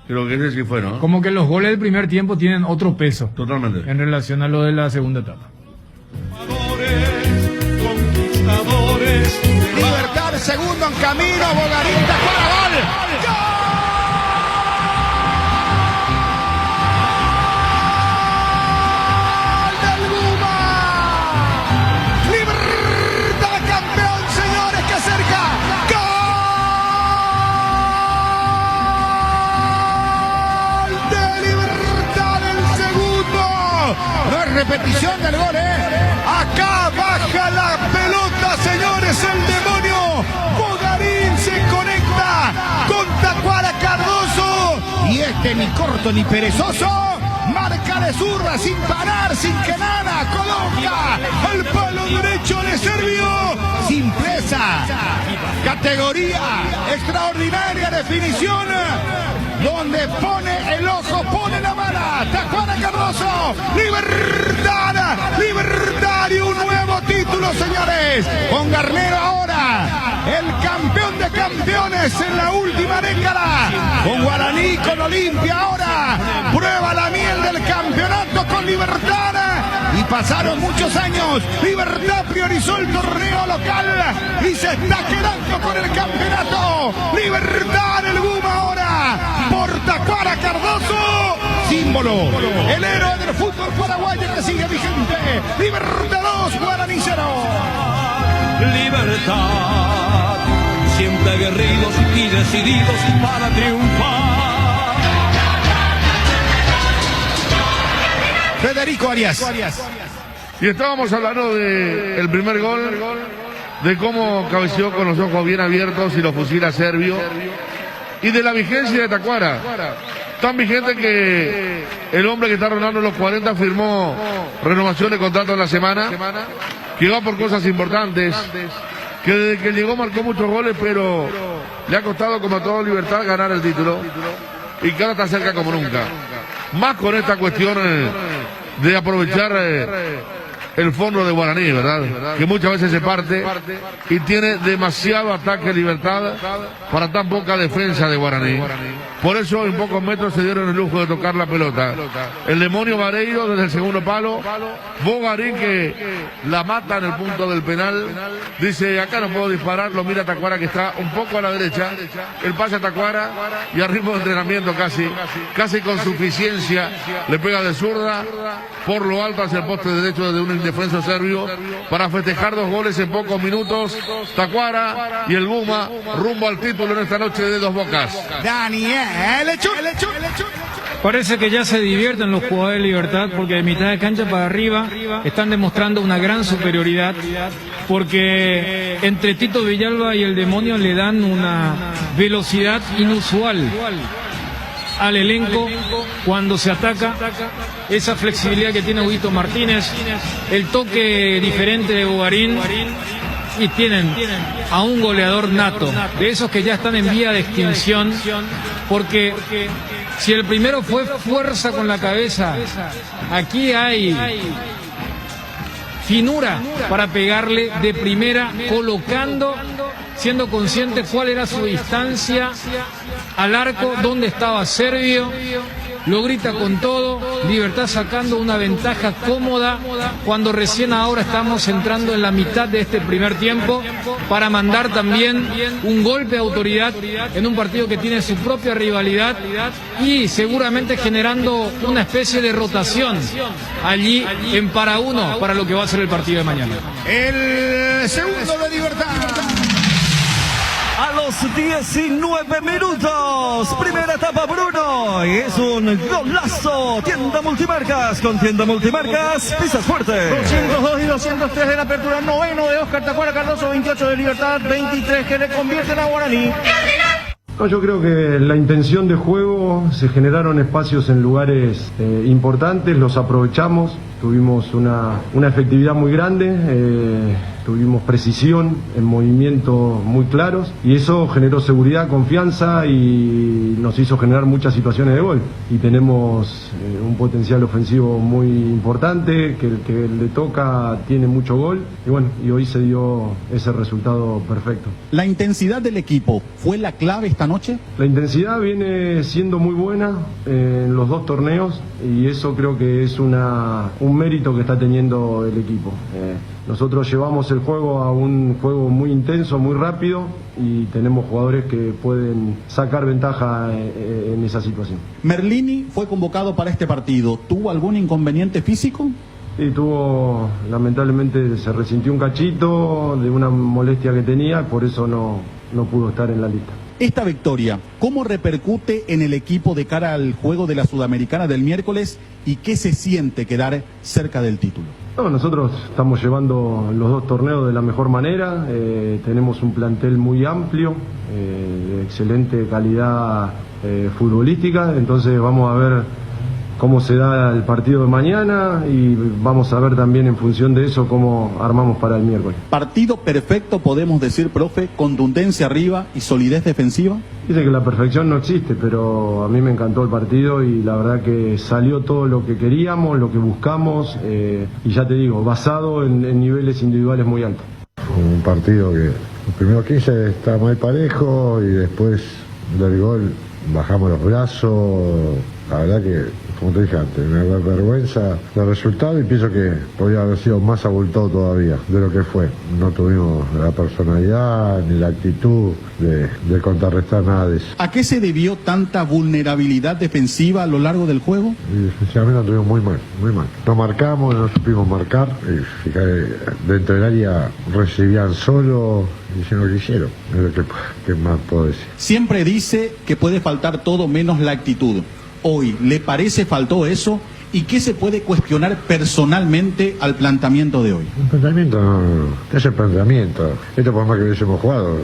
Creo que ese sí fue, ¿no? Como que los goles del primer tiempo tienen otro peso. Totalmente. En relación a lo de la segunda etapa. Libertad, segundo en camino, Bogarín, Tacuara, gol. ¡Gol del Guma! Libertad, campeón, señores, que cerca. ¡Gol de Libertad, el segundo! No es repetición del gol, Acá baja la pelota, señores, el demonio. Bogarín se conecta con Tacuara Cardoso. Y ni corto ni perezoso. Marca de zurda sin parar, sin que nada. Coloca el palo derecho de Servio. Simpleza, categoría, extraordinaria definición. Donde pone el ojo, pone la bala. Tacuara Cardoso. Libertad, Libertad y un nuevo título, señores. Con Garnero ahora, el campeón de campeones en la última década. Con Guaraní, con Olimpia ahora. Prueba la miel del campeonato con Libertad. Y pasaron muchos años. Libertad priorizó el torneo local y se está quedando con el campeonato. Libertad, el Guma ahora. Por Tacuara Cardoso, símbolo, el héroe del fútbol paraguayo que sigue vigente. Libertad 2, Guaraní 0. Libertad, siempre aguerridos y decididos para triunfar. Federico Arias. Y estábamos hablando del primer gol, de cómo cabeció con los ojos bien abiertos y lo fusila Servio. Y de la vigencia de Tacuara, tan vigente que el hombre que está rondando los 40 firmó renovación de contrato en la semana, que va por cosas importantes, que desde que llegó marcó muchos goles, pero le ha costado, como a todo Libertad, ganar el título, y que ahora está cerca como nunca. Más con esta cuestión de aprovechar el fondo de Guaraní, ¿verdad? Que muchas veces se parte y tiene demasiado ataque Libertad para tan poca defensa de Guaraní. Por eso en pocos metros se dieron el lujo de tocar la pelota. El demonio Vareiro desde el segundo palo, Bogarín que la mata en el punto del penal, dice acá no puedo disparar, lo mira Tacuara que está un poco a la derecha, el pase a Tacuara y a ritmo de entrenamiento casi con suficiencia, le pega de zurda por lo alto hacia el poste derecho de un indefenso serbio para festejar 2 goles en pocos minutos. Tacuara y el Guma rumbo al título en esta noche de Dos Bocas. Daniel Parece que ya se divierten los jugadores de Libertad porque de mitad de cancha para arriba están demostrando una gran superioridad porque entre Tito Villalba y el demonio le dan una velocidad inusual al elenco cuando se ataca, esa flexibilidad que tiene Huguito Martínez, el toque diferente de Bogarín y tienen a un goleador nato, de esos que ya están en vía de extinción, porque si el primero fue fuerza con la cabeza, aquí hay finura para pegarle de primera, colocando, siendo consciente cuál era su distancia al arco, dónde estaba Servio, lo grita con todo, Libertad sacando una ventaja cómoda cuando recién ahora estamos entrando en la mitad de este primer tiempo para mandar también un golpe de autoridad en un partido que tiene su propia rivalidad y seguramente generando una especie de rotación allí en para uno para lo que va a ser el partido de mañana. El segundo de Libertad. A los 19 minutos, primera etapa Bruno, y es un golazo. Tienda Multimarcas, con Tienda Multimarcas, pisas fuerte. 202 y 203 de la apertura, 9º de Oscar Tacuara Cardoso, 28 de Libertad, 23 que le convierten a Guaraní. No, yo creo que la intención de juego, se generaron espacios en lugares importantes, los aprovechamos, tuvimos una efectividad muy grande, tuvimos precisión en movimientos muy claros y eso generó seguridad, confianza y nos hizo generar muchas situaciones de gol. Y tenemos un potencial ofensivo muy importante, que el que le toca tiene mucho gol y bueno, y hoy se dio ese resultado perfecto. ¿La intensidad del equipo fue la clave esta noche? La intensidad viene siendo muy buena en los 2 torneos y eso creo que es un mérito que está teniendo el equipo. Nosotros llevamos el juego a un juego muy intenso, muy rápido y tenemos jugadores que pueden sacar ventaja en esa situación. Merlini fue convocado para este partido. ¿Tuvo algún inconveniente físico? Sí, lamentablemente se resintió un cachito de una molestia que tenía, por eso no pudo estar en la lista. Esta victoria, ¿cómo repercute en el equipo de cara al juego de la Sudamericana del miércoles y qué se siente quedar cerca del título? No, nosotros estamos llevando los 2 torneos de la mejor manera, tenemos un plantel muy amplio, de excelente calidad futbolística, entonces vamos a ver cómo se da el partido de mañana y vamos a ver también en función de eso cómo armamos para el miércoles. Partido perfecto, podemos decir, profe, contundencia arriba y solidez defensiva. Dice que la perfección no existe, pero a mí me encantó el partido y la verdad que salió todo lo que queríamos, lo que buscamos y ya te digo, basado en niveles individuales muy altos. Un partido que los primeros 15 está muy parejo y después del gol bajamos los brazos, la verdad que como te dije antes, me da vergüenza el resultado y pienso que podría haber sido más abultado todavía de lo que fue. No tuvimos la personalidad ni la actitud de contrarrestar nada de eso. ¿A qué se debió tanta vulnerabilidad defensiva a lo largo del juego? Y defensivamente lo tuvimos muy mal, muy mal. No marcamos, no supimos marcar, y dentro del área recibían solo, hicieron lo que hicieron, es lo que más puedo decir. Siempre dice que puede faltar todo menos la actitud. Hoy, ¿le parece faltó eso? ¿Y qué se puede cuestionar personalmente al planteamiento de hoy? Un planteamiento, no es el planteamiento. Esto por más que hubiésemos jugado,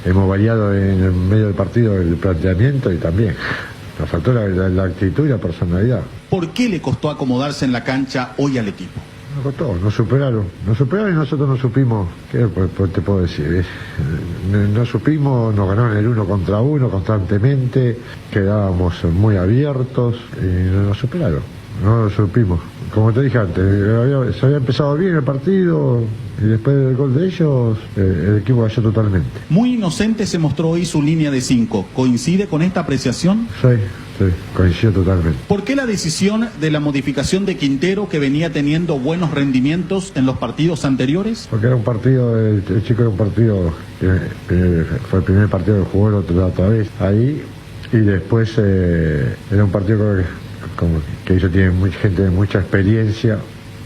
hemos variado en el medio del partido el planteamiento y también nos faltó la actitud y la personalidad. ¿Por qué le costó acomodarse en la cancha hoy al equipo? Nos costó, nos superaron y nosotros no supimos, ¿qué te puedo decir? No supimos, nos ganaron el 1 contra 1 constantemente, quedábamos muy abiertos y nos superaron. No lo supimos, como te dije antes, se había empezado bien el partido y después del gol de ellos, el equipo cayó totalmente. Muy inocente se mostró hoy su línea de 5. ¿Coincide con esta apreciación? Sí, coincido totalmente. ¿Por qué la decisión de la modificación de Quintero, que venía teniendo buenos rendimientos en los partidos anteriores? Porque era un partido, el chico era un partido, fue el primer partido que jugó otra vez ahí, y después era un partido que ellos tienen gente de mucha experiencia,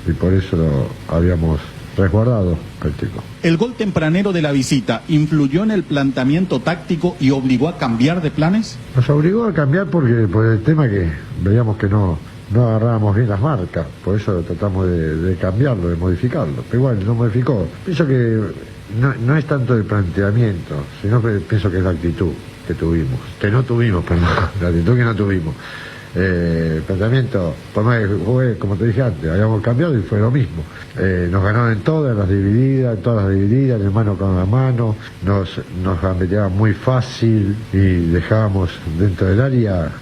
y por eso lo habíamos resguardado al chico. ¿El gol tempranero de la visita influyó en el planteamiento táctico y obligó a cambiar de planes? Nos obligó a cambiar por el tema que veíamos que no agarrábamos bien las marcas, por eso tratamos de cambiarlo, de modificarlo, pero igual no modificó. Pienso que no es tanto el planteamiento, sino que pienso que es la actitud que no tuvimos, la actitud que no tuvimos. Planteamiento, por más que jugué, como te dije antes, habíamos cambiado y fue lo mismo. Nos ganaron en todas las divididas, en mano con la mano, nos gambeteaban muy fácil y dejábamos dentro del área,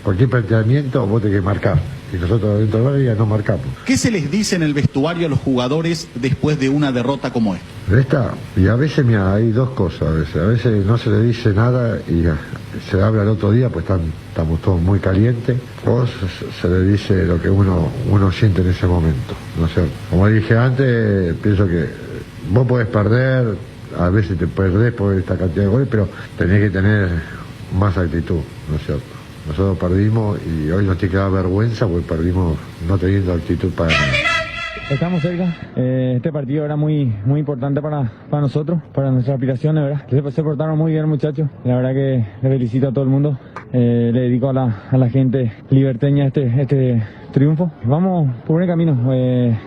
cualquier planteamiento vos tenés que marcar. Y nosotros dentro del área no marcamos. ¿Qué se les dice en el vestuario a los jugadores después de una derrota como esta? Y a veces, mira, hay dos cosas, a veces no se le dice nada y se habla el otro día, pues estamos todos muy calientes, o se le dice lo que uno siente en ese momento, ¿no es cierto? Como dije antes, pienso que vos podés perder, a veces te perdés por esta cantidad de goles, pero tenés que tener más actitud, ¿no es cierto? Nosotros perdimos y hoy nos tiene que dar vergüenza porque perdimos no teniendo actitud para nada. Estamos cerca, este partido era muy importante para nosotros, para nuestras aspiraciones, ¿verdad? Se portaron muy bien, muchachos, la verdad que le felicito a todo el mundo, le dedico a la gente liberteña este triunfo. Vamos por buen camino,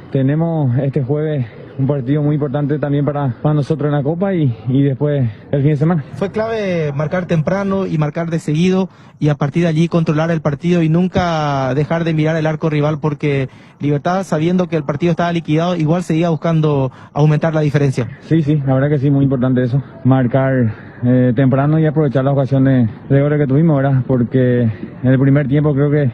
tenemos este jueves un partido muy importante también para nosotros en la Copa y después el fin de semana. Fue clave marcar temprano y marcar de seguido y a partir de allí controlar el partido y nunca dejar de mirar el arco rival, porque Libertad, sabiendo que el partido estaba liquidado, igual seguía buscando aumentar la diferencia. Sí, la verdad que sí, muy importante eso, marcar temprano y aprovechar las ocasiones de goles que tuvimos, ¿verdad? Porque en el primer tiempo creo que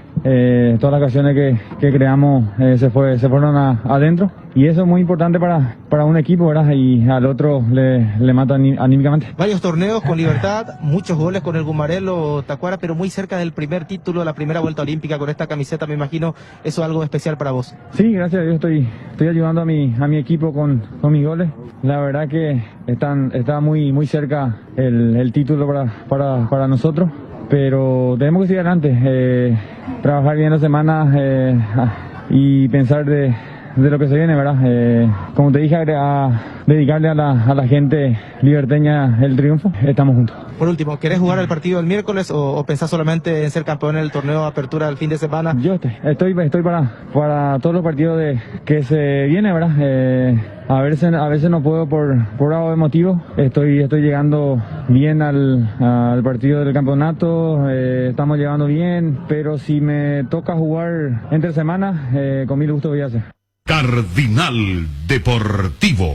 todas las ocasiones que creamos se fueron adentro, y eso es muy importante para un equipo, ¿verdad? Y al otro le mata anímicamente. Varios torneos con Libertad, muchos goles con el Gumarelo Tacuara, pero muy cerca del primer título, la primera vuelta olímpica con esta camiseta, me imagino, eso es algo especial para vos. Sí, gracias a Dios estoy ayudando a mi equipo con mis goles. La verdad que está muy cerca el título para nosotros, pero tenemos que seguir adelante, trabajar bien la semana y pensar de lo que se viene, ¿verdad? Como te dije, a dedicarle a la gente liberteña el triunfo. Estamos juntos. Por último, ¿querés jugar el partido el miércoles o pensás solamente en ser campeón en el torneo de apertura del fin de semana? Yo estoy para todos los partidos que se viene, ¿verdad? A veces no puedo por algo de motivo. Estoy llegando bien al partido del campeonato, estamos llegando bien, pero si me toca jugar entre semanas, con mil gusto voy a hacer. Cardinal Deportivo.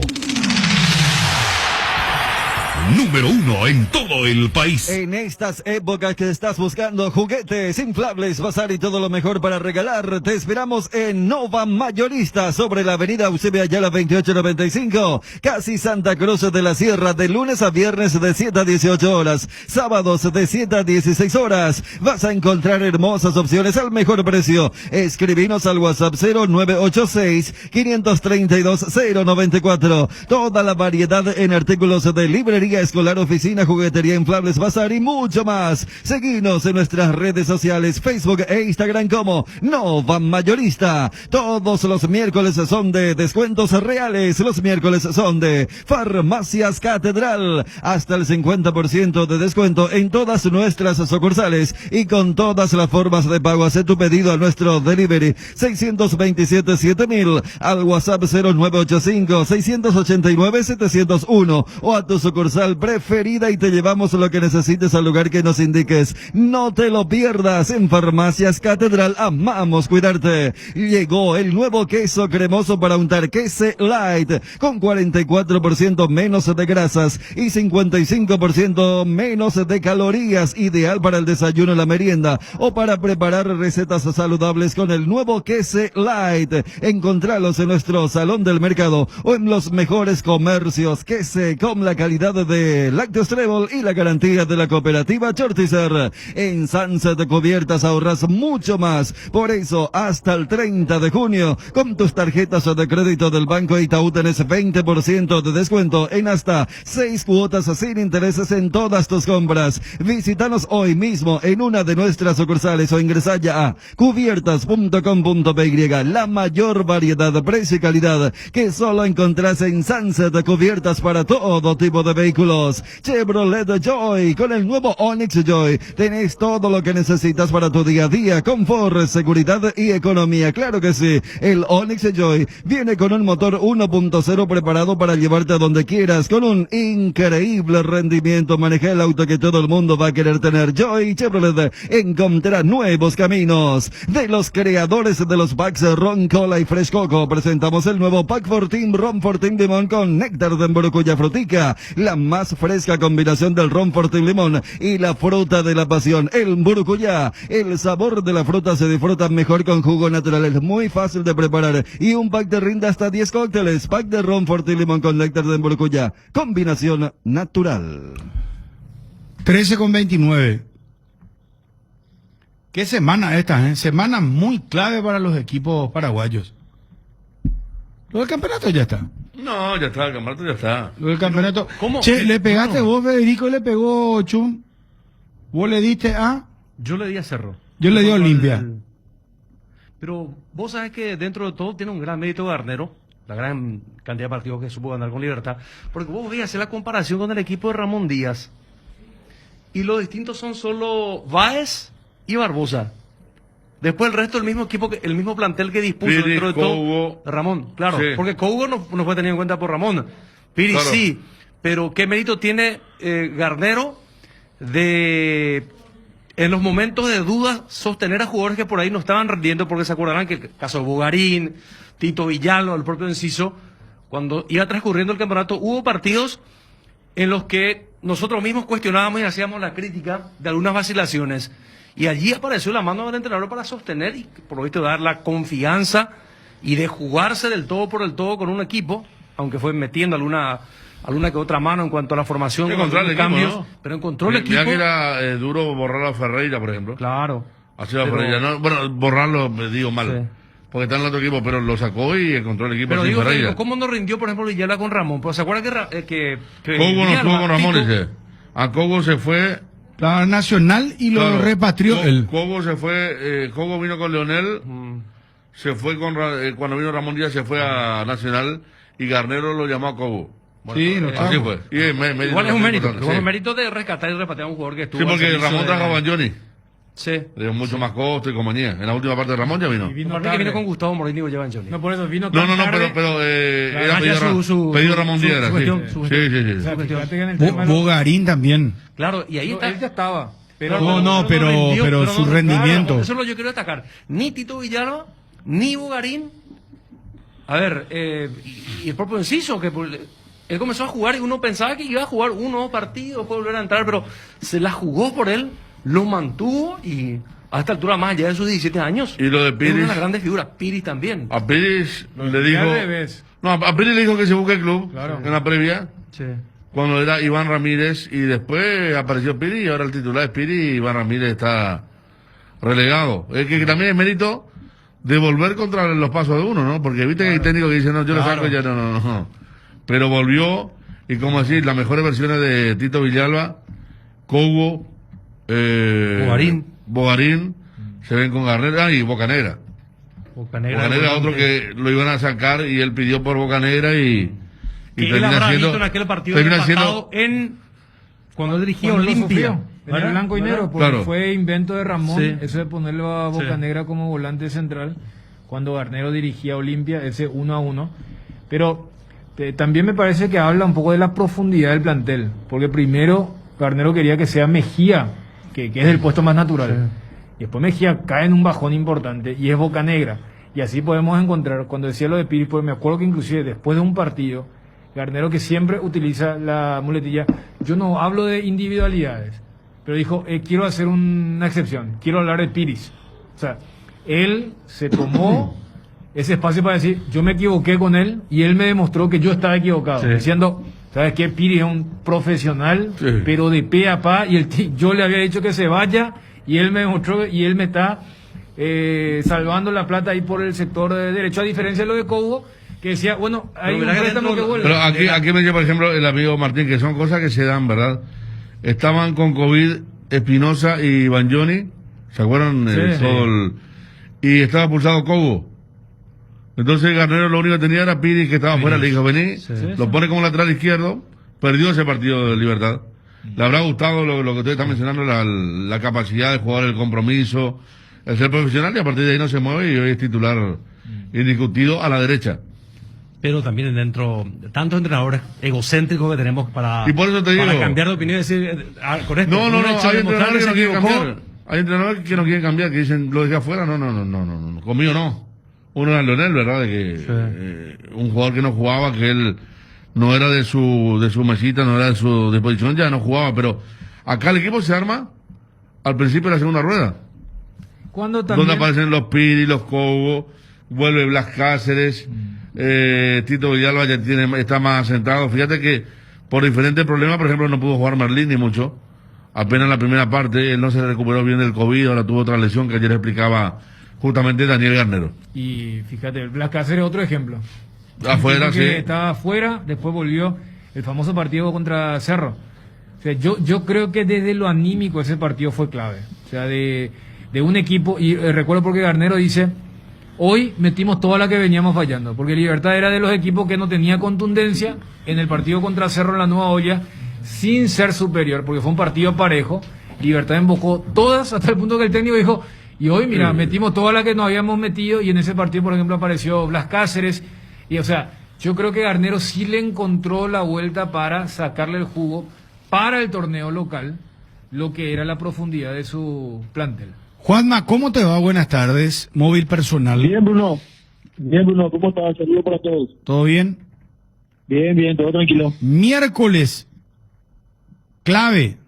Número 1 en todo el país. En estas épocas que estás buscando juguetes, inflables, bazar y todo lo mejor para regalar, te esperamos en Nova Mayorista, sobre la avenida Eusebio Ayala 2895, casi Santa Cruz de la Sierra, de lunes a viernes de 7 a 18 horas, sábados de 7 a 16 horas. Vas a encontrar hermosas opciones al mejor precio. Escribinos al WhatsApp 0986-532-094. Toda la variedad en artículos de librería escolar, oficina, juguetería, inflables, bazar y mucho más. Seguinos en nuestras redes sociales, Facebook e Instagram como Nova Mayorista. Todos los miércoles son de descuentos reales. Los miércoles son de Farmacias Catedral. Hasta el 50% de descuento en todas nuestras sucursales y con todas las formas de pago. Haz tu pedido a nuestro delivery 627-7000, al WhatsApp 0985-689-701 o a tu sucursal Catedral preferida y te llevamos lo que necesites al lugar que nos indiques. No te lo pierdas. En Farmacias Catedral amamos cuidarte. Llegó el nuevo queso cremoso para untar, Quese Light, con 44% menos de grasas y 55% menos de calorías, ideal para el desayuno, la merienda o para preparar recetas saludables con el nuevo Quese Light. Encontralos en nuestro salón del mercado o en los mejores comercios. Quese con la calidad de Lácteos Trébol y la garantía de la cooperativa Chortizer. En Sunset Cubiertas ahorras mucho más. Por eso, hasta el 30 de junio, con tus tarjetas de crédito del Banco Itaú tenés 20% de descuento en hasta 6 cuotas sin intereses en todas tus compras. Visítanos hoy mismo en una de nuestras sucursales o ingresá ya a cubiertas.com.py. La mayor variedad, precio y calidad que solo encontrás en Sunset Cubiertas para todo tipo de vehículos. Chevrolet Joy, con el nuevo Onix Joy tenés todo lo que necesitas para tu día a día, confort, seguridad y economía. Claro que sí, el Onix Joy viene con un motor 1.0 preparado para llevarte a donde quieras, con un increíble rendimiento. Maneja el auto que todo el mundo va a querer tener. Joy Chevrolet encontrará nuevos caminos. De los creadores de los packs Ron, Cola y Fresh Coco, presentamos el nuevo Pack Fortin Ron Fortin Limón con néctar de Mburucuyá Frutica, la más fresca combinación del Ron Fortin Limón y la fruta de la pasión, el Mburucuyá. El sabor de la fruta se disfruta mejor con jugo natural, es muy fácil de preparar y un pack te rinde hasta 10 cócteles. Pack de Ron Fortin Limón con néctar de Mburucuyá, combinación natural. 13:29. Qué semana esta, semana muy clave para los equipos paraguayos. Lo del campeonato ya está. No, ya está, el campeonato ya está. Lo del campeonato. ¿Cómo? Che, le pegaste No. vos, Federico, le pegó Chum. Vos le diste a. Yo le di a Cerro. Yo le di a Olimpia. Pero vos sabés que dentro de todo tiene un gran mérito Garnero, la gran cantidad de partidos que supo ganar con Libertad, porque vos veis hacer la comparación con el equipo de Ramón Díaz y los distintos son solo Báez y Barbosa. Después el resto del mismo equipo, el mismo plantel que dispuso Piri, dentro de Cougo. todo Ramón, claro, Sí. porque Cougo no fue tenido en cuenta por Ramón. Piri Claro. sí, pero ¿qué mérito tiene Garnero de en los momentos de duda sostener a jugadores que por ahí no estaban rendiendo? Porque se acordarán que el caso de Bogarín, Tito Villalba, el propio Enciso, cuando iba transcurriendo el campeonato, hubo partidos en los que nosotros mismos cuestionábamos y hacíamos la crítica de algunas vacilaciones. Y allí apareció la mano del entrenador para sostener y, por lo visto, dar la confianza y de jugarse del todo por el todo con un equipo, aunque fue metiendo alguna que otra mano en cuanto a la formación, con Encontrar el algunos equipo, cambios, ¿no? pero encontró el equipo. Mirá que era duro borrar a Ferreira, por ejemplo. Claro. Así a Pero- Ferreira, no, bueno, borrarlo, me digo mal. Sí. Porque está en el otro equipo, pero lo sacó y encontró el equipo Pero sin digo, Ferreira. ¿cómo no rindió, por ejemplo, Villalba con Ramón? Pues se acuerda que Cogo no Villalba, estuvo con Ramón, Tito- dice. A Cogo se fue. La Nacional y lo Claro, repatrió él. Cogo se fue, Cogo vino con Leonel, se fue con, cuando vino Ramón Díaz se fue a Nacional y Garnero lo llamó a Cogo. Sí, no así fue. Y Igual es un mérito. importante, Igual es sí. un mérito de rescatar y repatriar a un jugador que estuvo. Sí, al porque servicio Ramón de- trajo a Banjoni. Sí. Le dio mucho más costo y compañía. En la última parte de Ramón ya vino. Aparte que vino con Gustavo Morini y llevan Johnny. No, por eso vino No, tan no, tarde. pero era Ah, pedido, ya pedido Ramón Díaz, su sí. cuestión, Sí, su sí, cuestión. sí, O sea, sí. fíjate que en el tema Bogarín también. Claro, y ahí no, está. él ya estaba. pero rindió, su no, rendimiento. claro, eso es lo que yo quiero destacar. Ni Tito Villalba, ni Bogarín. A ver, y el propio Enciso, que él comenzó a jugar y uno pensaba que iba a jugar uno o dos partidos, después volver a entrar, pero se la jugó por él, lo mantuvo y a esta altura, más allá de sus 17 años, Y lo de es una Piris. de las grandes figuras. Piris también. A Piris le dijo. al revés. No, a Piris le dijo que se busque el club. Claro. En la previa. Sí. Cuando era Iván Ramírez y después apareció Piris y ahora el titular es Piris y Iván Ramírez está relegado. Es que también es mérito de volver contra los pasos de uno, ¿no? Porque viste que hay técnicos que dicen, no, yo lo saco ya, no. Pero volvió y como decir, las mejores versiones de Tito Villalba, Cogo, Bogarín, se ven con Garnera y Bocanegra. Bocanegra otro que lo iban a sacar y él pidió por Bocanegra y Que él termina habrá siendo, visto en aquel partido termina empatado siendo Cuando él dirigía cuando lo Olimpia. sufrió, en el blanco y negro, porque Claro. fue invento de Ramón, Sí. eso de ponerlo a Bocanegra como volante central, cuando Garnero dirigía Olimpia, ese 1-1. Pero También me parece que habla un poco de la profundidad del plantel, porque primero Garnero quería que sea Mejía, que es el puesto más natural, y después Mejía cae en un bajón importante y es Bocanegra, y así podemos encontrar, cuando decía lo de Piris, pues me acuerdo que inclusive después de un partido, Garnero, que siempre utiliza la muletilla, yo no hablo de individualidades, pero dijo, quiero hacer una excepción, quiero hablar de Piris. O sea, él se tomó ese espacio para decir, yo me equivoqué con él y él me demostró que yo estaba equivocado, diciendo, ¿sabes qué? Piris es un profesional, pero de pe a pa, y yo le había dicho que se vaya y él me demostró y él me está salvando la plata ahí por el sector de derecho, a diferencia de lo de Cougo, que decía, bueno, hay un préstamo que vuelve. Pero aquí me dice, por ejemplo, el amigo Martín, que son cosas que se dan, ¿verdad? Estaban con COVID Espinosa y Banjoni, ¿se acuerdan? Y estaba pulsado Cougo. Entonces Garnero lo único que tenía era Piris, que estaba fuera, le dijo, vení, lo pone como lateral izquierdo, perdió ese partido de Libertad. Le habrá gustado lo que usted está mencionando, la capacidad de jugar, el compromiso, el ser profesional, y a partir de ahí no se mueve y hoy es titular indiscutido a la derecha. Pero también dentro, tantos entrenadores egocéntricos que tenemos para, y por eso te digo, para cambiar de opinión y decir, con esto, no, hay entrenadores que no quieren cambiar. Hay entrenadores que no quieren cambiar, que dicen, lo dejé afuera, no, conmigo no. Uno era Leonel, ¿verdad? De que un jugador que no jugaba, que él no era de su mesita, no era de su disposición, ya no jugaba, pero acá el equipo se arma al principio de la segunda rueda. Cuando también... Donde aparecen los Piri, los Cobo, vuelve Blas Cáceres, Tito Villalba ya está más asentado. Fíjate que por diferentes problemas, por ejemplo, no pudo jugar Merlín ni mucho. Apenas la primera parte, él no se recuperó bien del COVID, ahora tuvo otra lesión que ayer explicaba justamente Daniel Garnero. Y fíjate, Blas Cáceres es otro ejemplo. Afuera, sí. Estaba afuera, después volvió el famoso partido contra Cerro. O sea, yo creo que desde lo anímico ese partido fue clave. O sea, de un equipo, y recuerdo porque Garnero dice, hoy metimos toda la que veníamos fallando, porque Libertad era de los equipos que no tenía contundencia en el partido contra Cerro en la Nueva Olla, sin ser superior, porque fue un partido parejo. Libertad embocó todas hasta el punto que el técnico dijo, y hoy, mira, metimos toda la que nos habíamos metido, y en ese partido, por ejemplo, apareció Blas Cáceres, y o sea, yo creo que Garnero sí le encontró la vuelta para sacarle el jugo para el torneo local, lo que era la profundidad de su plantel. Juanma, ¿cómo te va? Buenas tardes, móvil personal. Bien, Bruno, ¿cómo estás? Saludos para todos. ¿Todo bien? Bien, todo tranquilo. Miércoles, clave,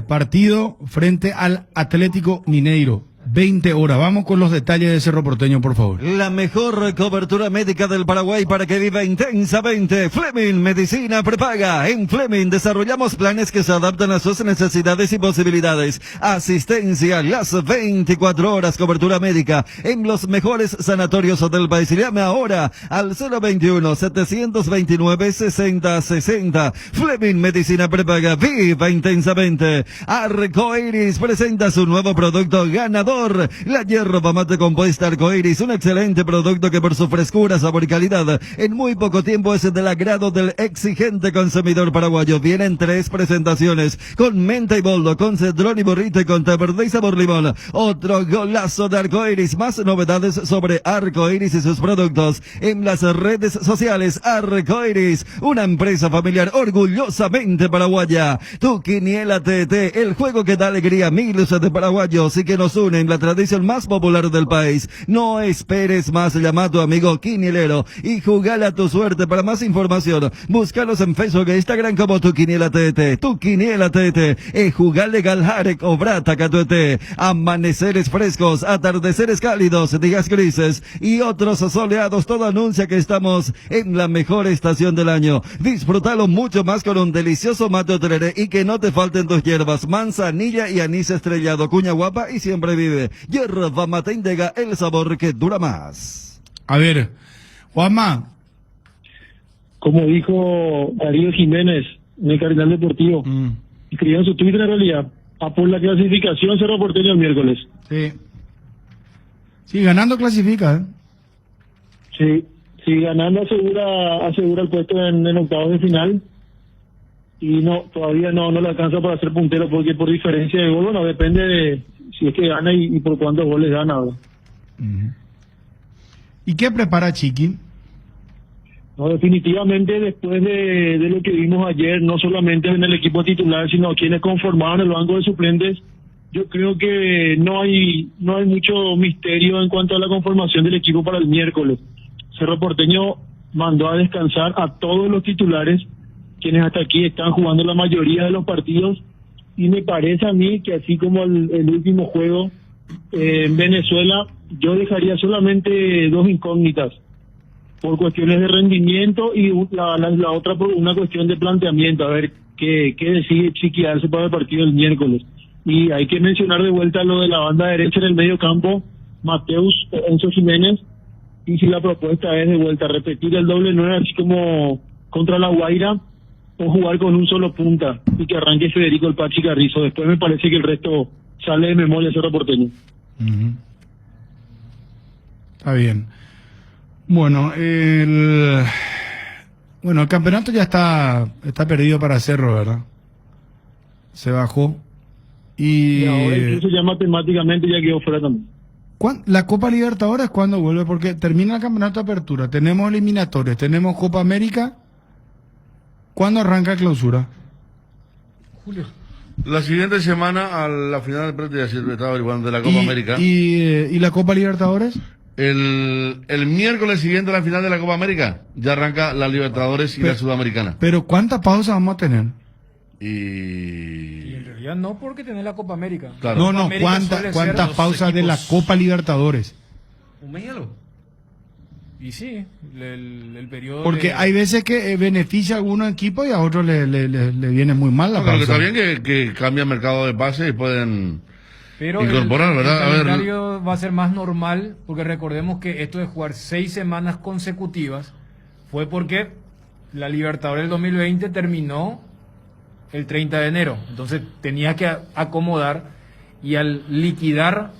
partido frente al Atlético Mineiro. 20 horas. Vamos con los detalles de Cerro Porteño, por favor. La mejor cobertura médica del Paraguay para que viva intensamente. Fleming Medicina Prepaga. En Fleming desarrollamos planes que se adaptan a sus necesidades y posibilidades. Asistencia las 24 horas, cobertura médica en los mejores sanatorios del país. Llame ahora al 021-729-6060. Fleming Medicina Prepaga. Viva intensamente. Arcoiris presenta su nuevo producto ganador. La hierba mate compuesta Arcoiris, un excelente producto que por su frescura, sabor y calidad, en muy poco tiempo es del agrado del exigente consumidor paraguayo. Vienen 3 presentaciones, con menta y boldo, con cedrón y burrito y con té verde y sabor limón. Otro golazo de Arcoiris. Más novedades sobre Arcoiris y sus productos en las redes sociales. Arcoiris, una empresa familiar orgullosamente paraguaya. Tu Quiniela TT, el juego que da alegría a miles de paraguayos y que nos unen la tradición más popular del país. No esperes más, llama a tu amigo quinielero y jugale a tu suerte. Para más información, búscalos en Facebook e Instagram como Tu Quiniela TT. Tu Quiniela TT, jugale Galjarek o Brata Catuete. Amaneceres frescos, atardeceres cálidos, días grises y otros soleados. Todo anuncia que estamos en la mejor estación del año. Disfrútalo mucho más con un delicioso mate o tereré y que no te falten tus hierbas. Manzanilla y anís estrellado, cuña guapa y siempre vive. Hierba mate Indega, el sabor que dura más. A ver, Juanma. Como dijo Darío Jiménez en el Cardinal Deportivo, escribió en su Twitter en realidad, a por la clasificación Cerro Porteño el miércoles. Sí, ganando clasifica, Sí, ganando asegura el puesto en octavos de final. Y todavía no le alcanza para ser puntero, porque por diferencia de gol, bueno, depende de si es que gana y por cuántos goles gana. ¿Y qué prepara Chiqui? No, definitivamente después de lo que vimos ayer, no solamente en el equipo titular, sino quienes conformaban el banco de suplentes, yo creo que no hay mucho misterio en cuanto a la conformación del equipo para el miércoles. Cerro Porteño mandó a descansar a todos los titulares, quienes hasta aquí están jugando la mayoría de los partidos, y me parece a mí que así como el último juego en Venezuela, yo dejaría solamente dos incógnitas, por cuestiones de rendimiento y la otra por una cuestión de planteamiento, a ver qué decide Chiquiarse para el partido del miércoles. Y hay que mencionar de vuelta lo de la banda derecha en el medio campo, Mateus, Enzo Jiménez, y si la propuesta es de vuelta repetir el doble 9 así como contra La Guaira, o jugar con un solo punta y que arranque Federico el Pachi Carrizo. Después me parece que el resto sale de memoria Cerro Porteño. Está bien. Bueno, el campeonato ya está perdido para Cerro, ¿verdad? Se bajó. Y ahora incluso ya matemáticamente ya quedó fuera también. La Copa Libertadores, ¿cuándo vuelve? Porque termina el campeonato de apertura, tenemos eliminatorias, tenemos Copa América. ¿Cuándo arranca clausura? Julio. La siguiente semana a la final del partido de estaba averiguando de la Copa América. ¿Y la Copa Libertadores? El miércoles siguiente a la final de la Copa América ya arranca la Libertadores y la Sudamericana. Pero ¿cuántas pausas vamos a tener? Y en realidad no, porque tenés la Copa América. Claro. No, ¿cuántas pausas de la Copa Libertadores? Un médialo. Y sí, el periodo. Porque hay veces que beneficia a algunos equipos y a otros le viene muy mal la pausa. Pero que está bien que cambia el mercado de pases y pueden pero incorporar, ¿verdad? El calendario va a ser más normal, porque recordemos que esto de jugar 6 semanas consecutivas fue porque la Libertadores del 2020 terminó el 30 de enero. Entonces tenía que acomodar, y al liquidar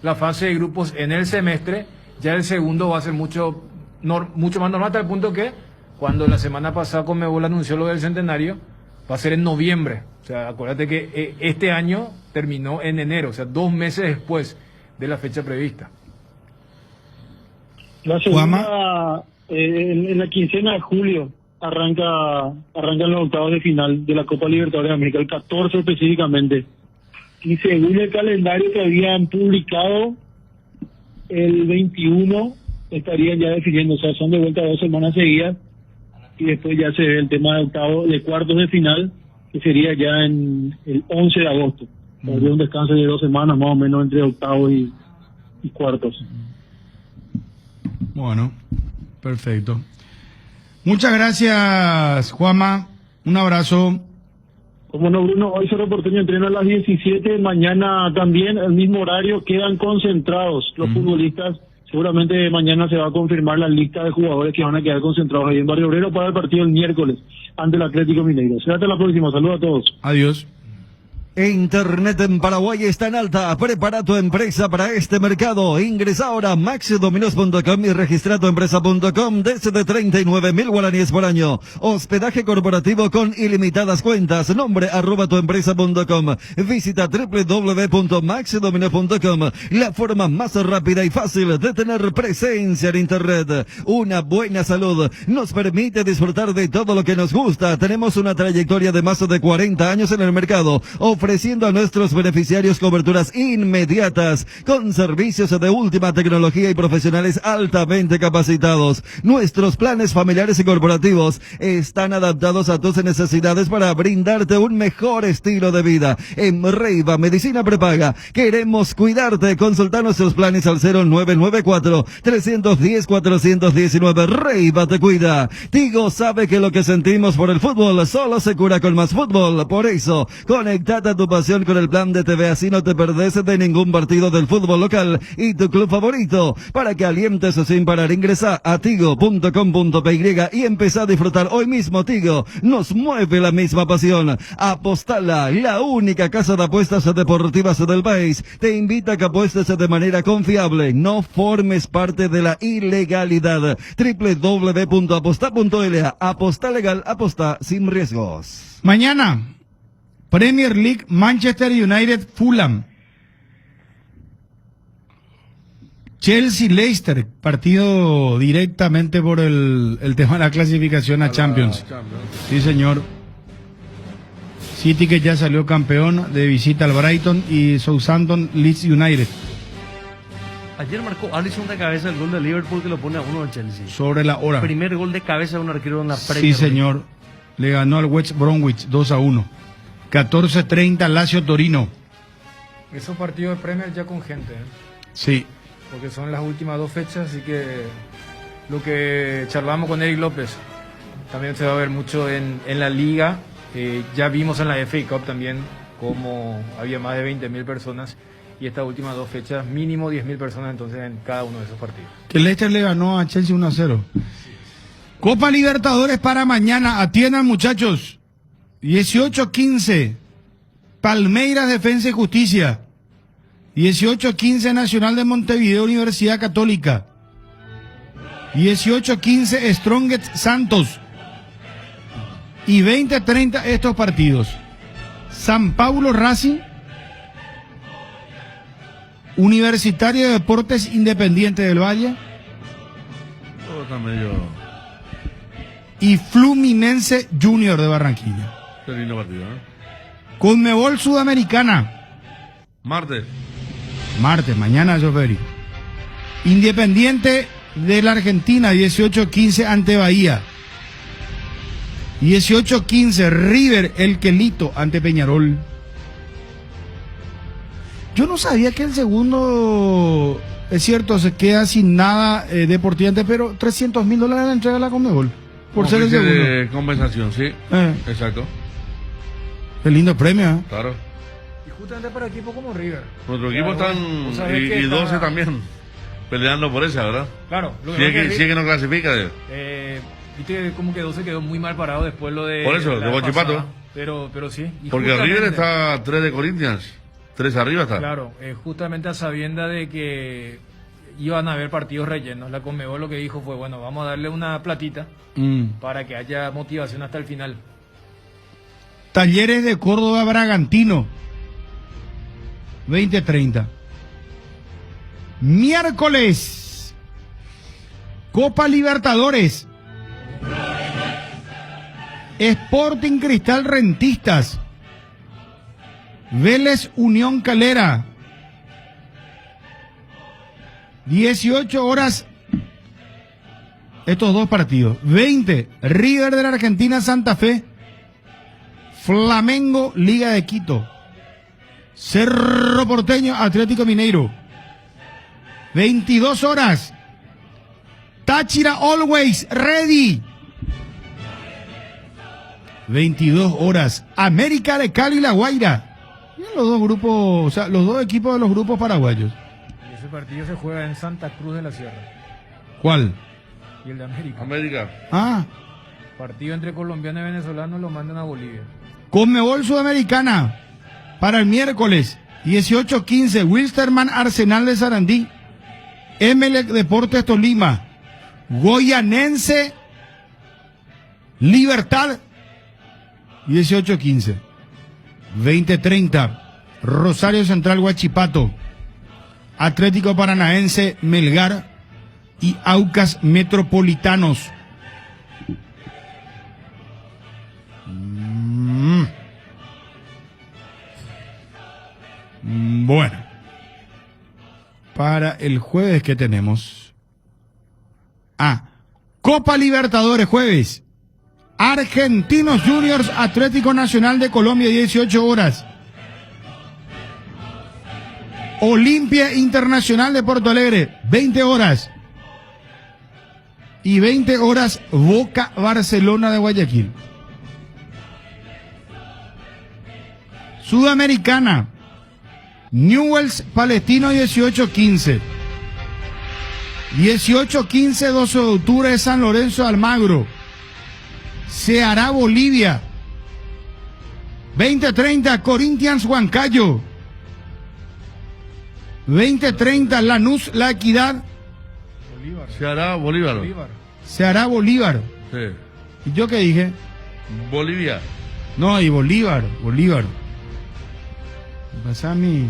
la fase de grupos en el semestre, ya el segundo va a ser mucho más normal, hasta el punto que cuando la semana pasada Conmebol anunció lo del centenario, va a ser en noviembre. O sea, acuérdate que este año terminó en enero, o sea, 2 meses después de la fecha prevista. La segunda, en la quincena de julio arrancan los octavos de final de la Copa Libertadores de América, el 14 específicamente. Y según el calendario que habían publicado, el 21 estarían ya definiendo, o sea, son de vuelta 2 semanas seguidas, y después ya se ve el tema de cuartos de final, que sería ya en el 11 de agosto. Habría un descanso de 2 semanas más o menos entre octavos y cuartos. Bueno, perfecto. Muchas gracias, Juanma. Un abrazo. Como no, Bruno, hoy Cerro Porteño entrena a las 17, mañana también, al mismo horario, quedan concentrados los futbolistas. Seguramente mañana se va a confirmar la lista de jugadores que van a quedar concentrados ahí en Barrio Obrero para el partido el miércoles ante el Atlético Mineiro. Será hasta la próxima, saludos a todos. Adiós. Internet en Paraguay está en alta. Prepara tu empresa para este mercado. Ingresa ahora a maxidominos.com y registra tu empresa.com desde 39.000 guaraníes por año. Hospedaje corporativo con ilimitadas cuentas. Nombre @tuempresa.com. Visita www.maxidominos.com. La forma más rápida y fácil de tener presencia en Internet. Una buena salud nos permite disfrutar de todo lo que nos gusta. Tenemos una trayectoria de más de 40 años en el mercado, ofreciendo a nuestros beneficiarios coberturas inmediatas con servicios de última tecnología y profesionales altamente capacitados. Nuestros planes familiares y corporativos están adaptados a tus necesidades para brindarte un mejor estilo de vida. En Reiva Medicina Prepaga queremos cuidarte. Consulta nuestros planes al 0994-310-419. Reiva te cuida. Tigo sabe que lo que sentimos por el fútbol solo se cura con más fútbol. Por eso, conectate a tu pasión con el plan de TV, así no te perdés de ningún partido del fútbol local y tu club favorito. Para que alientes sin parar, ingresa a tigo.com.py y empezá a disfrutar hoy mismo. Tigo, nos mueve la misma pasión. Apostala, la única casa de apuestas deportivas del país, te invita a que apuestes de manera confiable. No formes parte de la ilegalidad. www.aposta.la. Aposta legal, aposta sin riesgos. Mañana, Premier League, Manchester United, Fulham. Chelsea-Leicester, partido directamente por el tema de la clasificación a Champions. Sí, señor. City que ya salió campeón de visita al Brighton y Southampton Leeds United. Ayer marcó Alisson de cabeza el gol de Liverpool que lo pone a 1 en Chelsea. Sobre la hora. Primer gol de cabeza de un arquero en la Premier Sí, señor. Le ganó al West Bromwich 2-1. 14:30 Lazio Torino. Esos partidos de Premier ya con gente, ¿eh? Sí. Porque son las últimas 2 fechas, así que lo que charlamos con Eric López también se va a ver mucho en la liga. Ya vimos en la FA Cup también como había más de 20.000 personas y estas últimas 2 fechas mínimo 10.000 personas entonces en cada uno de esos partidos. Que Leicester le ganó a Chelsea 1-0. Copa Libertadores para mañana. Atiendan, muchachos. 18-15 Palmeiras Defensa y Justicia. 18-15 Nacional de Montevideo Universidad Católica. 18-15 Strongest Santos. Y 20-30 estos partidos. San Paulo Racing. Universitario de Deportes Independiente del Valle. Todo está medio... Y Fluminense Junior de Barranquilla. Qué lindo partido, ¿eh? Conmebol Sudamericana. Martes, mañana, Joferi. Independiente de la Argentina, 18-15 ante Bahía. 18-15 River, el Quelito ante Peñarol. Yo no sabía que el segundo, es cierto, se queda sin nada deportivamente, pero $300.000 la entrega a la Conmebol. Por ser el segundo. de compensación, sí. Exacto. Qué lindo premio, ¿eh? Claro. Y justamente para equipos como River. Nuestro equipo están, y 12 también, peleando por esa, ¿verdad? Claro. Si es que no clasifica. Viste como que 12 quedó muy mal parado después lo de... Por eso, de Bochipato. Pero sí. Y porque River está a 3 de Corinthians, 3 arriba está. Claro, justamente a sabienda de que iban a haber partidos rellenos, la Conmebol lo que dijo fue, bueno, vamos a darle una platita para que haya motivación hasta el final. Talleres de Córdoba Bragantino. 20-30. Miércoles. Copa Libertadores. Sporting Cristal Rentistas. Vélez Unión Calera. 18 horas. Estos dos partidos. 20. River de la Argentina Santa Fe. Flamengo Liga de Quito. Cerro Porteño Atlético Mineiro. 22 horas. Táchira Always Ready. 22 horas. América de Cali La Guaira. Miren los dos grupos, o sea, los dos equipos de los grupos paraguayos. Y ese partido se juega en Santa Cruz de la Sierra. ¿Cuál? Y el de América. América. Ah. Partido entre colombianos y venezolanos lo mandan a Bolivia. Conmebol Sudamericana. Para el miércoles. 18-15. Wilstermann Arsenal de Sarandí. Emelec Deportes Tolima. Goyanense Libertad. 18-15. 20-30. Rosario Central Huachipato. Atlético Paranaense Melgar y Aucas Metropolitanos. Bueno. Para el jueves, ¿qué tenemos? Copa Libertadores jueves. Argentinos Juniors Atlético Nacional de Colombia, 18 horas. Olimpia Internacional de Porto Alegre, 20 horas. Y 20 horas Boca Barcelona de Guayaquil. Sudamericana. Newell's Palestino, 18-15. 18-15, 12 de octubre de San Lorenzo de Almagro. Ceará Bolivia. 20-30 Corinthians Huancayo. 20-30 Lanús La Equidad. Ceará Bolívar. Ceará Bolívar. Sí. ¿Y yo qué dije? Bolivia. No, y Bolívar. Pasa mi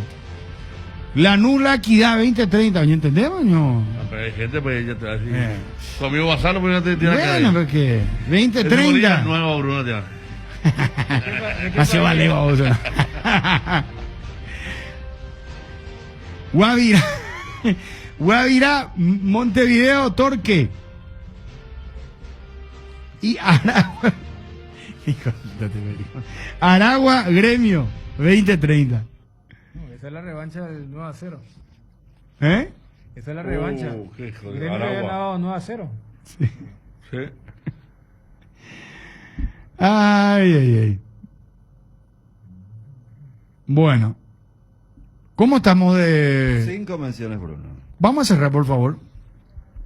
La nula equidad 2030, ¿me entendemos? No. Pero hay gente, pues ya te va a decir. Tu amigo Basalo, pues ya te tiene Bueno, porque 2030. Nuevo, Bruno, te va. Hace vale, vamos. Guavira, Montevideo, Torque. Y Aragua. Aragua, Gremio, 2030. Esa es la revancha del 9-0. ¿Eh? Esa es la revancha. Qué hijo de Gremio había ganado 9-0. Sí. Sí. Ay. Bueno. ¿Cómo estamos de...? 5 menciones, Bruno. Vamos a cerrar, por favor.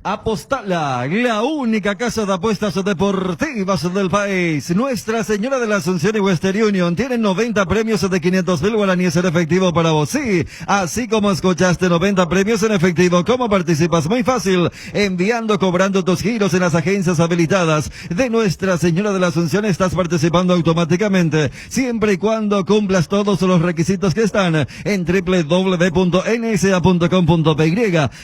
Apostala, la única casa de apuestas deportivas del país. Nuestra Señora de la Asunción y Western Union tienen 90 premios de 500,000 guaraníes en efectivo para vos. Sí, así como escuchaste, 90 premios en efectivo. ¿Cómo participas? Muy fácil. Enviando, cobrando tus giros en las agencias habilitadas de Nuestra Señora de la Asunción. Estás participando automáticamente, siempre y cuando cumplas todos los requisitos que están en www.nsa.com.py.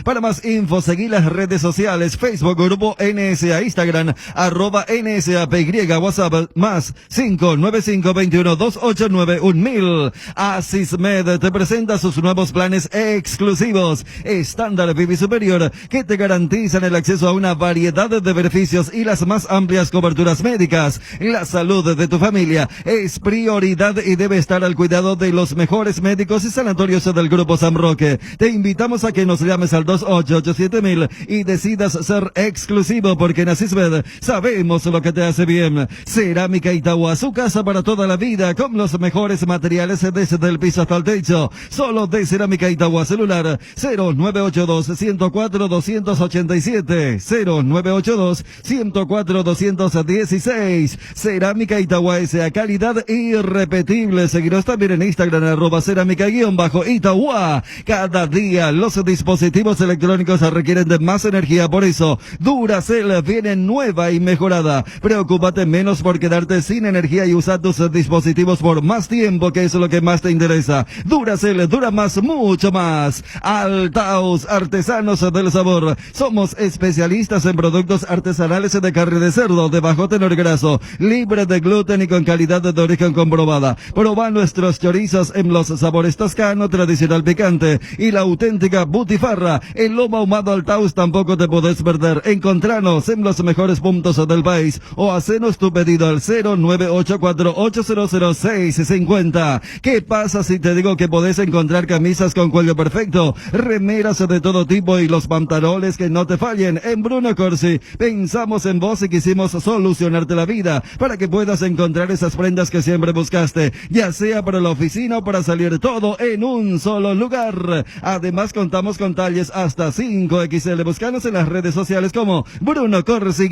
Para más info, seguí las redes sociales, Facebook, Grupo NSA, Instagram, @NSAPY, WhatsApp, más 595-21-289-1000. Asismed te presenta sus nuevos planes exclusivos, estándar Vivi Superior, que te garantizan el acceso a una variedad de beneficios y las más amplias coberturas médicas. La salud de tu familia es prioridad y debe estar al cuidado de los mejores médicos y sanatorios del Grupo San Roque. Te invitamos a que nos llames al 2887.000 y decidas ser exclusivo, porque en Asismed sabemos lo que te hace bien. Cerámica Itagua, su casa para toda la vida, con los mejores materiales desde el piso hasta el techo. Solo de Cerámica Itagua, celular 0982-104-287, 0982-104-216. Cerámica Itagua, esa calidad irrepetible. Seguiros también en Instagram, @cerámica_Itagua. Cada día los dispositivos electrónicos requieren de más energía, por eso Duracell viene nueva y mejorada. Preocúpate menos por quedarte sin energía y usa tus dispositivos por más tiempo, que es lo que más te interesa. Duracell dura más, mucho más. Altaus, artesanos del sabor. Somos especialistas en productos artesanales de carne de cerdo de bajo tenor graso, libre de gluten y con calidad de origen comprobada. Proba nuestros chorizos en los sabores toscano, tradicional picante y la auténtica butifarra. El lomo ahumado Altaus tampoco te podés perder. Encontranos en los mejores puntos del país o hacenos tu pedido al 0984-800-650. ¿Qué pasa si te digo que podés encontrar camisas con cuello perfecto, remeras de todo tipo y los pantalones que no te fallen? En Bruno Corsi pensamos en vos y quisimos solucionarte la vida para que puedas encontrar esas prendas que siempre buscaste, ya sea para la oficina o para salir, todo en un solo lugar. Además contamos con talles hasta 5XL. Buscanos en las redes sociales como Bruno Corsi_.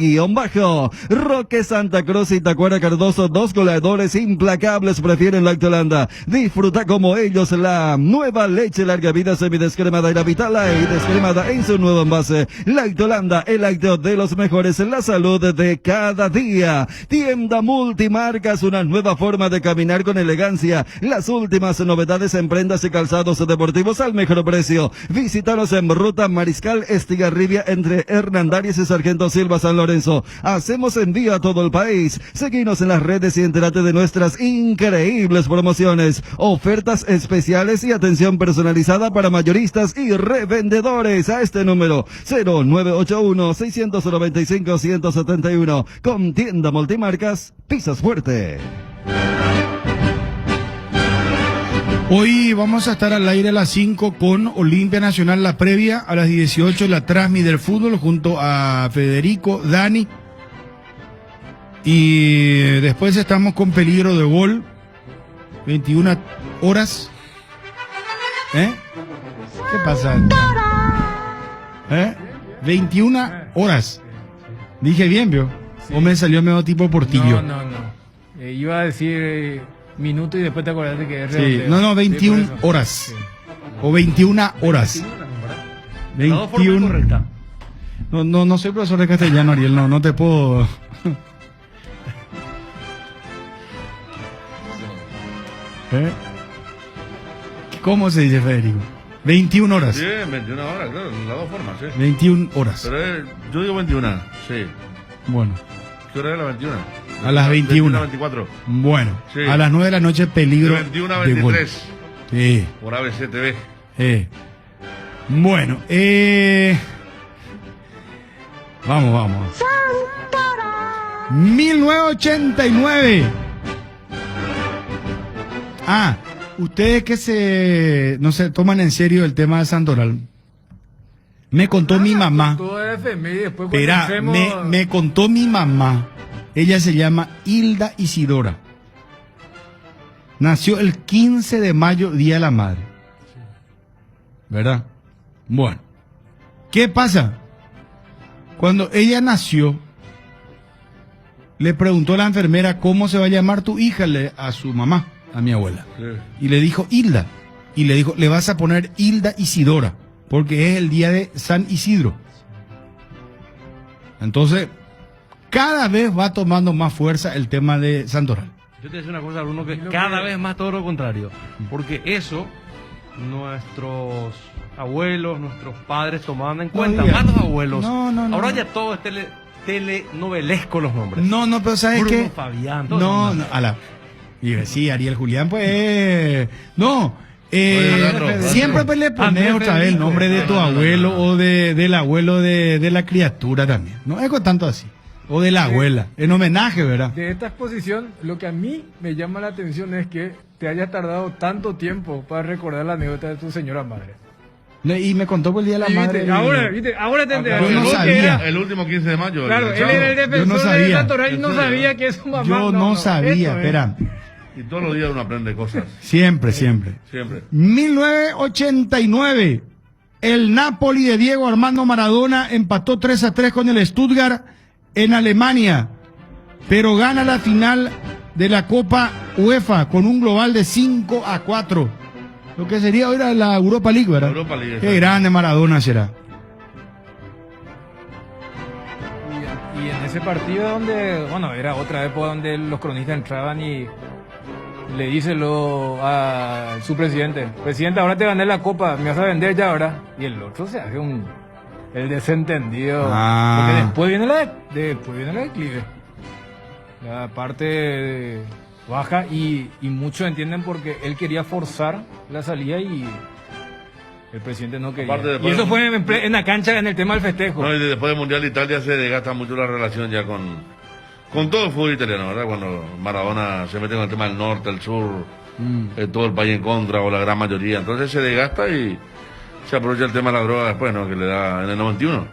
Roque Santa Cruz y Tacuara Cardoso, 2 goleadores implacables, prefieren Lactolanda. Disfruta como ellos la nueva leche larga vida semidescremada y la Vitala y descremada en su nuevo envase. Lactolanda, el lácteo de los mejores, en la salud de cada día. Tienda Multimarcas, una nueva forma de caminar con elegancia. Las últimas novedades en prendas y calzados deportivos al mejor precio. Visítanos en Ruta Mariscal Estigarribia, entre Hernandarias y Sargento Silva, San Lorenzo. Hacemos envío a todo el país. Seguinos en las redes y entérate de nuestras increíbles promociones, ofertas especiales y atención personalizada para mayoristas y revendedores a este número 0981-695-171. Con Tienda Multimarcas, pisas fuerte. Hoy vamos a estar al aire a las 5 con Olimpia Nacional, la previa. A las 18 la Transmi del fútbol junto a Federico, Dani. Y después estamos con Peligro de Gol, 21 horas. ¿Qué pasa? 21 horas. Dije bien, ¿vio? ¿O me salió medio tipo Portillo? No. Iba a decir minuto y después te acordaste que es redondeo. Sí, no, 21 sí, horas. Sí. O 21 horas. 21. No soy profesor de castellano, Ariel, no te puedo. ¿Cómo se dice, Federico? 21 horas. Bien, 21 horas, claro, de las dos formas, sí. 21 horas. Pero yo digo 21, sí. Bueno. ¿Qué hora es la 21? A las 21. 24. Bueno. Sí. A las 9 de la noche, peligro. De 21 a de gol. 23. Sí. Por ABC TV. Bueno, vamos. 1989. Ustedes que no se toman en serio el tema de Santoral. Me contó mi mamá. Todo es FMI, después cuando Espera, entremos- me contó mi mamá. Ella se llama Hilda Isidora. Nació el 15 de mayo, Día de la Madre. ¿Verdad? Bueno. ¿Qué pasa? Cuando ella nació, le preguntó a la enfermera cómo se va a llamar tu hija a su mamá, a mi abuela. Sí. Y le dijo Hilda. Y le dijo, le vas a poner Hilda Isidora, porque es el día de San Isidro. Entonces, cada vez va tomando más fuerza el tema de Santoral. Yo te voy a decir una cosa, Bruno, que cada vez más todo lo contrario. Porque eso, nuestros abuelos, nuestros padres tomaban en cuenta, diga. más los abuelos. No. Ahora ya todo es telenovelesco los nombres. No, pero ¿sabes Bruno, qué? Fabián, todo No, eso. no, sí, Ariel Julián, pues. No. Siempre pues, le pones Andrés otra vez el nombre de tu abuelo o del abuelo de la criatura también. No es con tanto así. O de la abuela. En homenaje, ¿verdad? De esta exposición, lo que a mí me llama la atención es que te hayas tardado tanto tiempo para recordar la anécdota de tu señora madre. Y me contó por el Día de la Y Madre. ahora te enteras. Yo no sabía. El último 15 de mayo. Claro, él sábado. era el Yo no defensor de sabía. Santoral y no sabía que es su mamá. Yo no sabía, esto es. espera. Y todos los días uno aprende cosas. Siempre. Siempre. 1989. El Napoli de Diego Armando Maradona empató 3-3 con el Stuttgart en Alemania, pero gana la final de la Copa UEFA con un global de 5-4. Lo que sería ahora la Europa League, ¿verdad? Europa League, Qué exacto. grande Maradona será. Y en ese partido donde, bueno, era otra época donde los cronistas entraban y le dice a su presidente, ahora te gané la copa, me vas a vender ya, ¿verdad? Y el otro se hace el desentendido. Porque después viene la declive. La parte baja y muchos entienden porque él quería forzar la salida y el presidente no quería. Aparte, Y después- eso fue en la cancha en el tema del festejo. No, y después del Mundial de Italia se desgasta mucho la relación ya con todo el fútbol italiano, ¿verdad? Cuando Maradona se mete con el tema del norte, el sur, todo el país en contra o la gran mayoría. Entonces se desgasta y se aprovecha el tema de la droga después, ¿no? Que le da en el 91.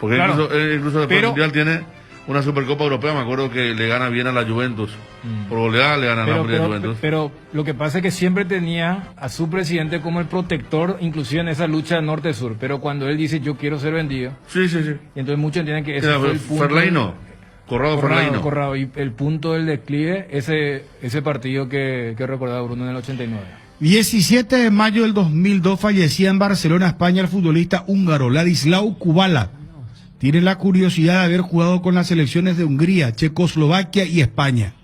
Porque Claro. incluso después Pero- del Mundial tiene una Supercopa Europea. Me acuerdo que le gana bien a la Juventus. Por goleada le gana a Napoli a la Juventus. pero lo que pasa es que siempre tenía a su presidente como el protector, inclusive en esa lucha norte-sur. Pero cuando él dice yo quiero ser vendido, Sí. y entonces muchos entienden que ese Era fue el punto. Ferlaino. Corrado Ferlaino. Corrado, y el punto del declive, ese partido que recordaba Bruno en el 89. 17 de mayo del 2002 fallecía en Barcelona, España, el futbolista húngaro Ladislau Kubala. Tiene la curiosidad de haber jugado con las selecciones de Hungría, Checoslovaquia y España.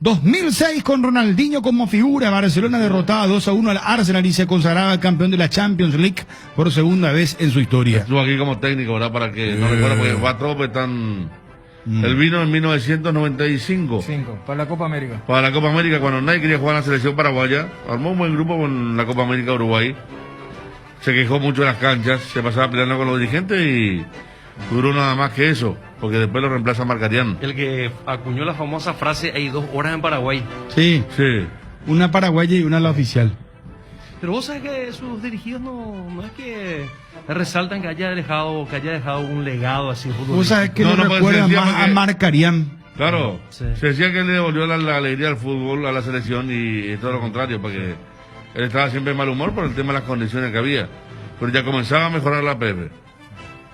2006 con Ronaldinho como figura, Barcelona derrotaba 2-1 al Arsenal y se consagraba campeón de la Champions League por segunda vez en su historia. Estuvo aquí como técnico, ¿verdad? Para que no recuerda, porque fue a tope tan... Él vino en 1995. Para la Copa América. Para la Copa América, cuando nadie quería jugar en la selección paraguaya. Armó un buen grupo con la Copa América Uruguay. Se quejó mucho de las canchas, se pasaba peleando con los dirigentes y duró nada más que eso, porque después lo reemplaza Marcarián. El que acuñó la famosa frase, hay 2 horas en Paraguay. Sí. Una paraguaya y una la oficial. Pero vos sabés que sus dirigidos no es que resaltan que haya dejado un legado así. Vos sabés que No, le no, pues, recuerda decía más porque- a Marcarián. Claro, Sí. se decía que él le devolvió la alegría al fútbol, a la selección y todo lo contrario, porque él estaba siempre en mal humor por el tema de las condiciones que había. Pero ya comenzaba a mejorar la Pepe.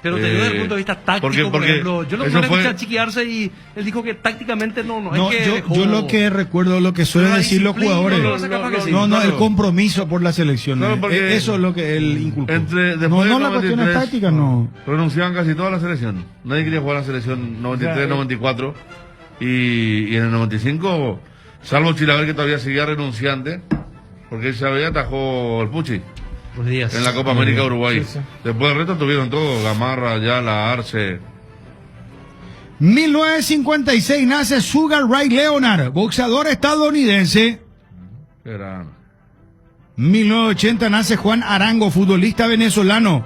Pero te digo desde el punto de vista táctico, por ejemplo. Yo lo eso escuché fue- a chiquearse y él dijo que tácticamente no No, es que dejó- yo lo que recuerdo, lo que suelen La decir los disciplina, jugadores. no, capaz que sí, No, claro. el compromiso por la selección. Claro, porque Eso es lo que él inculcó. Después No, del la cuestión 93, táctica, no. renunciaban casi toda la selección. Nadie quería jugar a la selección 93, 94. Y en el 95, salvo Chilaver, que todavía seguía renunciante, Porque esa vez atajó el Puchi. Buenos días. En la Copa América Uruguay. Sí, sí. Después del resto tuvieron todo, Gamarra, Ayala, Arce. 1956 nace Sugar Ray Leonard, boxeador estadounidense. Qué gran. 1980 nace Juan Arango, futbolista venezolano.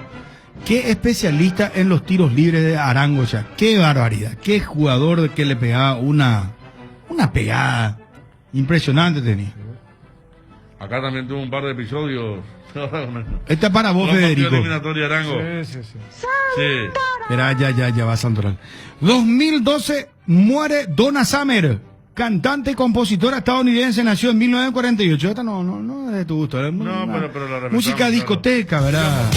Qué especialista en los tiros libres de Arango, ya. Qué barbaridad. Qué jugador que le pegaba una pegada impresionante tenía. Acá también tuvo un par de episodios. Esta es para vos, Federico. Eliminatoria Arango. Sí. Sí. Era, ya va Santoral. 2012 muere Donna Summer, cantante y compositora estadounidense, nació en 1948. Esta no es de tu gusto. No, pero la respetamos, música claro. discoteca, ¿verdad?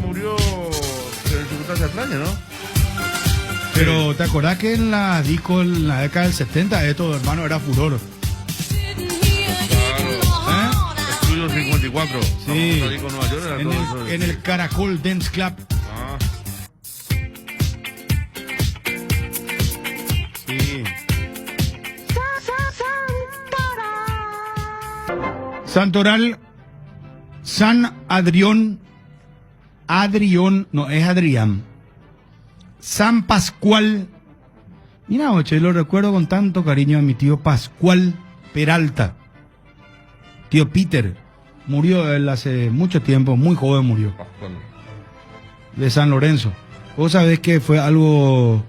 Murió en circunstancias extrañas, ¿no? Pero ¿te acordás que en la disco en la década del 70 esto, hermano, era furor? Estudio 54. Sí. Ahí con Nueva York, era todo eso. En el Caracol Dance Club. Ah. Sí. Santoral, San Adrián, no, es Adrián. San Pascual. Mira, oche, lo recuerdo con tanto cariño a mi tío Pascual Peralta. Tío Peter. Murió él hace mucho tiempo, muy joven murió. De San Lorenzo. Vos sabés que fue algo